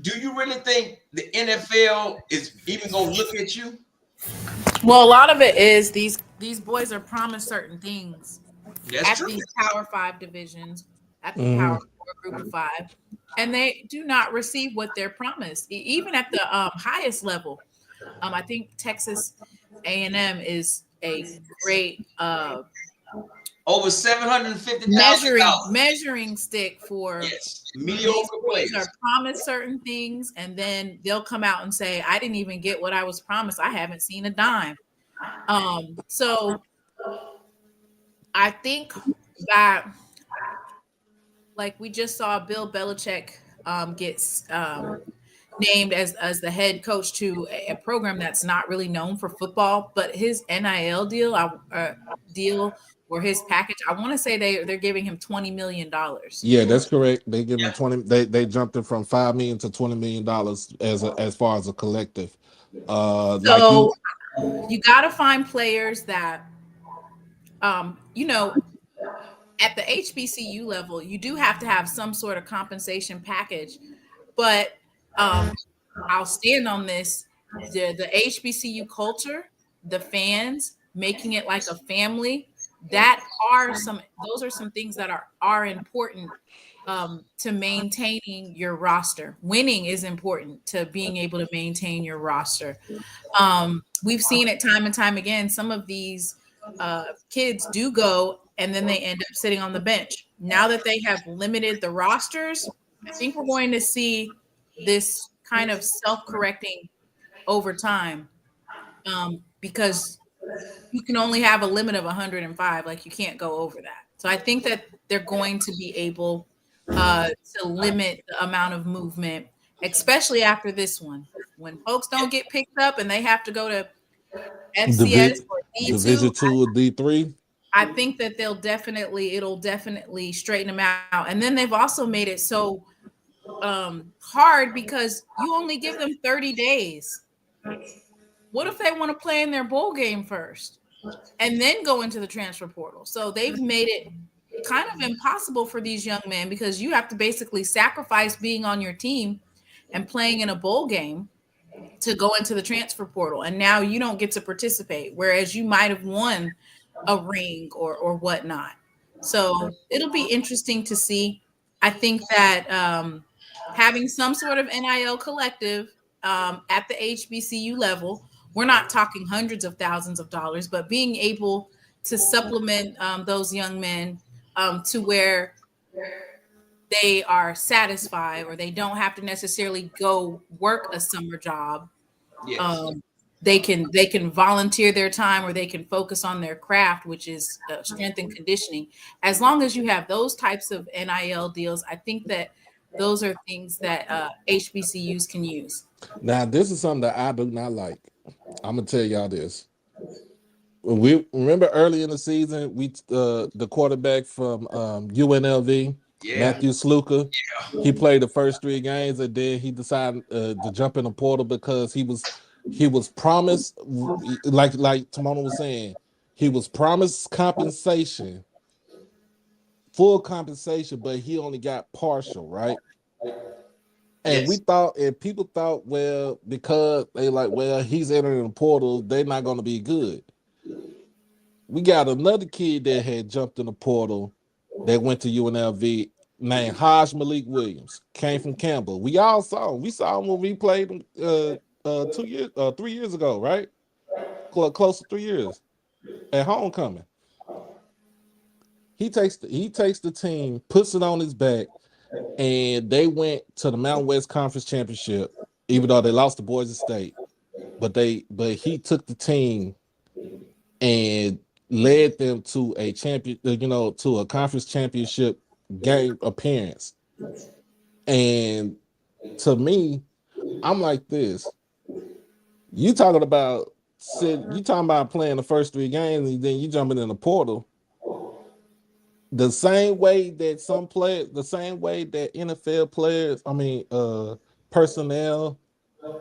Do you really think the NFL is even going to look at you? Well, a lot of it is these boys are promised certain things That's at true. these Power 5 divisions, at the Power 4 Group of 5, and they do not receive what they're promised, even at the highest level. I think Texas A&M is a great over $750,000 measuring stick for mediocre players. Are promised certain things, and then they'll come out and say, "I didn't even get what I was promised. I haven't seen a dime." So I think that, like we just saw, Bill Belichick gets named as the head coach to a program that's not really known for football, but his NIL deal or his package, I want to say they're giving him $20 million. Yeah, that's correct. They give him 20. They jumped it from $5 million to $20 million as far as a collective. So you got to find players that, you know, at the HBCU level, you do have to have some sort of compensation package, but I'll stand on this. The HBCU culture, the fans, making it like a family, those are some things that are important to maintaining your roster. Winning is important to being able to maintain your roster. We've seen it time and time again. Some of these kids do go and then they end up sitting on the bench. Now that they have limited the rosters, I think we're going to see this kind of self-correcting over time, because you can only have a limit of 105. Like, you can't go over that. So I think that they're going to be able to limit the amount of movement, especially after this one, when folks don't get picked up and they have to go to FCS or D2, Division 2 or D3. I think that it'll definitely straighten them out. And then they've also made it so hard because you only give them 30 days. What if they want to play in their bowl game first and then go into the transfer portal? So they've made it kind of impossible for these young men, because you have to basically sacrifice being on your team and playing in a bowl game to go into the transfer portal. And now you don't get to participate, whereas you might have won a ring or whatnot. So it'll be interesting to see. I think that having some sort of NIL collective at the HBCU level, we're not talking hundreds of thousands of dollars, but being able to supplement those young men to where they are satisfied, or they don't have to necessarily go work a summer job. Yes. They can volunteer their time, or they can focus on their craft, which is strength and conditioning. As long as you have those types of NIL deals, I think that those are things that HBCUs can use. Now, this is something that I do not like. I'm gonna tell y'all this. We remember early in the season, the quarterback from UNLV, Matthew Sluka, he played the first 3 games, and then he decided to jump in the portal because he was promised, like Timona was saying, he was promised compensation, full compensation, but he only got partial, right? And we thought, and people thought, well, because they like, well, he's entering the portal, they're not going to be good. We got another kid that had jumped in the portal that went to UNLV named Haj Malik Williams, came from Campbell. We all saw him. We saw him when we played him 3 years ago, right? Close to 3 years at homecoming. He takes the team, puts it on his back, and they went to the Mountain West Conference Championship, even though they lost to Boise State. But he took the team and led them to a to a conference championship game appearance. And to me, I'm like this. You talking about playing the first 3 games, and then you jumping in the portal. the same way that some players, the same way that NFL players, personnel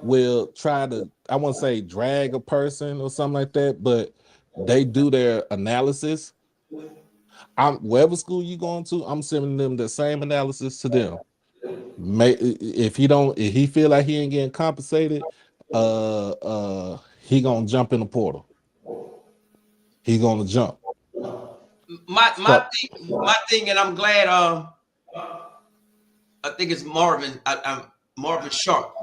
will try to, I won't say drag a person or something like that, but they do their analysis. Wherever school you going to, I'm sending them the same analysis to them. If he feel like he ain't getting compensated, he gonna jump in the portal. He gonna jump. My thing, and I'm glad. I think it's Marvin. I'm Marvin Sharp.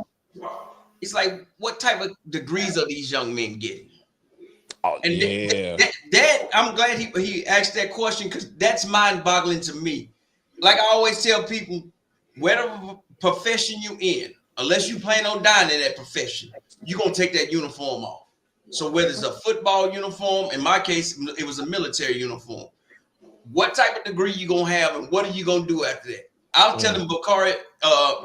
It's like, what type of degrees are these young men getting? Oh, and yeah. that I'm glad he asked that question, because that's mind-boggling to me. Like I always tell people, whatever profession you in, unless you plan on dying in that profession, you're gonna take that uniform off. So whether it's a football uniform, in my case, it was a military uniform. What type of degree you gonna have, and what are you gonna do after that? I was telling Bakari,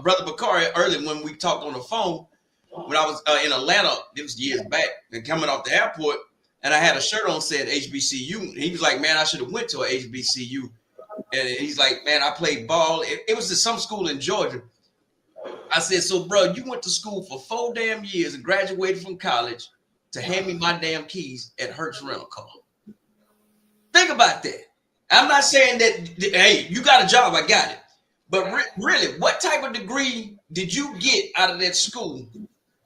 brother Bakari, earlier when we talked on the phone, when I was in Atlanta, it was years back, and coming off the airport, and I had a shirt on said HBCU. He was like, man, I should have went to a HBCU. And he's like, man, I played ball. It was at some school in Georgia. I said, so bro, you went to school for 4 damn years and graduated from college to hand me my damn keys at Hertz Rental Car. Think about that. I'm not saying that, hey, you got a job, I got it. But really, what type of degree did you get out of that school?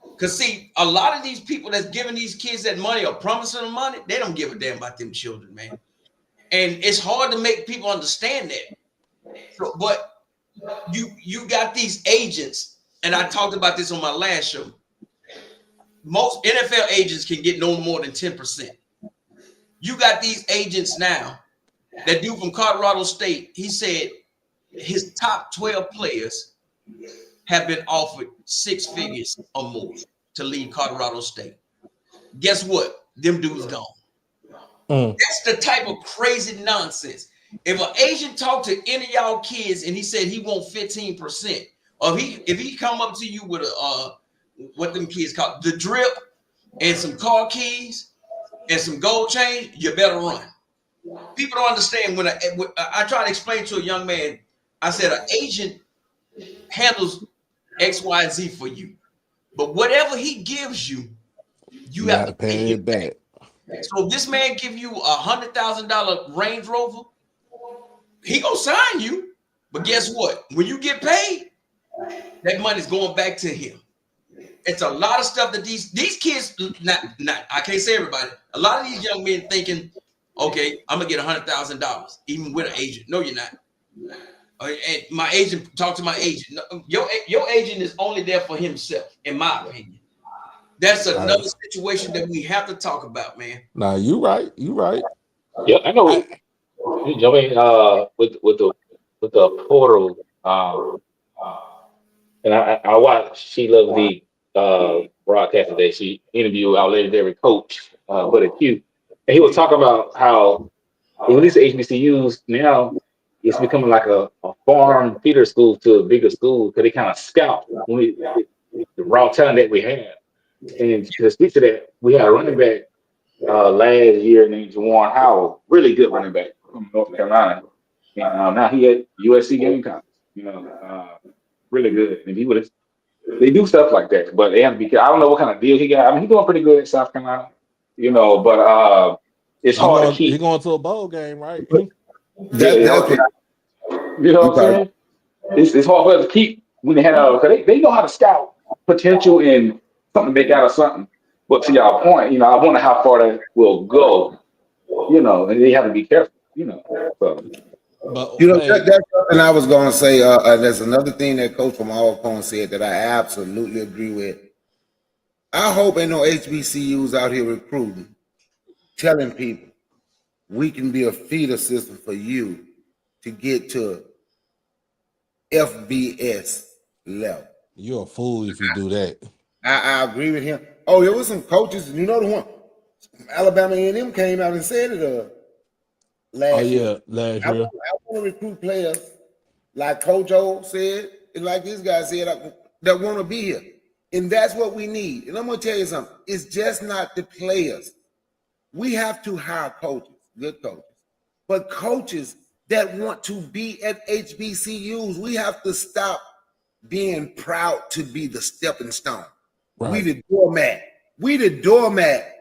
Because, see, a lot of these people that's giving these kids that money or promising them money, they don't give a damn about them children, man. And it's hard to make people understand that. So, but you got these agents, and I talked about this on my last show. Most NFL agents can get no more than 10%. You got these agents now. That dude from Colorado State, he said his top 12 players have been offered 6 figures or more to leave Colorado State. Guess what? Them dudes gone. That's the type of crazy nonsense. If an agent talked to any of y'all kids and he said he want 15%, or if he come up to you with a what them kids call the drip and some car keys and some gold chain, you better run. People don't understand when I try to explain to a young man, I said an agent handles X, Y, and Z for you. But whatever he gives you, you have to pay it back. So if this man give you $100,000 Range Rover, he gonna sign you. But guess what? When you get paid, that money's going back to him. It's a lot of stuff that these kids, not I can't say everybody, a lot of these young men thinking, okay, I'm gonna get $100,000 even with an agent. No, you're not. And my agent, talk to my agent. Your agent is only there for himself, in my opinion. That's another situation that we have to talk about, man. Nah, you right. You right. Yeah, I know. With the portal, and I watched She Loves the broadcast today. She interviewed our legendary coach, Buddy Q, and he was talking about how at least the HBCUs now it's becoming like a farm feeder school to a bigger school because they kind of scout the raw talent that we have. And to speak to that, we had a running back last year named Juwan Howell, really good running back from North Carolina. And now he at USC Gamecocks, really good. And they do stuff like that, but they have to be careful. I don't know what kind of deal he got. I mean, he's doing pretty good at South Carolina, but it's hard to keep. He's going to a bowl game, right? You know what I'm saying? It's hard for us to keep when they have they know how to scout potential in something to make out of something. But to y'all point, I wonder how far that will go. And they have to be careful. So. But that's something I was going to say. There's another thing that Coach from Alcorn said that I absolutely agree with. I hope ain't no HBCUs out here recruiting, telling people we can be a feeder system for you to get to FBS level. You're a fool if you do that. I agree with him. Oh, there was some coaches, the one, Alabama A&M came out and said it last year. Last year. I year. want to recruit players like Coach O said, and like this guy said, that want to be here. And that's what we need. And I'm going to tell you something. It's just not the players. We have to hire coaches, good coaches. But coaches that want to be at HBCUs. We have to stop being proud to be the stepping stone. Right. We the doormat. We the doormat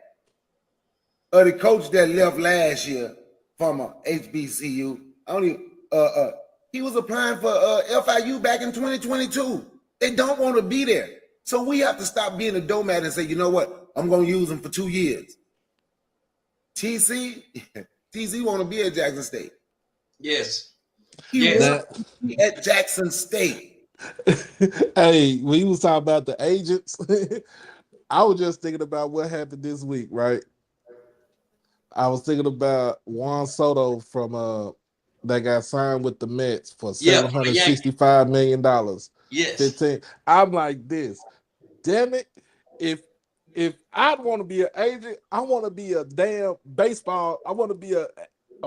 of the coach that left last year from a HBCU. He was applying for FIU back in 2022. They don't want to be there. So we have to stop being a doormat and say, you know what? I'm going to use them for 2 years. TC want to be at Jackson State. Yes. He wants to be at Jackson State. Hey, when you was talking about the agents, I was just thinking about what happened this week, right? I was thinking about Juan Soto from that got signed with the Mets for $765 million. Yes. 15. I'm like this. Damn it. If I want to be an agent, I want to be a damn baseball. I want to be a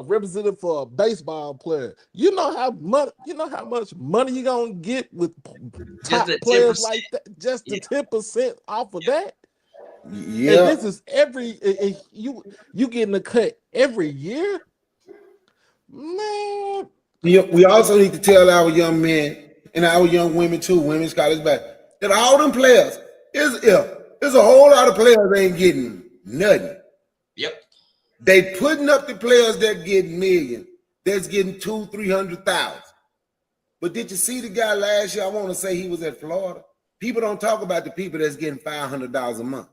representative for a baseball player. You know how much money you're gonna get with top players like that? Just the 10% off of that. Yeah. And this is you getting a cut every year, man. We also need to tell our young men and our young women too, women's college back, that all them players there's a whole lot of players ain't getting nothing. Yep. They putting up the players that get million, that's getting 200,000-300,000. But did you see the guy last year? I want to say he was at Florida. People don't talk about the people that's getting $500 a month,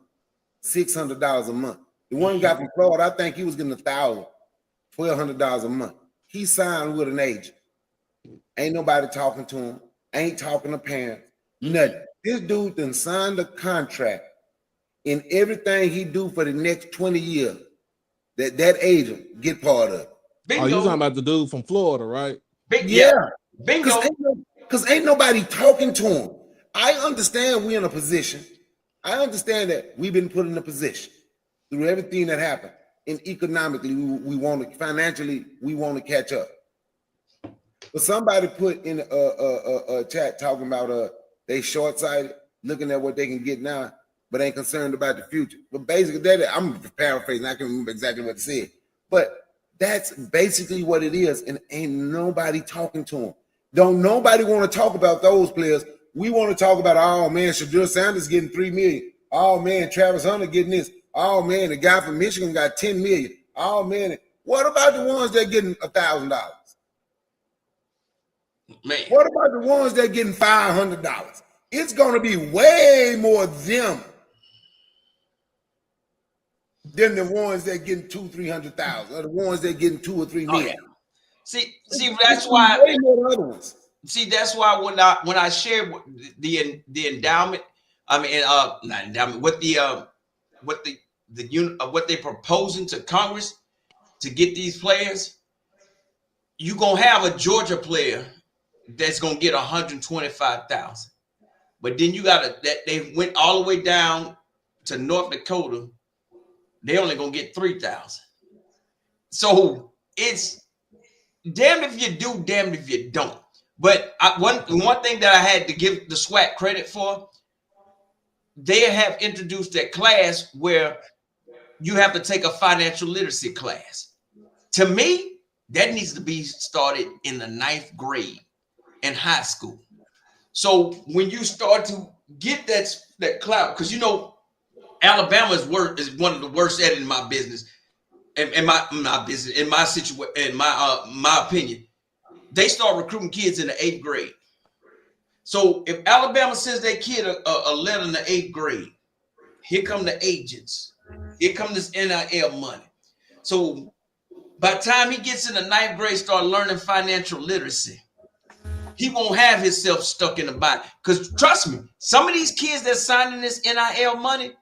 $600 a month. The one guy from Florida, I think he was getting $1,000, $1,200 a month. He signed with an agent. Ain't nobody talking to him. Ain't talking to parents. Nothing. This dude done signed a contract in everything he do for the next 20 years. That agent get part of it. Bingo. Oh, you talking about the dude from Florida, right? Yeah. Bingo. Because ain't nobody talking to him. I understand we're in a position. I understand that we've been put in a position through everything that happened. And economically, we want to, financially, we want to catch up. But somebody put in a chat talking about they short-sighted, looking at what they can get now, but ain't concerned about the future. But basically, I'm paraphrasing. I can't remember exactly what it said. But that's basically what it is, and ain't nobody talking to them. Don't nobody want to talk about those players. We want to talk about, oh, man, Shadur Sanders getting $3 million. Oh, man, Travis Hunter getting this. Oh, man, the guy from Michigan got $10 million. Oh, man, what about the ones that getting $1,000? Man. What about the ones that getting $500? It's going to be way more them than the ones that getting $200,000-300,000, or the ones that getting $2 or $3 million. Oh, yeah. See, that's why. Way more than other ones. See, that's why when I shared the endowment, I mean, not endowment, what they're proposing to Congress to get these players, you gonna have a Georgia player that's gonna get $125,000, but then you that they went all the way down to North Dakota, they only gonna get $3,000. So it's damned if you do, damned if you don't. But one thing that I had to give the SWAC credit for, they have introduced that class where you have to take a financial literacy class. To me, that needs to be started in the 9th grade in high school. So when you start to get that clout, because Alabama is one of the worst at it in my business, in my opinion. They start recruiting kids in the 8th grade. So if Alabama sends their kid a letter in the 8th grade, here come the agents. Here come this NIL money. So by the time he gets in the 9th grade, start learning financial literacy, he won't have himself stuck in the bind. Because trust me, some of these kids that signing this NIL money,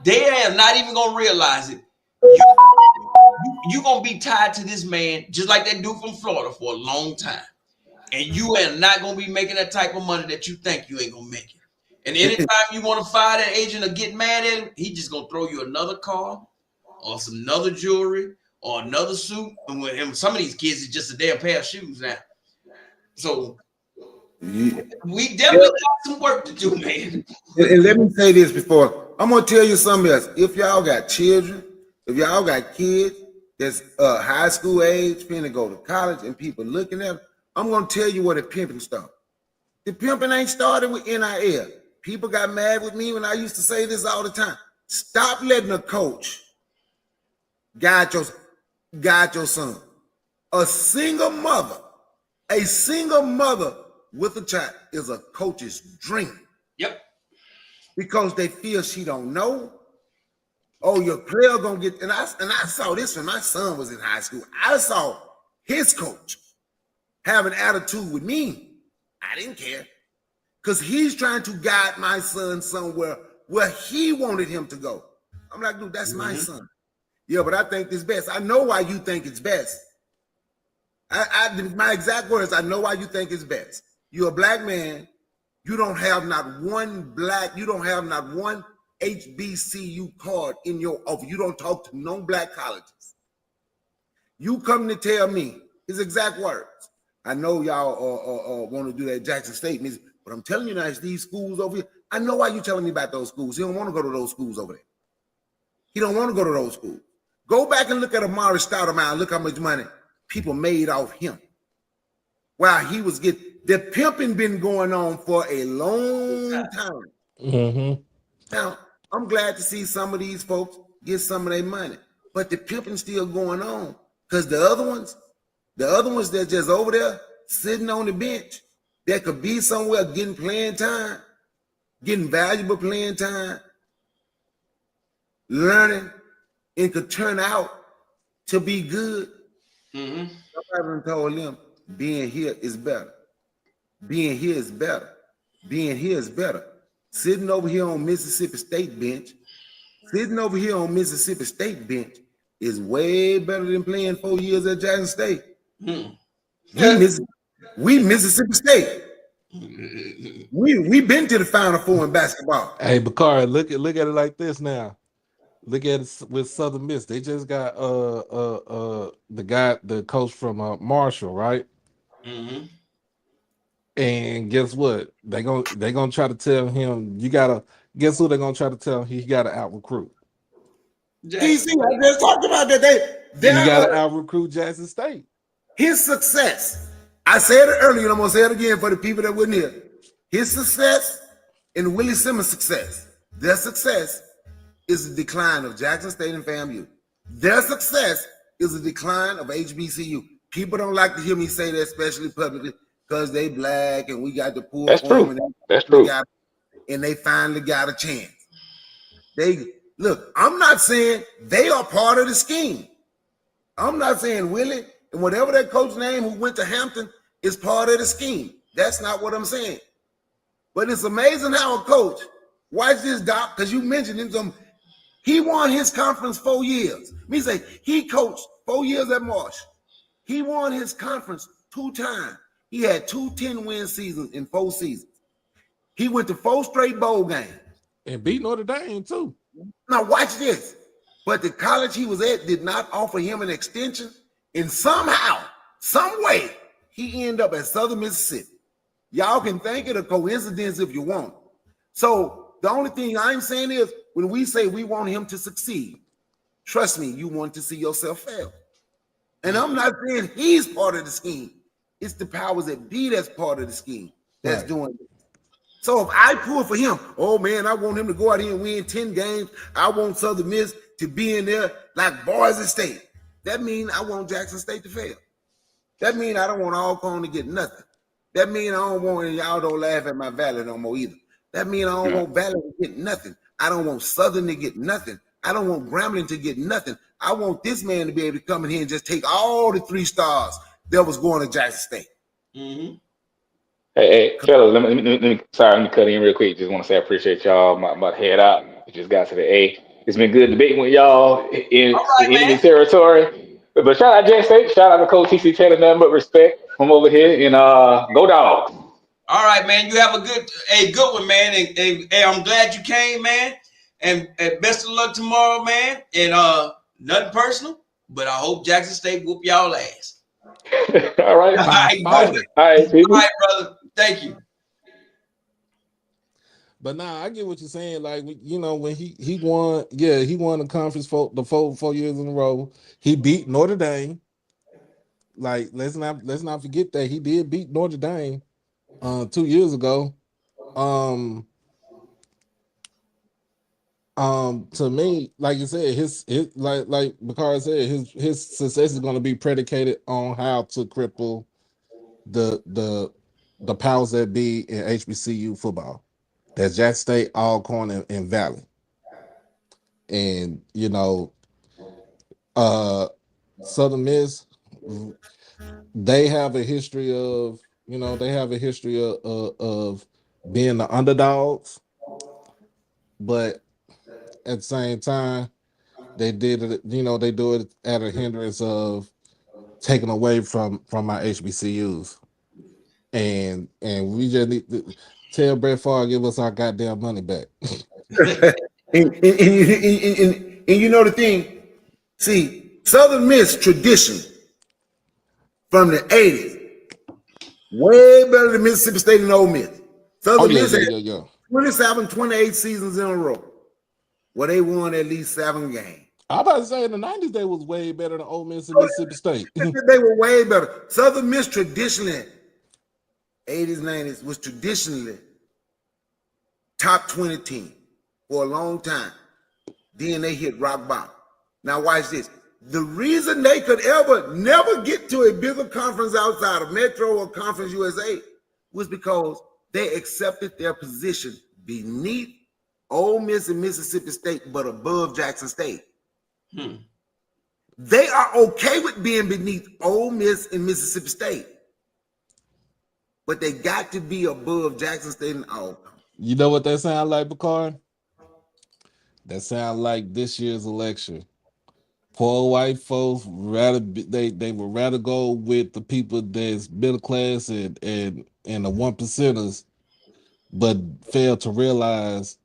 they are not even going to realize it. You're going to be tied to this man, just like that dude from Florida, for a long time. And you are not going to be making that type of money that you think you ain't going to make it. And anytime you want to fire that agent or get mad at him, he just going to throw you another car or some other jewelry or another suit. And some of these kids is just a damn pair of shoes now. So we definitely got some work to do, man. And let me say this before. I'm going to tell you something else. If y'all got children, if y'all got kids that's high school age, finna go to college, and people looking at them, I'm gonna tell you where the pimping started. The pimping ain't started with NIL. People got mad with me when I used to say this all the time. Stop letting a coach guide your son. A single mother with a child is a coach's dream. Yep. Because they feel she don't know. Oh, your player gonna get, and I saw this when my son was in high school. I saw his coach have an attitude with me. I didn't care. Because he's trying to guide my son somewhere where he wanted him to go. I'm like, dude, that's my son. Yeah, but I think it's best. I know why you think it's best. My exact words, I know why you think it's best. You're a black man. You don't have not one HBCU card in your office. You don't talk to no black colleges. You come to tell me his exact words. I know y'all want to do that Jackson State music, but I'm telling you now, it's these schools over here. I know why you telling me about those schools. He don't want to go to those schools over there. He don't want to go to those schools. Go back and look at Amari Stoudemire. Look how much money people made off him. While he was getting, the pimping been going on for a long time. Mm-hmm. Now, I'm glad to see some of these folks get some of their money, but the pimping still going on because the other ones that just over there sitting on the bench that could be somewhere getting playing time, getting valuable playing time, learning, and could turn out to be good. Somebody told them being here is better. Being here is better. Being here is better. Sitting over here on Mississippi State bench is way better than playing 4 years at Jackson State. We Mississippi State. We been to the Final Four in basketball. Hey, Bakari, look at it like this now. Look at it with Southern Miss. They just got the coach from Marshall, right? Mm-hmm. And guess what? They gonna try to tell him guess who they're gonna try to tell him he gotta out recruit. DC, I just talked about that. He gotta out recruit Jackson State. His success. I said it earlier, and I'm gonna say it again for the people that wouldn't hear. His success and Willie Simmons' success. Their success is the decline of Jackson State and FAMU. Their success is the decline of HBCU. People don't like to hear me say that, especially publicly, because they black and we got the poor. That's true. That's true. And they finally got a chance. Look, I'm not saying they are part of the scheme. I'm not saying Willie and whatever that coach name who went to Hampton is part of the scheme. That's not what I'm saying. But it's amazing how a coach, watch this, Doc, because you mentioned him. He won his conference 4 years. Me say he coached 4 years at Marsh. He won his conference 2 times. He had 2 10-win seasons in 4 seasons. He went to 4 straight bowl games. And beat Notre Dame too. Now watch this. But the college he was at did not offer him an extension. And somehow, some way, he ended up at Southern Mississippi. Y'all can think it a coincidence if you want. So the only thing I'm saying is when we say we want him to succeed, trust me, you want to see yourself fail. And I'm not saying he's part of the scheme. It's the powers that be that's part of the scheme that's doing it. So if I pull for him, oh man, I want him to go out here and win 10 games. I want Southern Miss to be in there like Boise State. That means I want Jackson State to fail. That means I don't want Alcorn to get nothing. That means I don't want, and y'all don't laugh at my Valley no more either. That means I don't want Valley to get nothing. I don't want Southern to get nothing. I don't want Grambling to get nothing. I want this man to be able to come in here and just take all the 3 stars that was going to Jackson State. Mm-hmm. Hey, fellas, let me cut in real quick. Just want to say I appreciate y'all. I'm about to head out. We just got to the A. It's been good debating with y'all in enemy territory. But shout out Jackson State. Shout out to Coach TC Taylor. Nothing but respect from over here. And go Dogs. All right, man. You have a good one, man. And I'm glad you came, man. And best of luck tomorrow, man. And nothing personal, but I hope Jackson State whoop y'all ass. All right. All right, brother. Thank you. But nah, I get what you're saying. Like, you know, when he won, he won the conference for the 4 years in a row. He beat Notre Dame. Like, let's not forget that he did beat Notre Dame 2 years ago. To me, like you said, his like Bakari said, his success is going to be predicated on how to cripple the powers that be in HBCU football. That's Jackson State, Alcorn, and Valley. And you know, Southern Miss, they have a history of of being the underdogs, but at the same time, they did it. You know, they do it at a hindrance of taking away from my HBCUs, and we just need to tell Brett Favre give us our goddamn money back. and you know the thing, see, Southern Miss tradition from the 80s, way better than Mississippi State and Ole Miss. Southern Miss had 27, 28 seasons in a row where they won at least 7 games. I'm about to say in the 90s they was way better than Ole Miss and Mississippi State. They were way better. Southern Miss traditionally, 80s, 90s, was traditionally top 20 team for a long time. Then they hit rock bottom. Now watch this. The reason they could never get to a bigger conference outside of Metro or Conference USA was because they accepted their position beneath Ole Miss and Mississippi State, but above Jackson State. They are okay with being beneath Ole Miss and Mississippi State, but they got to be above Jackson State and Alcorn. You know what that sounds like, Bakari? That sounds like this year's election. Poor white folks they would rather go with the people that's middle class and the 1%ers, but fail to realize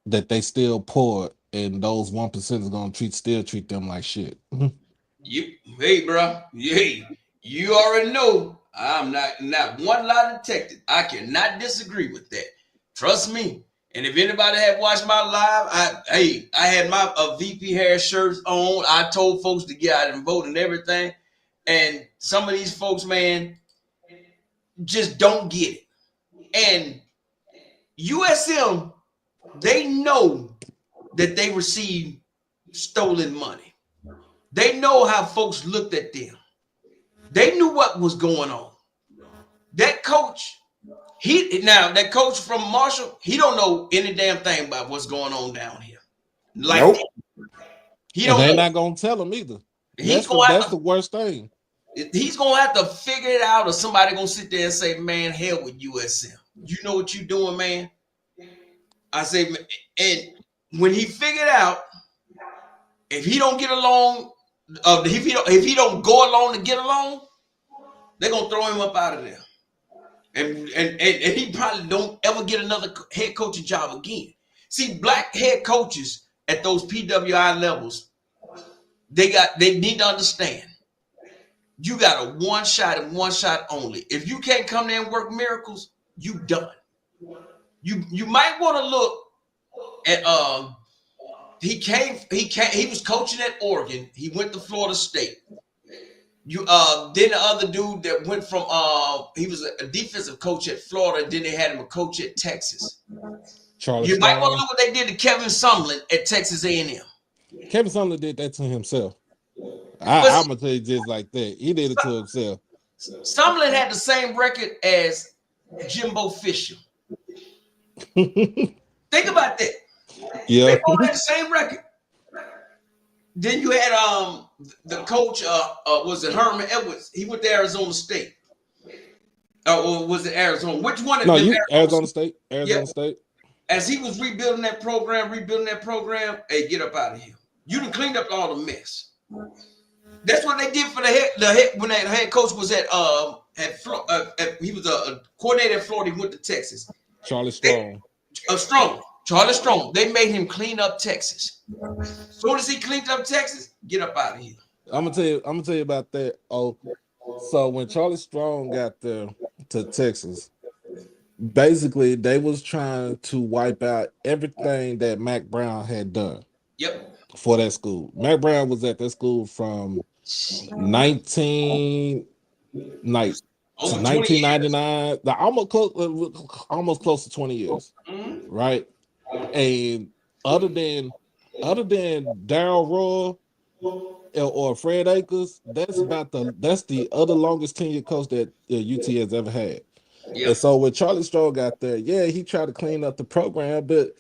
that they still poor, and those 1%ers gonna treat them like shit. Hey, bro. Hey, you already know I'm not one lie detected. I cannot disagree with that. Trust me. And if anybody had watched my live, I had my VP Harris shirts on. I told folks to get out and vote and everything. And some of these folks, man, just don't get it. And USM, they know that they received stolen money. They know how folks looked at them. They knew what was going on. That coach, that coach from Marshall, he don't know any damn thing about what's going on down here. Like, nope. They're not gonna tell him either. That's the worst thing. He's gonna have to figure it out, or somebody gonna sit there and say, "Man, hell with USM. You know what you're doing, man." I say, and when he figured out, if he don't get along, if he don't go along to get along, they're gonna throw him up out of there. And he probably don't ever get another head coaching job again. See, black head coaches at those PWI levels, they need to understand, you got a one shot and one shot only. If you can't come there and work miracles, you done. You might want to look at he was coaching at Oregon. He went to Florida State. Then the other dude that went from he was a defensive coach at Florida, then they had him a coach at Texas. You might want to look what they did to Kevin Sumlin at Texas A&M. Kevin Sumlin did that to himself. I'm gonna tell you just like that. He did it to himself. Sumlin had the same record as Jimbo Fisher. Think about that. Yeah. They both had the same record. Then you had the coach, was it Herman Edwards? He went to Arizona State. Or was it Arizona? Which one? No, Arizona State. Arizona State. As he was rebuilding that program, hey, get up out of here. You done cleaned up all the mess. That's what they did for the head when that head coach was at he was a coordinator at Florida. He went to Texas. Charlie Strong. Charlie Strong. They made him clean up Texas. As soon as he cleaned up Texas, get up out of here. I'm gonna tell you about that. Oh, so when Charlie Strong got there to Texas, basically they was trying to wipe out everything that Mac Brown had done. Yep. For that school. Mac Brown was at that school from 19 like to Over 20 years. 1999, almost close to 20 years, right? And other than Darryl Roy or Fred Akers, that's the other longest tenure coach that UT has ever had. Yep. And so when Charlie Stroh got there, yeah, he tried to clean up the program, but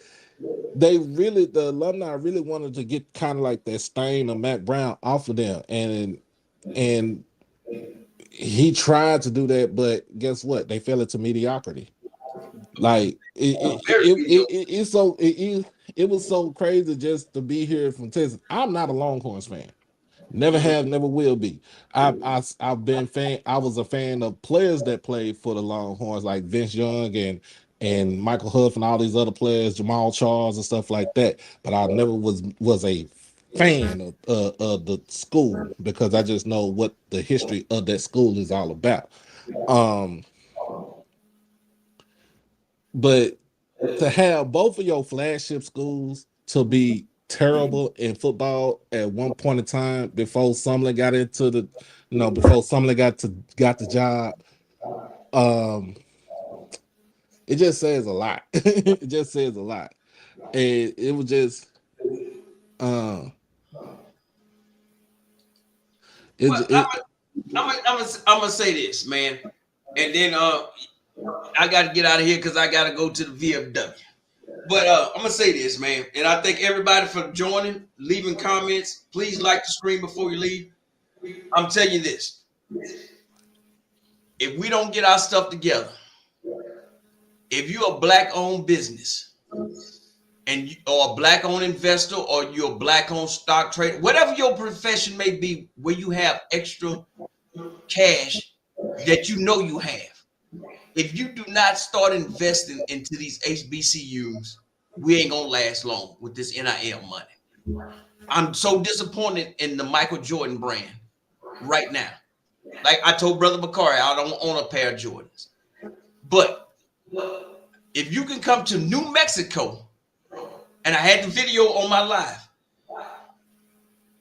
the alumni really wanted to get kind of like that stain of Mac Brown off of them, and he tried to do that, but guess what? They fell into mediocrity. Like it was so crazy just to be here from Texas. I'm not a Longhorns fan. Never have, never will be. I've been fan. I was a fan of players that played for the Longhorns, like Vince Young and Michael Huff and all these other players, Jamal Charles and stuff like that. But I never was a fan of the school because I just know what the history of that school is all about. But to have both of your flagship schools to be terrible in football at one point in time before Sumlin got into before Sumlin got the job, it just says a lot. It just says a lot. And it was just I'm gonna say this, man, and then I got to get out of here because I got to go to the VFW. But I'm gonna say this, man, and I thank everybody for joining, leaving comments. Please like the stream before you leave. I'm telling you this: if we don't get our stuff together, if you're a black-owned business or a black-owned investor, or you're a black-owned stock trader, whatever your profession may be, where you have extra cash that you know you have. If you do not start investing into these HBCUs, we ain't gonna last long with this NIL money. I'm so disappointed in the Michael Jordan brand right now. Like I told Brother Bakari, I don't own a pair of Jordans. But if you can come to New Mexico, and I had the video on my live,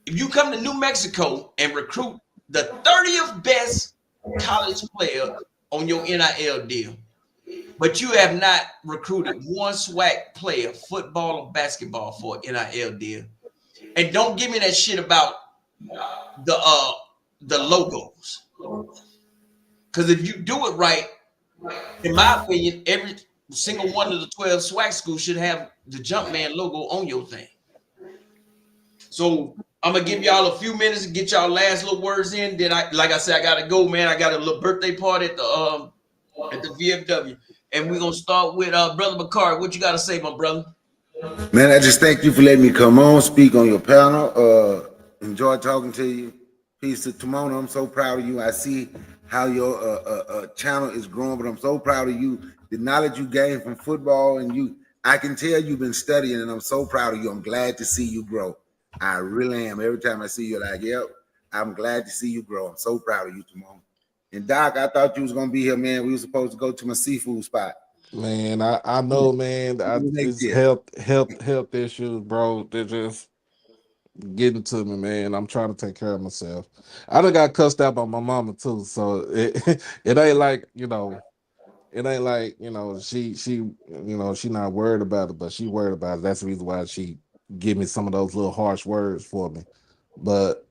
if you come to New Mexico and recruit the 30th best college player on your NIL deal, but you have not recruited one SWAC player, football or basketball, for an NIL deal, and don't give me that shit about the logos, because if you do it right, in my opinion, every single one of the 12 SWAC schools should have the Jumpman logo on your thing. So I'm gonna give y'all a few minutes to get y'all last little words in. Then like I said, I gotta go, man. I got a little birthday party at the VFW, and we're gonna start with Brother Bakari. What you gotta say, my brother? Man, I just thank you for letting me come on, speak on your panel. Enjoy talking to you. Peace to Timona. I'm so proud of you. I see how your channel is growing, but I'm so proud of you. The knowledge you gained from football, and I can tell you've been studying, and I'm so proud of you. I'm glad to see you grow. I really am. Every time I see you, like, yep, I'm glad to see you grow. I'm so proud of you, Timona. And Doc, I thought you was gonna be here, man. We were supposed to go to my seafood spot. Man, I know, man. It's health issues, bro. They're just getting to me, man. I'm trying to take care of myself. I done got cussed out by my mama too, so it ain't like she not worried about it, but she worried about it. That's the reason why she give me some of those little harsh words for me. But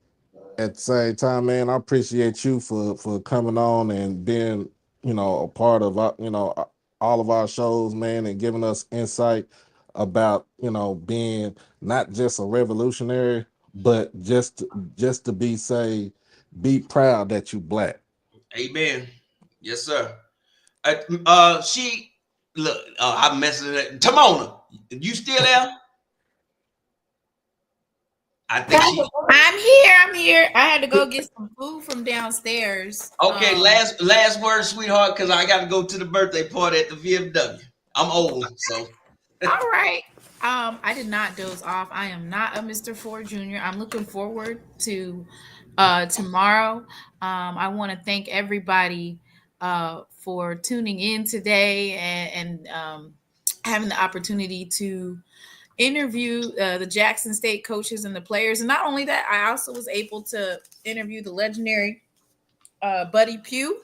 at the same time, man, I appreciate you for coming on and being, a part of all of our shows, man, and giving us insight about, being not just a revolutionary, but just to be proud that you Black. Amen. Yes, sir. I'm messing it. Timona, you still there? I think I'm here. I had to go get some food from downstairs. Okay, last word, sweetheart, because I got to go to the birthday party at the VFW. I'm old, so. All right. I did not doze off. I am not a Mr. Ford Jr. I'm looking forward to tomorrow. I want to thank everybody for tuning in today and having the opportunity to interview the Jackson State coaches and the players. And not only that, I also was able to interview the legendary Buddy Pugh.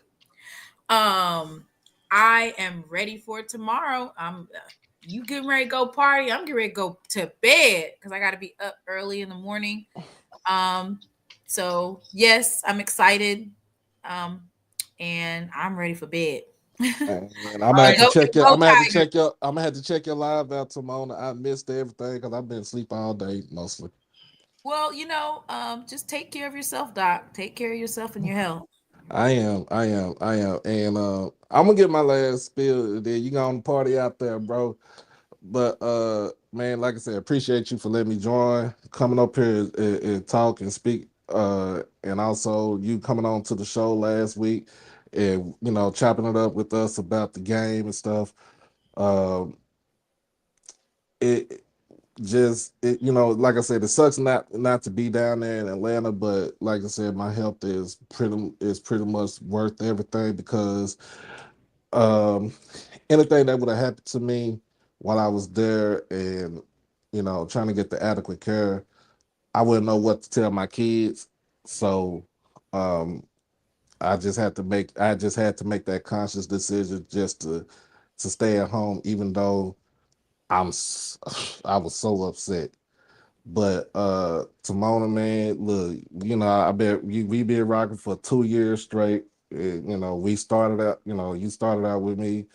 I am ready for tomorrow. You getting ready to go party? I'm getting ready to go to bed because I got to be up early in the morning. So yes, I'm excited. And I'm ready for bed. And I'm gonna have to check your. I'm gonna have to check your. I'm gonna have to check your live out, Simona. I missed everything because I've been asleep all day mostly. Well, just take care of yourself, Doc. Take care of yourself and your health. I am, and I'm gonna get my last spill. There, you gonna party out there, bro. But man, like I said, appreciate you for letting me join, coming up here and talk and speak. And also you coming on to the show last week, and chopping it up with us about the game and stuff. It just like I said, it sucks not to be down there in Atlanta, but like I said, my health is pretty much worth everything because anything that would have happened to me while I was there and trying to get the adequate care, I wouldn't know what to tell my kids. So I just had to make that conscious decision just to stay at home, even though I was so upset. But Timona, man, look, we've been rocking for 2 years straight. We started out, you started out with me,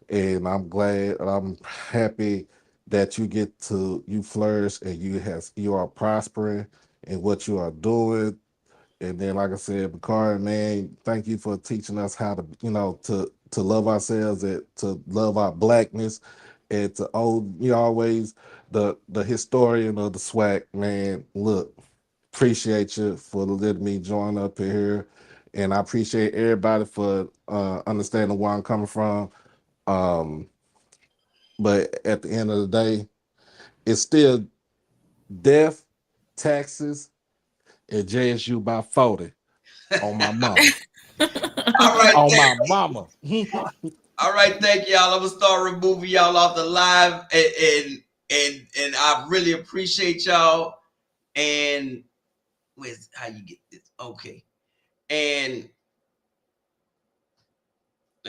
and I'm glad and I'm happy that you flourish and you are prospering in what you are doing. And then, like I said, Bakari, man, thank you for teaching us how to, to love ourselves, and to love our blackness, and to always the historian of the SWAC, man. Look, appreciate you for letting me join up here, and I appreciate everybody for understanding where I'm coming from. But at the end of the day, it's still death, taxes, and JSU by 40 on my mama. All right, on my mama. All right, thank y'all. I'm gonna start removing y'all off the live, and I really appreciate y'all. And where's how you get this? Okay, and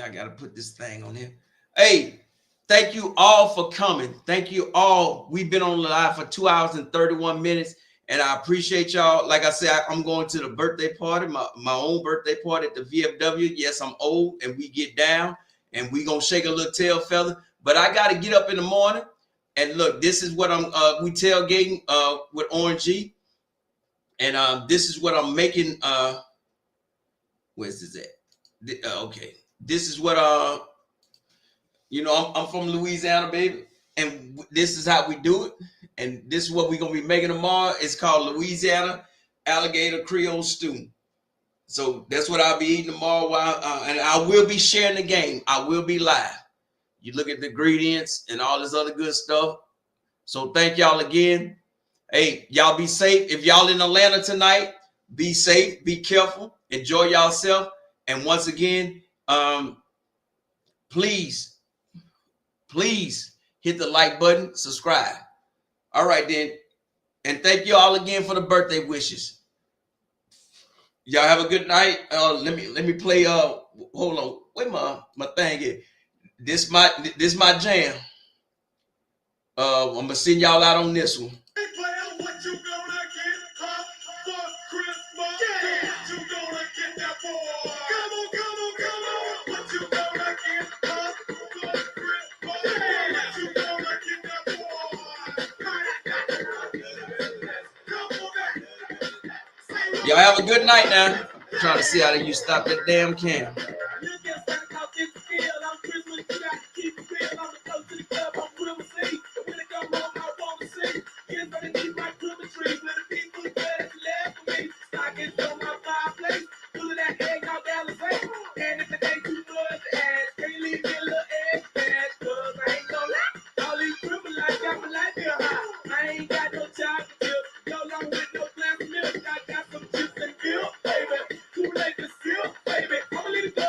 I gotta put this thing on here. Hey, thank you all for coming. Thank you all. We've been on live for 2 hours and 31 minutes, and I appreciate y'all. Like I said, I'm going to the birthday party, my own birthday party at the VFW. Yes, I'm old, and we get down, and we gonna shake a little tail feather. But I gotta get up in the morning, and look, this is what we tailgating with Orange G, and this is what I'm making. Where's this at? Okay, this is what I'm from Louisiana, baby, and this is how we do it. And this is what we're gonna be making tomorrow. It's called Louisiana Alligator Creole Stew. So that's what I'll be eating tomorrow. And I will be sharing the game. I will be live. You look at the ingredients and all this other good stuff. So thank y'all again. Hey, y'all be safe. If y'all in Atlanta tonight, be safe, be careful, enjoy yourself. And once again, please hit the like button, subscribe. All right then. And thank you all again for the birthday wishes. Y'all have a good night. Let me play hold on. Wait my thing here. This my jam. I'm gonna send y'all out on this one. Hey, player, what you gonna get for Christmas? Yeah. What you gonna get that for? Come on. What you gonna get for Christmas? Yeah. What you gonna get that for? Y'all have a good night now. I'm trying to see how you stop that damn cam. Too late to steal, baby. I'ma leave it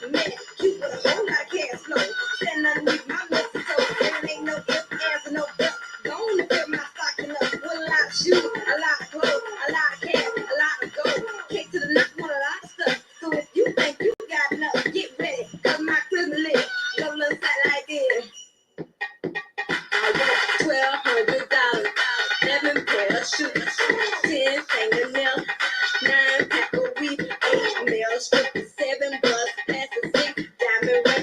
a minute. You with a whole lot of cash flow. Stand underneath my mistletoe. There ain't no ifs, ands, or no buts. Don't fill my stocking up with a lot of shoes, a lot of clothes, a lot of cash, a lot of gold. Cake to the knock, want a lot of stuff. So if you think you got enough, get ready. Cause my Christmas list go look like this. I want $1,200, 11 pair of shoes, 10 fingernails, 9 pack of weed, 8 nails, 7 bucks, past 6 diamond rings.